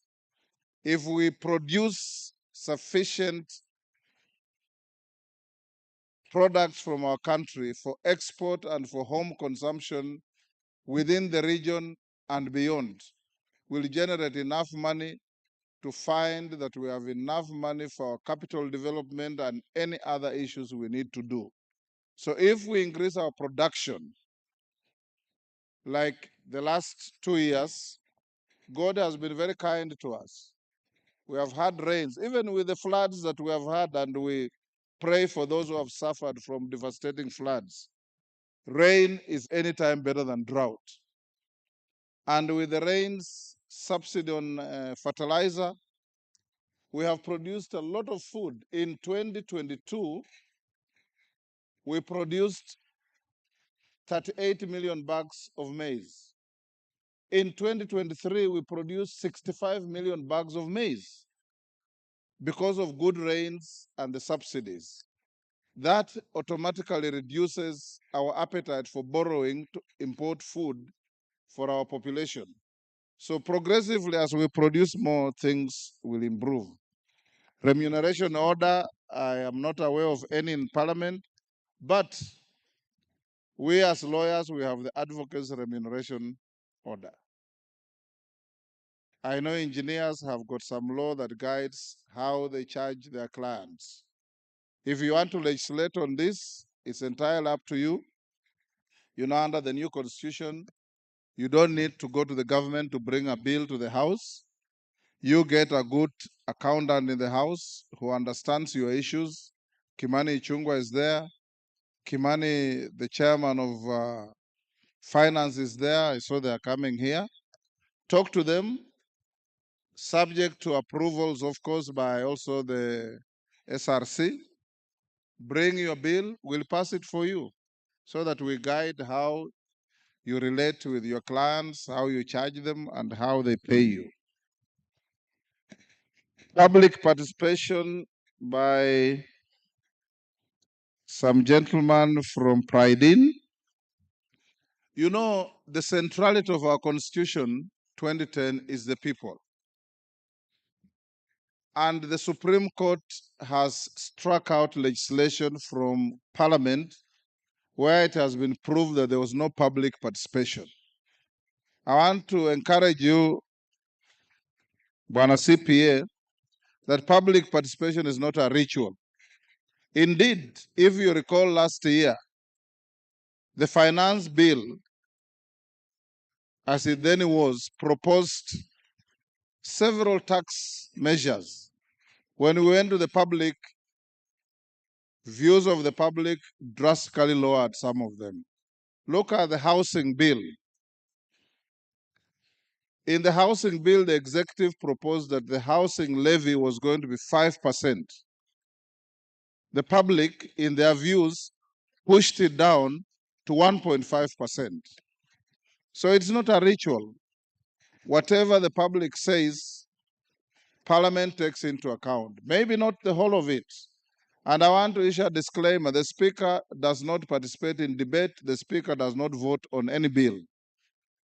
If we produce sufficient products from our country for export and for home consumption within the region and beyond, we'll generate enough money to find that we have enough money for our capital development and any other issues we need to do. So if we increase our production, like the last 2 years, God has been very kind to us. We have had rains, even with the floods that we have had, and we pray for those who have suffered from devastating floods. Rain is anytime better than drought. And with the rains, subsidy on fertilizer, We have produced a lot of food. In 2022, we produced 38 million bags of maize. In 2023, we produced 65 million bags of maize because of good rains and the subsidies. That automatically reduces our appetite for borrowing to import food for our population. So progressively, as we produce more, things will improve. Remuneration order, I am not aware of any in Parliament, but we as lawyers, we have the advocates remuneration order. I know engineers have got some law that guides how they charge their clients. If you want to legislate on this, it's entirely up to you. You know, under the new constitution, you don't need to go to the government to bring a bill to the House. You get a good accountant in the House who understands your issues. Kimani Ichung'wah is there. Kimani, the chairman of finance, is there. I saw they are coming here. Talk to them, subject to approvals, of course, by also the SRC. Bring your bill, we'll pass it for you so that we guide how you relate with your clients, how you charge them, and how they pay you. Public participation by some gentleman from Pride In. You know, the centrality of our constitution, 2010, is the people. And the Supreme Court has struck out legislation from Parliament where it has been proved that there was no public participation. I want to encourage you, Bwana CPA, that public participation is not a ritual. Indeed, if you recall last year, the finance bill, as it then was, proposed several tax measures. When we went to the public, views of the public drastically lowered some of them. Look at the housing bill. In the housing bill, the executive proposed that the housing levy was going to be 5%. The public, in their views, pushed it down to 1.5%. So it's not a ritual. Whatever the public says, Parliament takes into account. Maybe not the whole of it. And I want to issue a disclaimer. The Speaker does not participate in debate. The Speaker does not vote on any bill.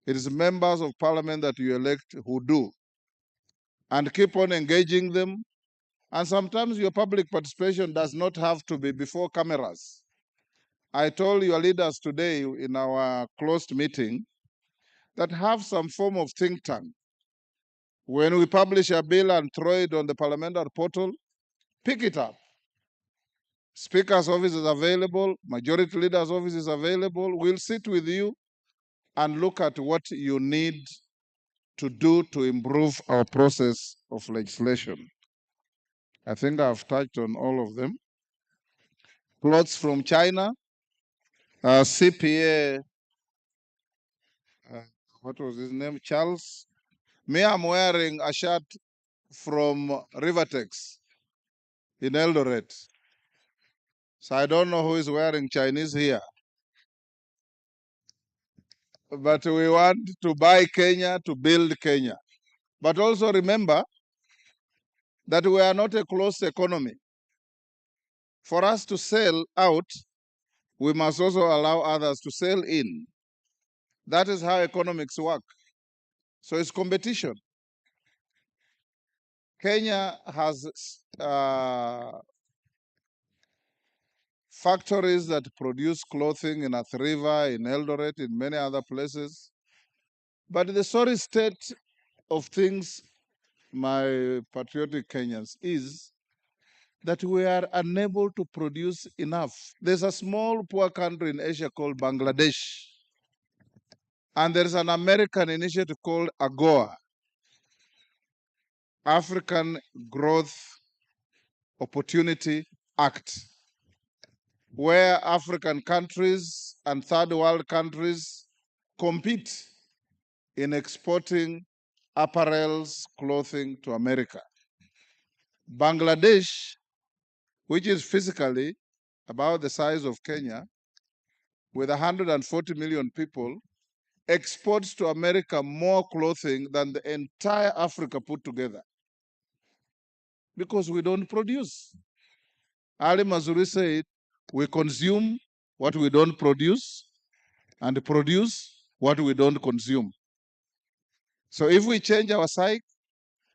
It is members of Parliament that you elect who do. And keep on engaging them. And sometimes your public participation does not have to be before cameras. I told your leaders today in our closed meeting that have some form of think tank. When we publish a bill and throw it on the parliamentary portal, pick it up. Speaker's office is available, majority leader's office is available. We'll sit with you and look at what you need to do to improve our process of legislation. I think I've touched on all of them. Clothes from China, CPA, what was his name? Charles. Me, I'm wearing a shirt from Rivertex in Eldoret. So I don't know who is wearing Chinese here. But we want to buy Kenya to build Kenya. But also remember that we are not a closed economy. For us to sell out, we must also allow others to sell in. That is how economics work. So it's competition. Kenya has factories that produce clothing in Athi River, in Eldoret, in many other places. But the sorry state of things, my patriotic Kenyans, is that we are unable to produce enough. There's a small poor country in Asia called Bangladesh. And there's an American initiative called AGOA, African Growth Opportunity Act, where African countries and third world countries compete in exporting apparels, clothing to America. Bangladesh, which is physically about the size of Kenya, with 140 million people, exports to America more clothing than the entire Africa put together. Because we don't produce. Ali Mazuri said, we consume what we don't produce and produce what we don't consume. So if we change our psyche,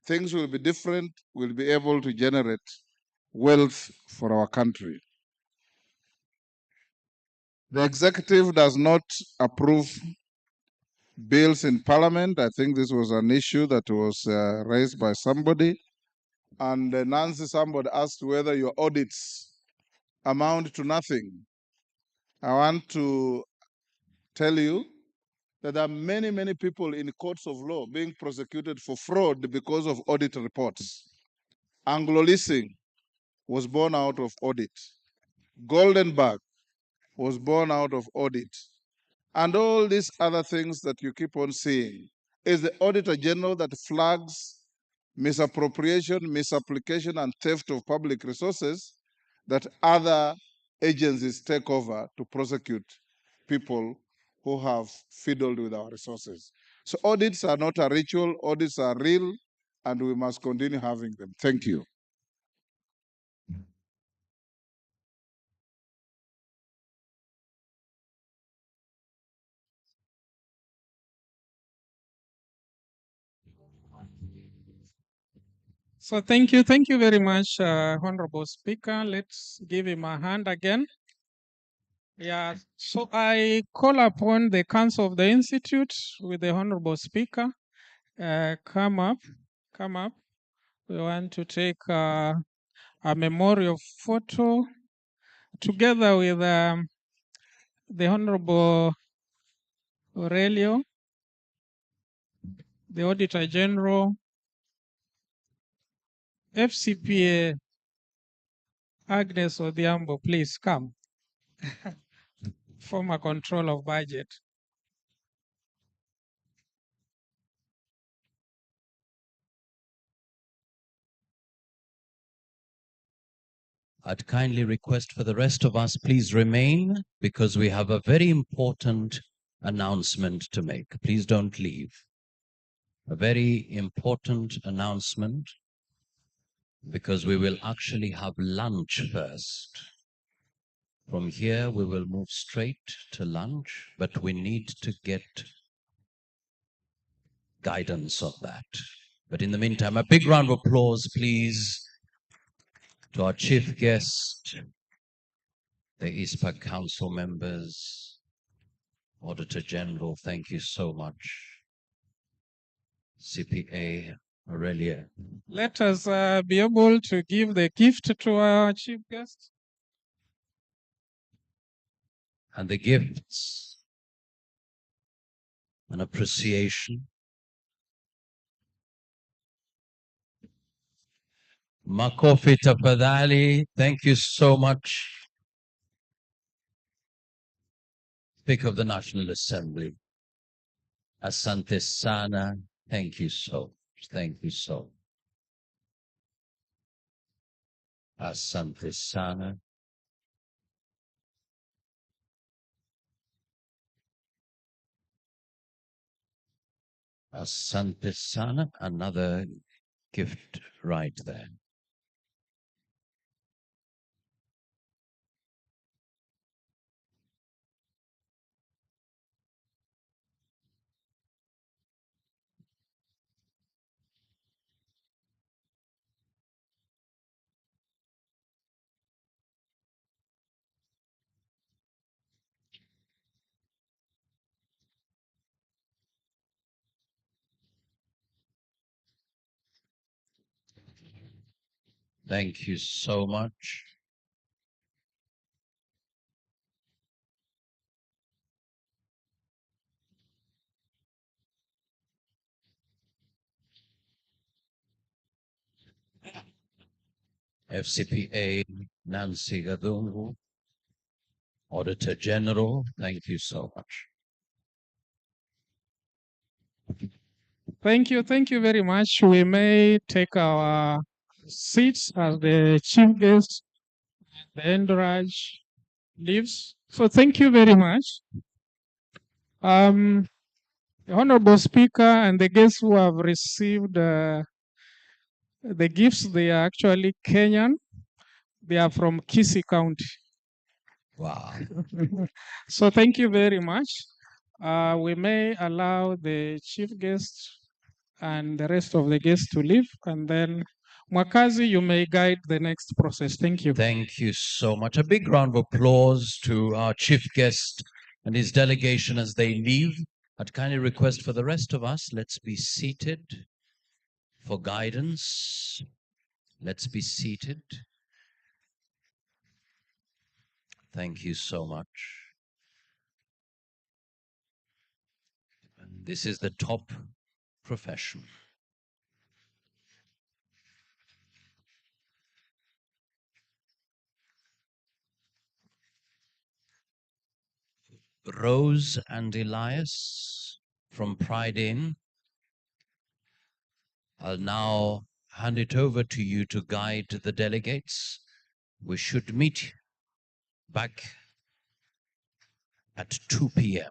things will be different. We'll be able to generate wealth for our country. The executive does not approve bills in parliament. I think this was an issue that was raised by somebody. And Nancy, somebody asked whether your audits amount to nothing. I want to tell you that there are many, many people in courts of law being prosecuted for fraud because of audit reports. Anglo Leasing was born out of audit. Goldenberg was born out of audit. And all these other things that you keep on seeing is the Auditor General that flags misappropriation, misapplication, and theft of public resources that other agencies take over to prosecute people who have fiddled with our resources. So audits are not a ritual, audits are real, and we must continue having them. Thank you. So thank you very much, Honorable Speaker. Let's give him a hand again. Yeah, so I call upon the Council of the Institute with the Honorable Speaker. Come up. We want to take a memorial photo together with the Honorable Aurelio, the Auditor General, FCPA, Agnes Odhiambo, please come. Former Control of Budget. I'd kindly request for the rest of us, please remain, because we have a very important announcement to make. Please don't leave. A very important announcement, because we will actually have lunch first. From here, we will move straight to lunch, but we need to get guidance on that. But in the meantime, a big round of applause, please, to our chief guest, the ISPA Council members, Auditor General, thank you so much. CPA Aurelia. Let us be able to give the gift to our chief guest. And the gifts, an appreciation. Makofi tafadhali, thank you so much. Speaker of the National Assembly, asante sana, thank you so much, thank you so much. Asante sana. Asante sana, another gift right there. Thank you so much. FCPA Nancy Gadungu, Auditor General, thank you so much. Thank you very much. We may take our sits as the chief guest, then Raj leaves. So thank you very much. The Honorable Speaker and the guests who have received the gifts, they are actually Kenyan. They are from Kisii County. Wow. So thank you very much. We may allow the chief guest and the rest of the guests to leave, and then Mwakazi, you may guide the next process. Thank you. Thank you so much. A big round of applause to our chief guest and his delegation as they leave. I'd kindly request for the rest of us, let's be seated for guidance. Let's be seated. Thank you so much. And this is the top profession. Rose and Elias from Pride Inn. I'll now hand it over to you to guide the delegates. We should meet back at 2 p.m.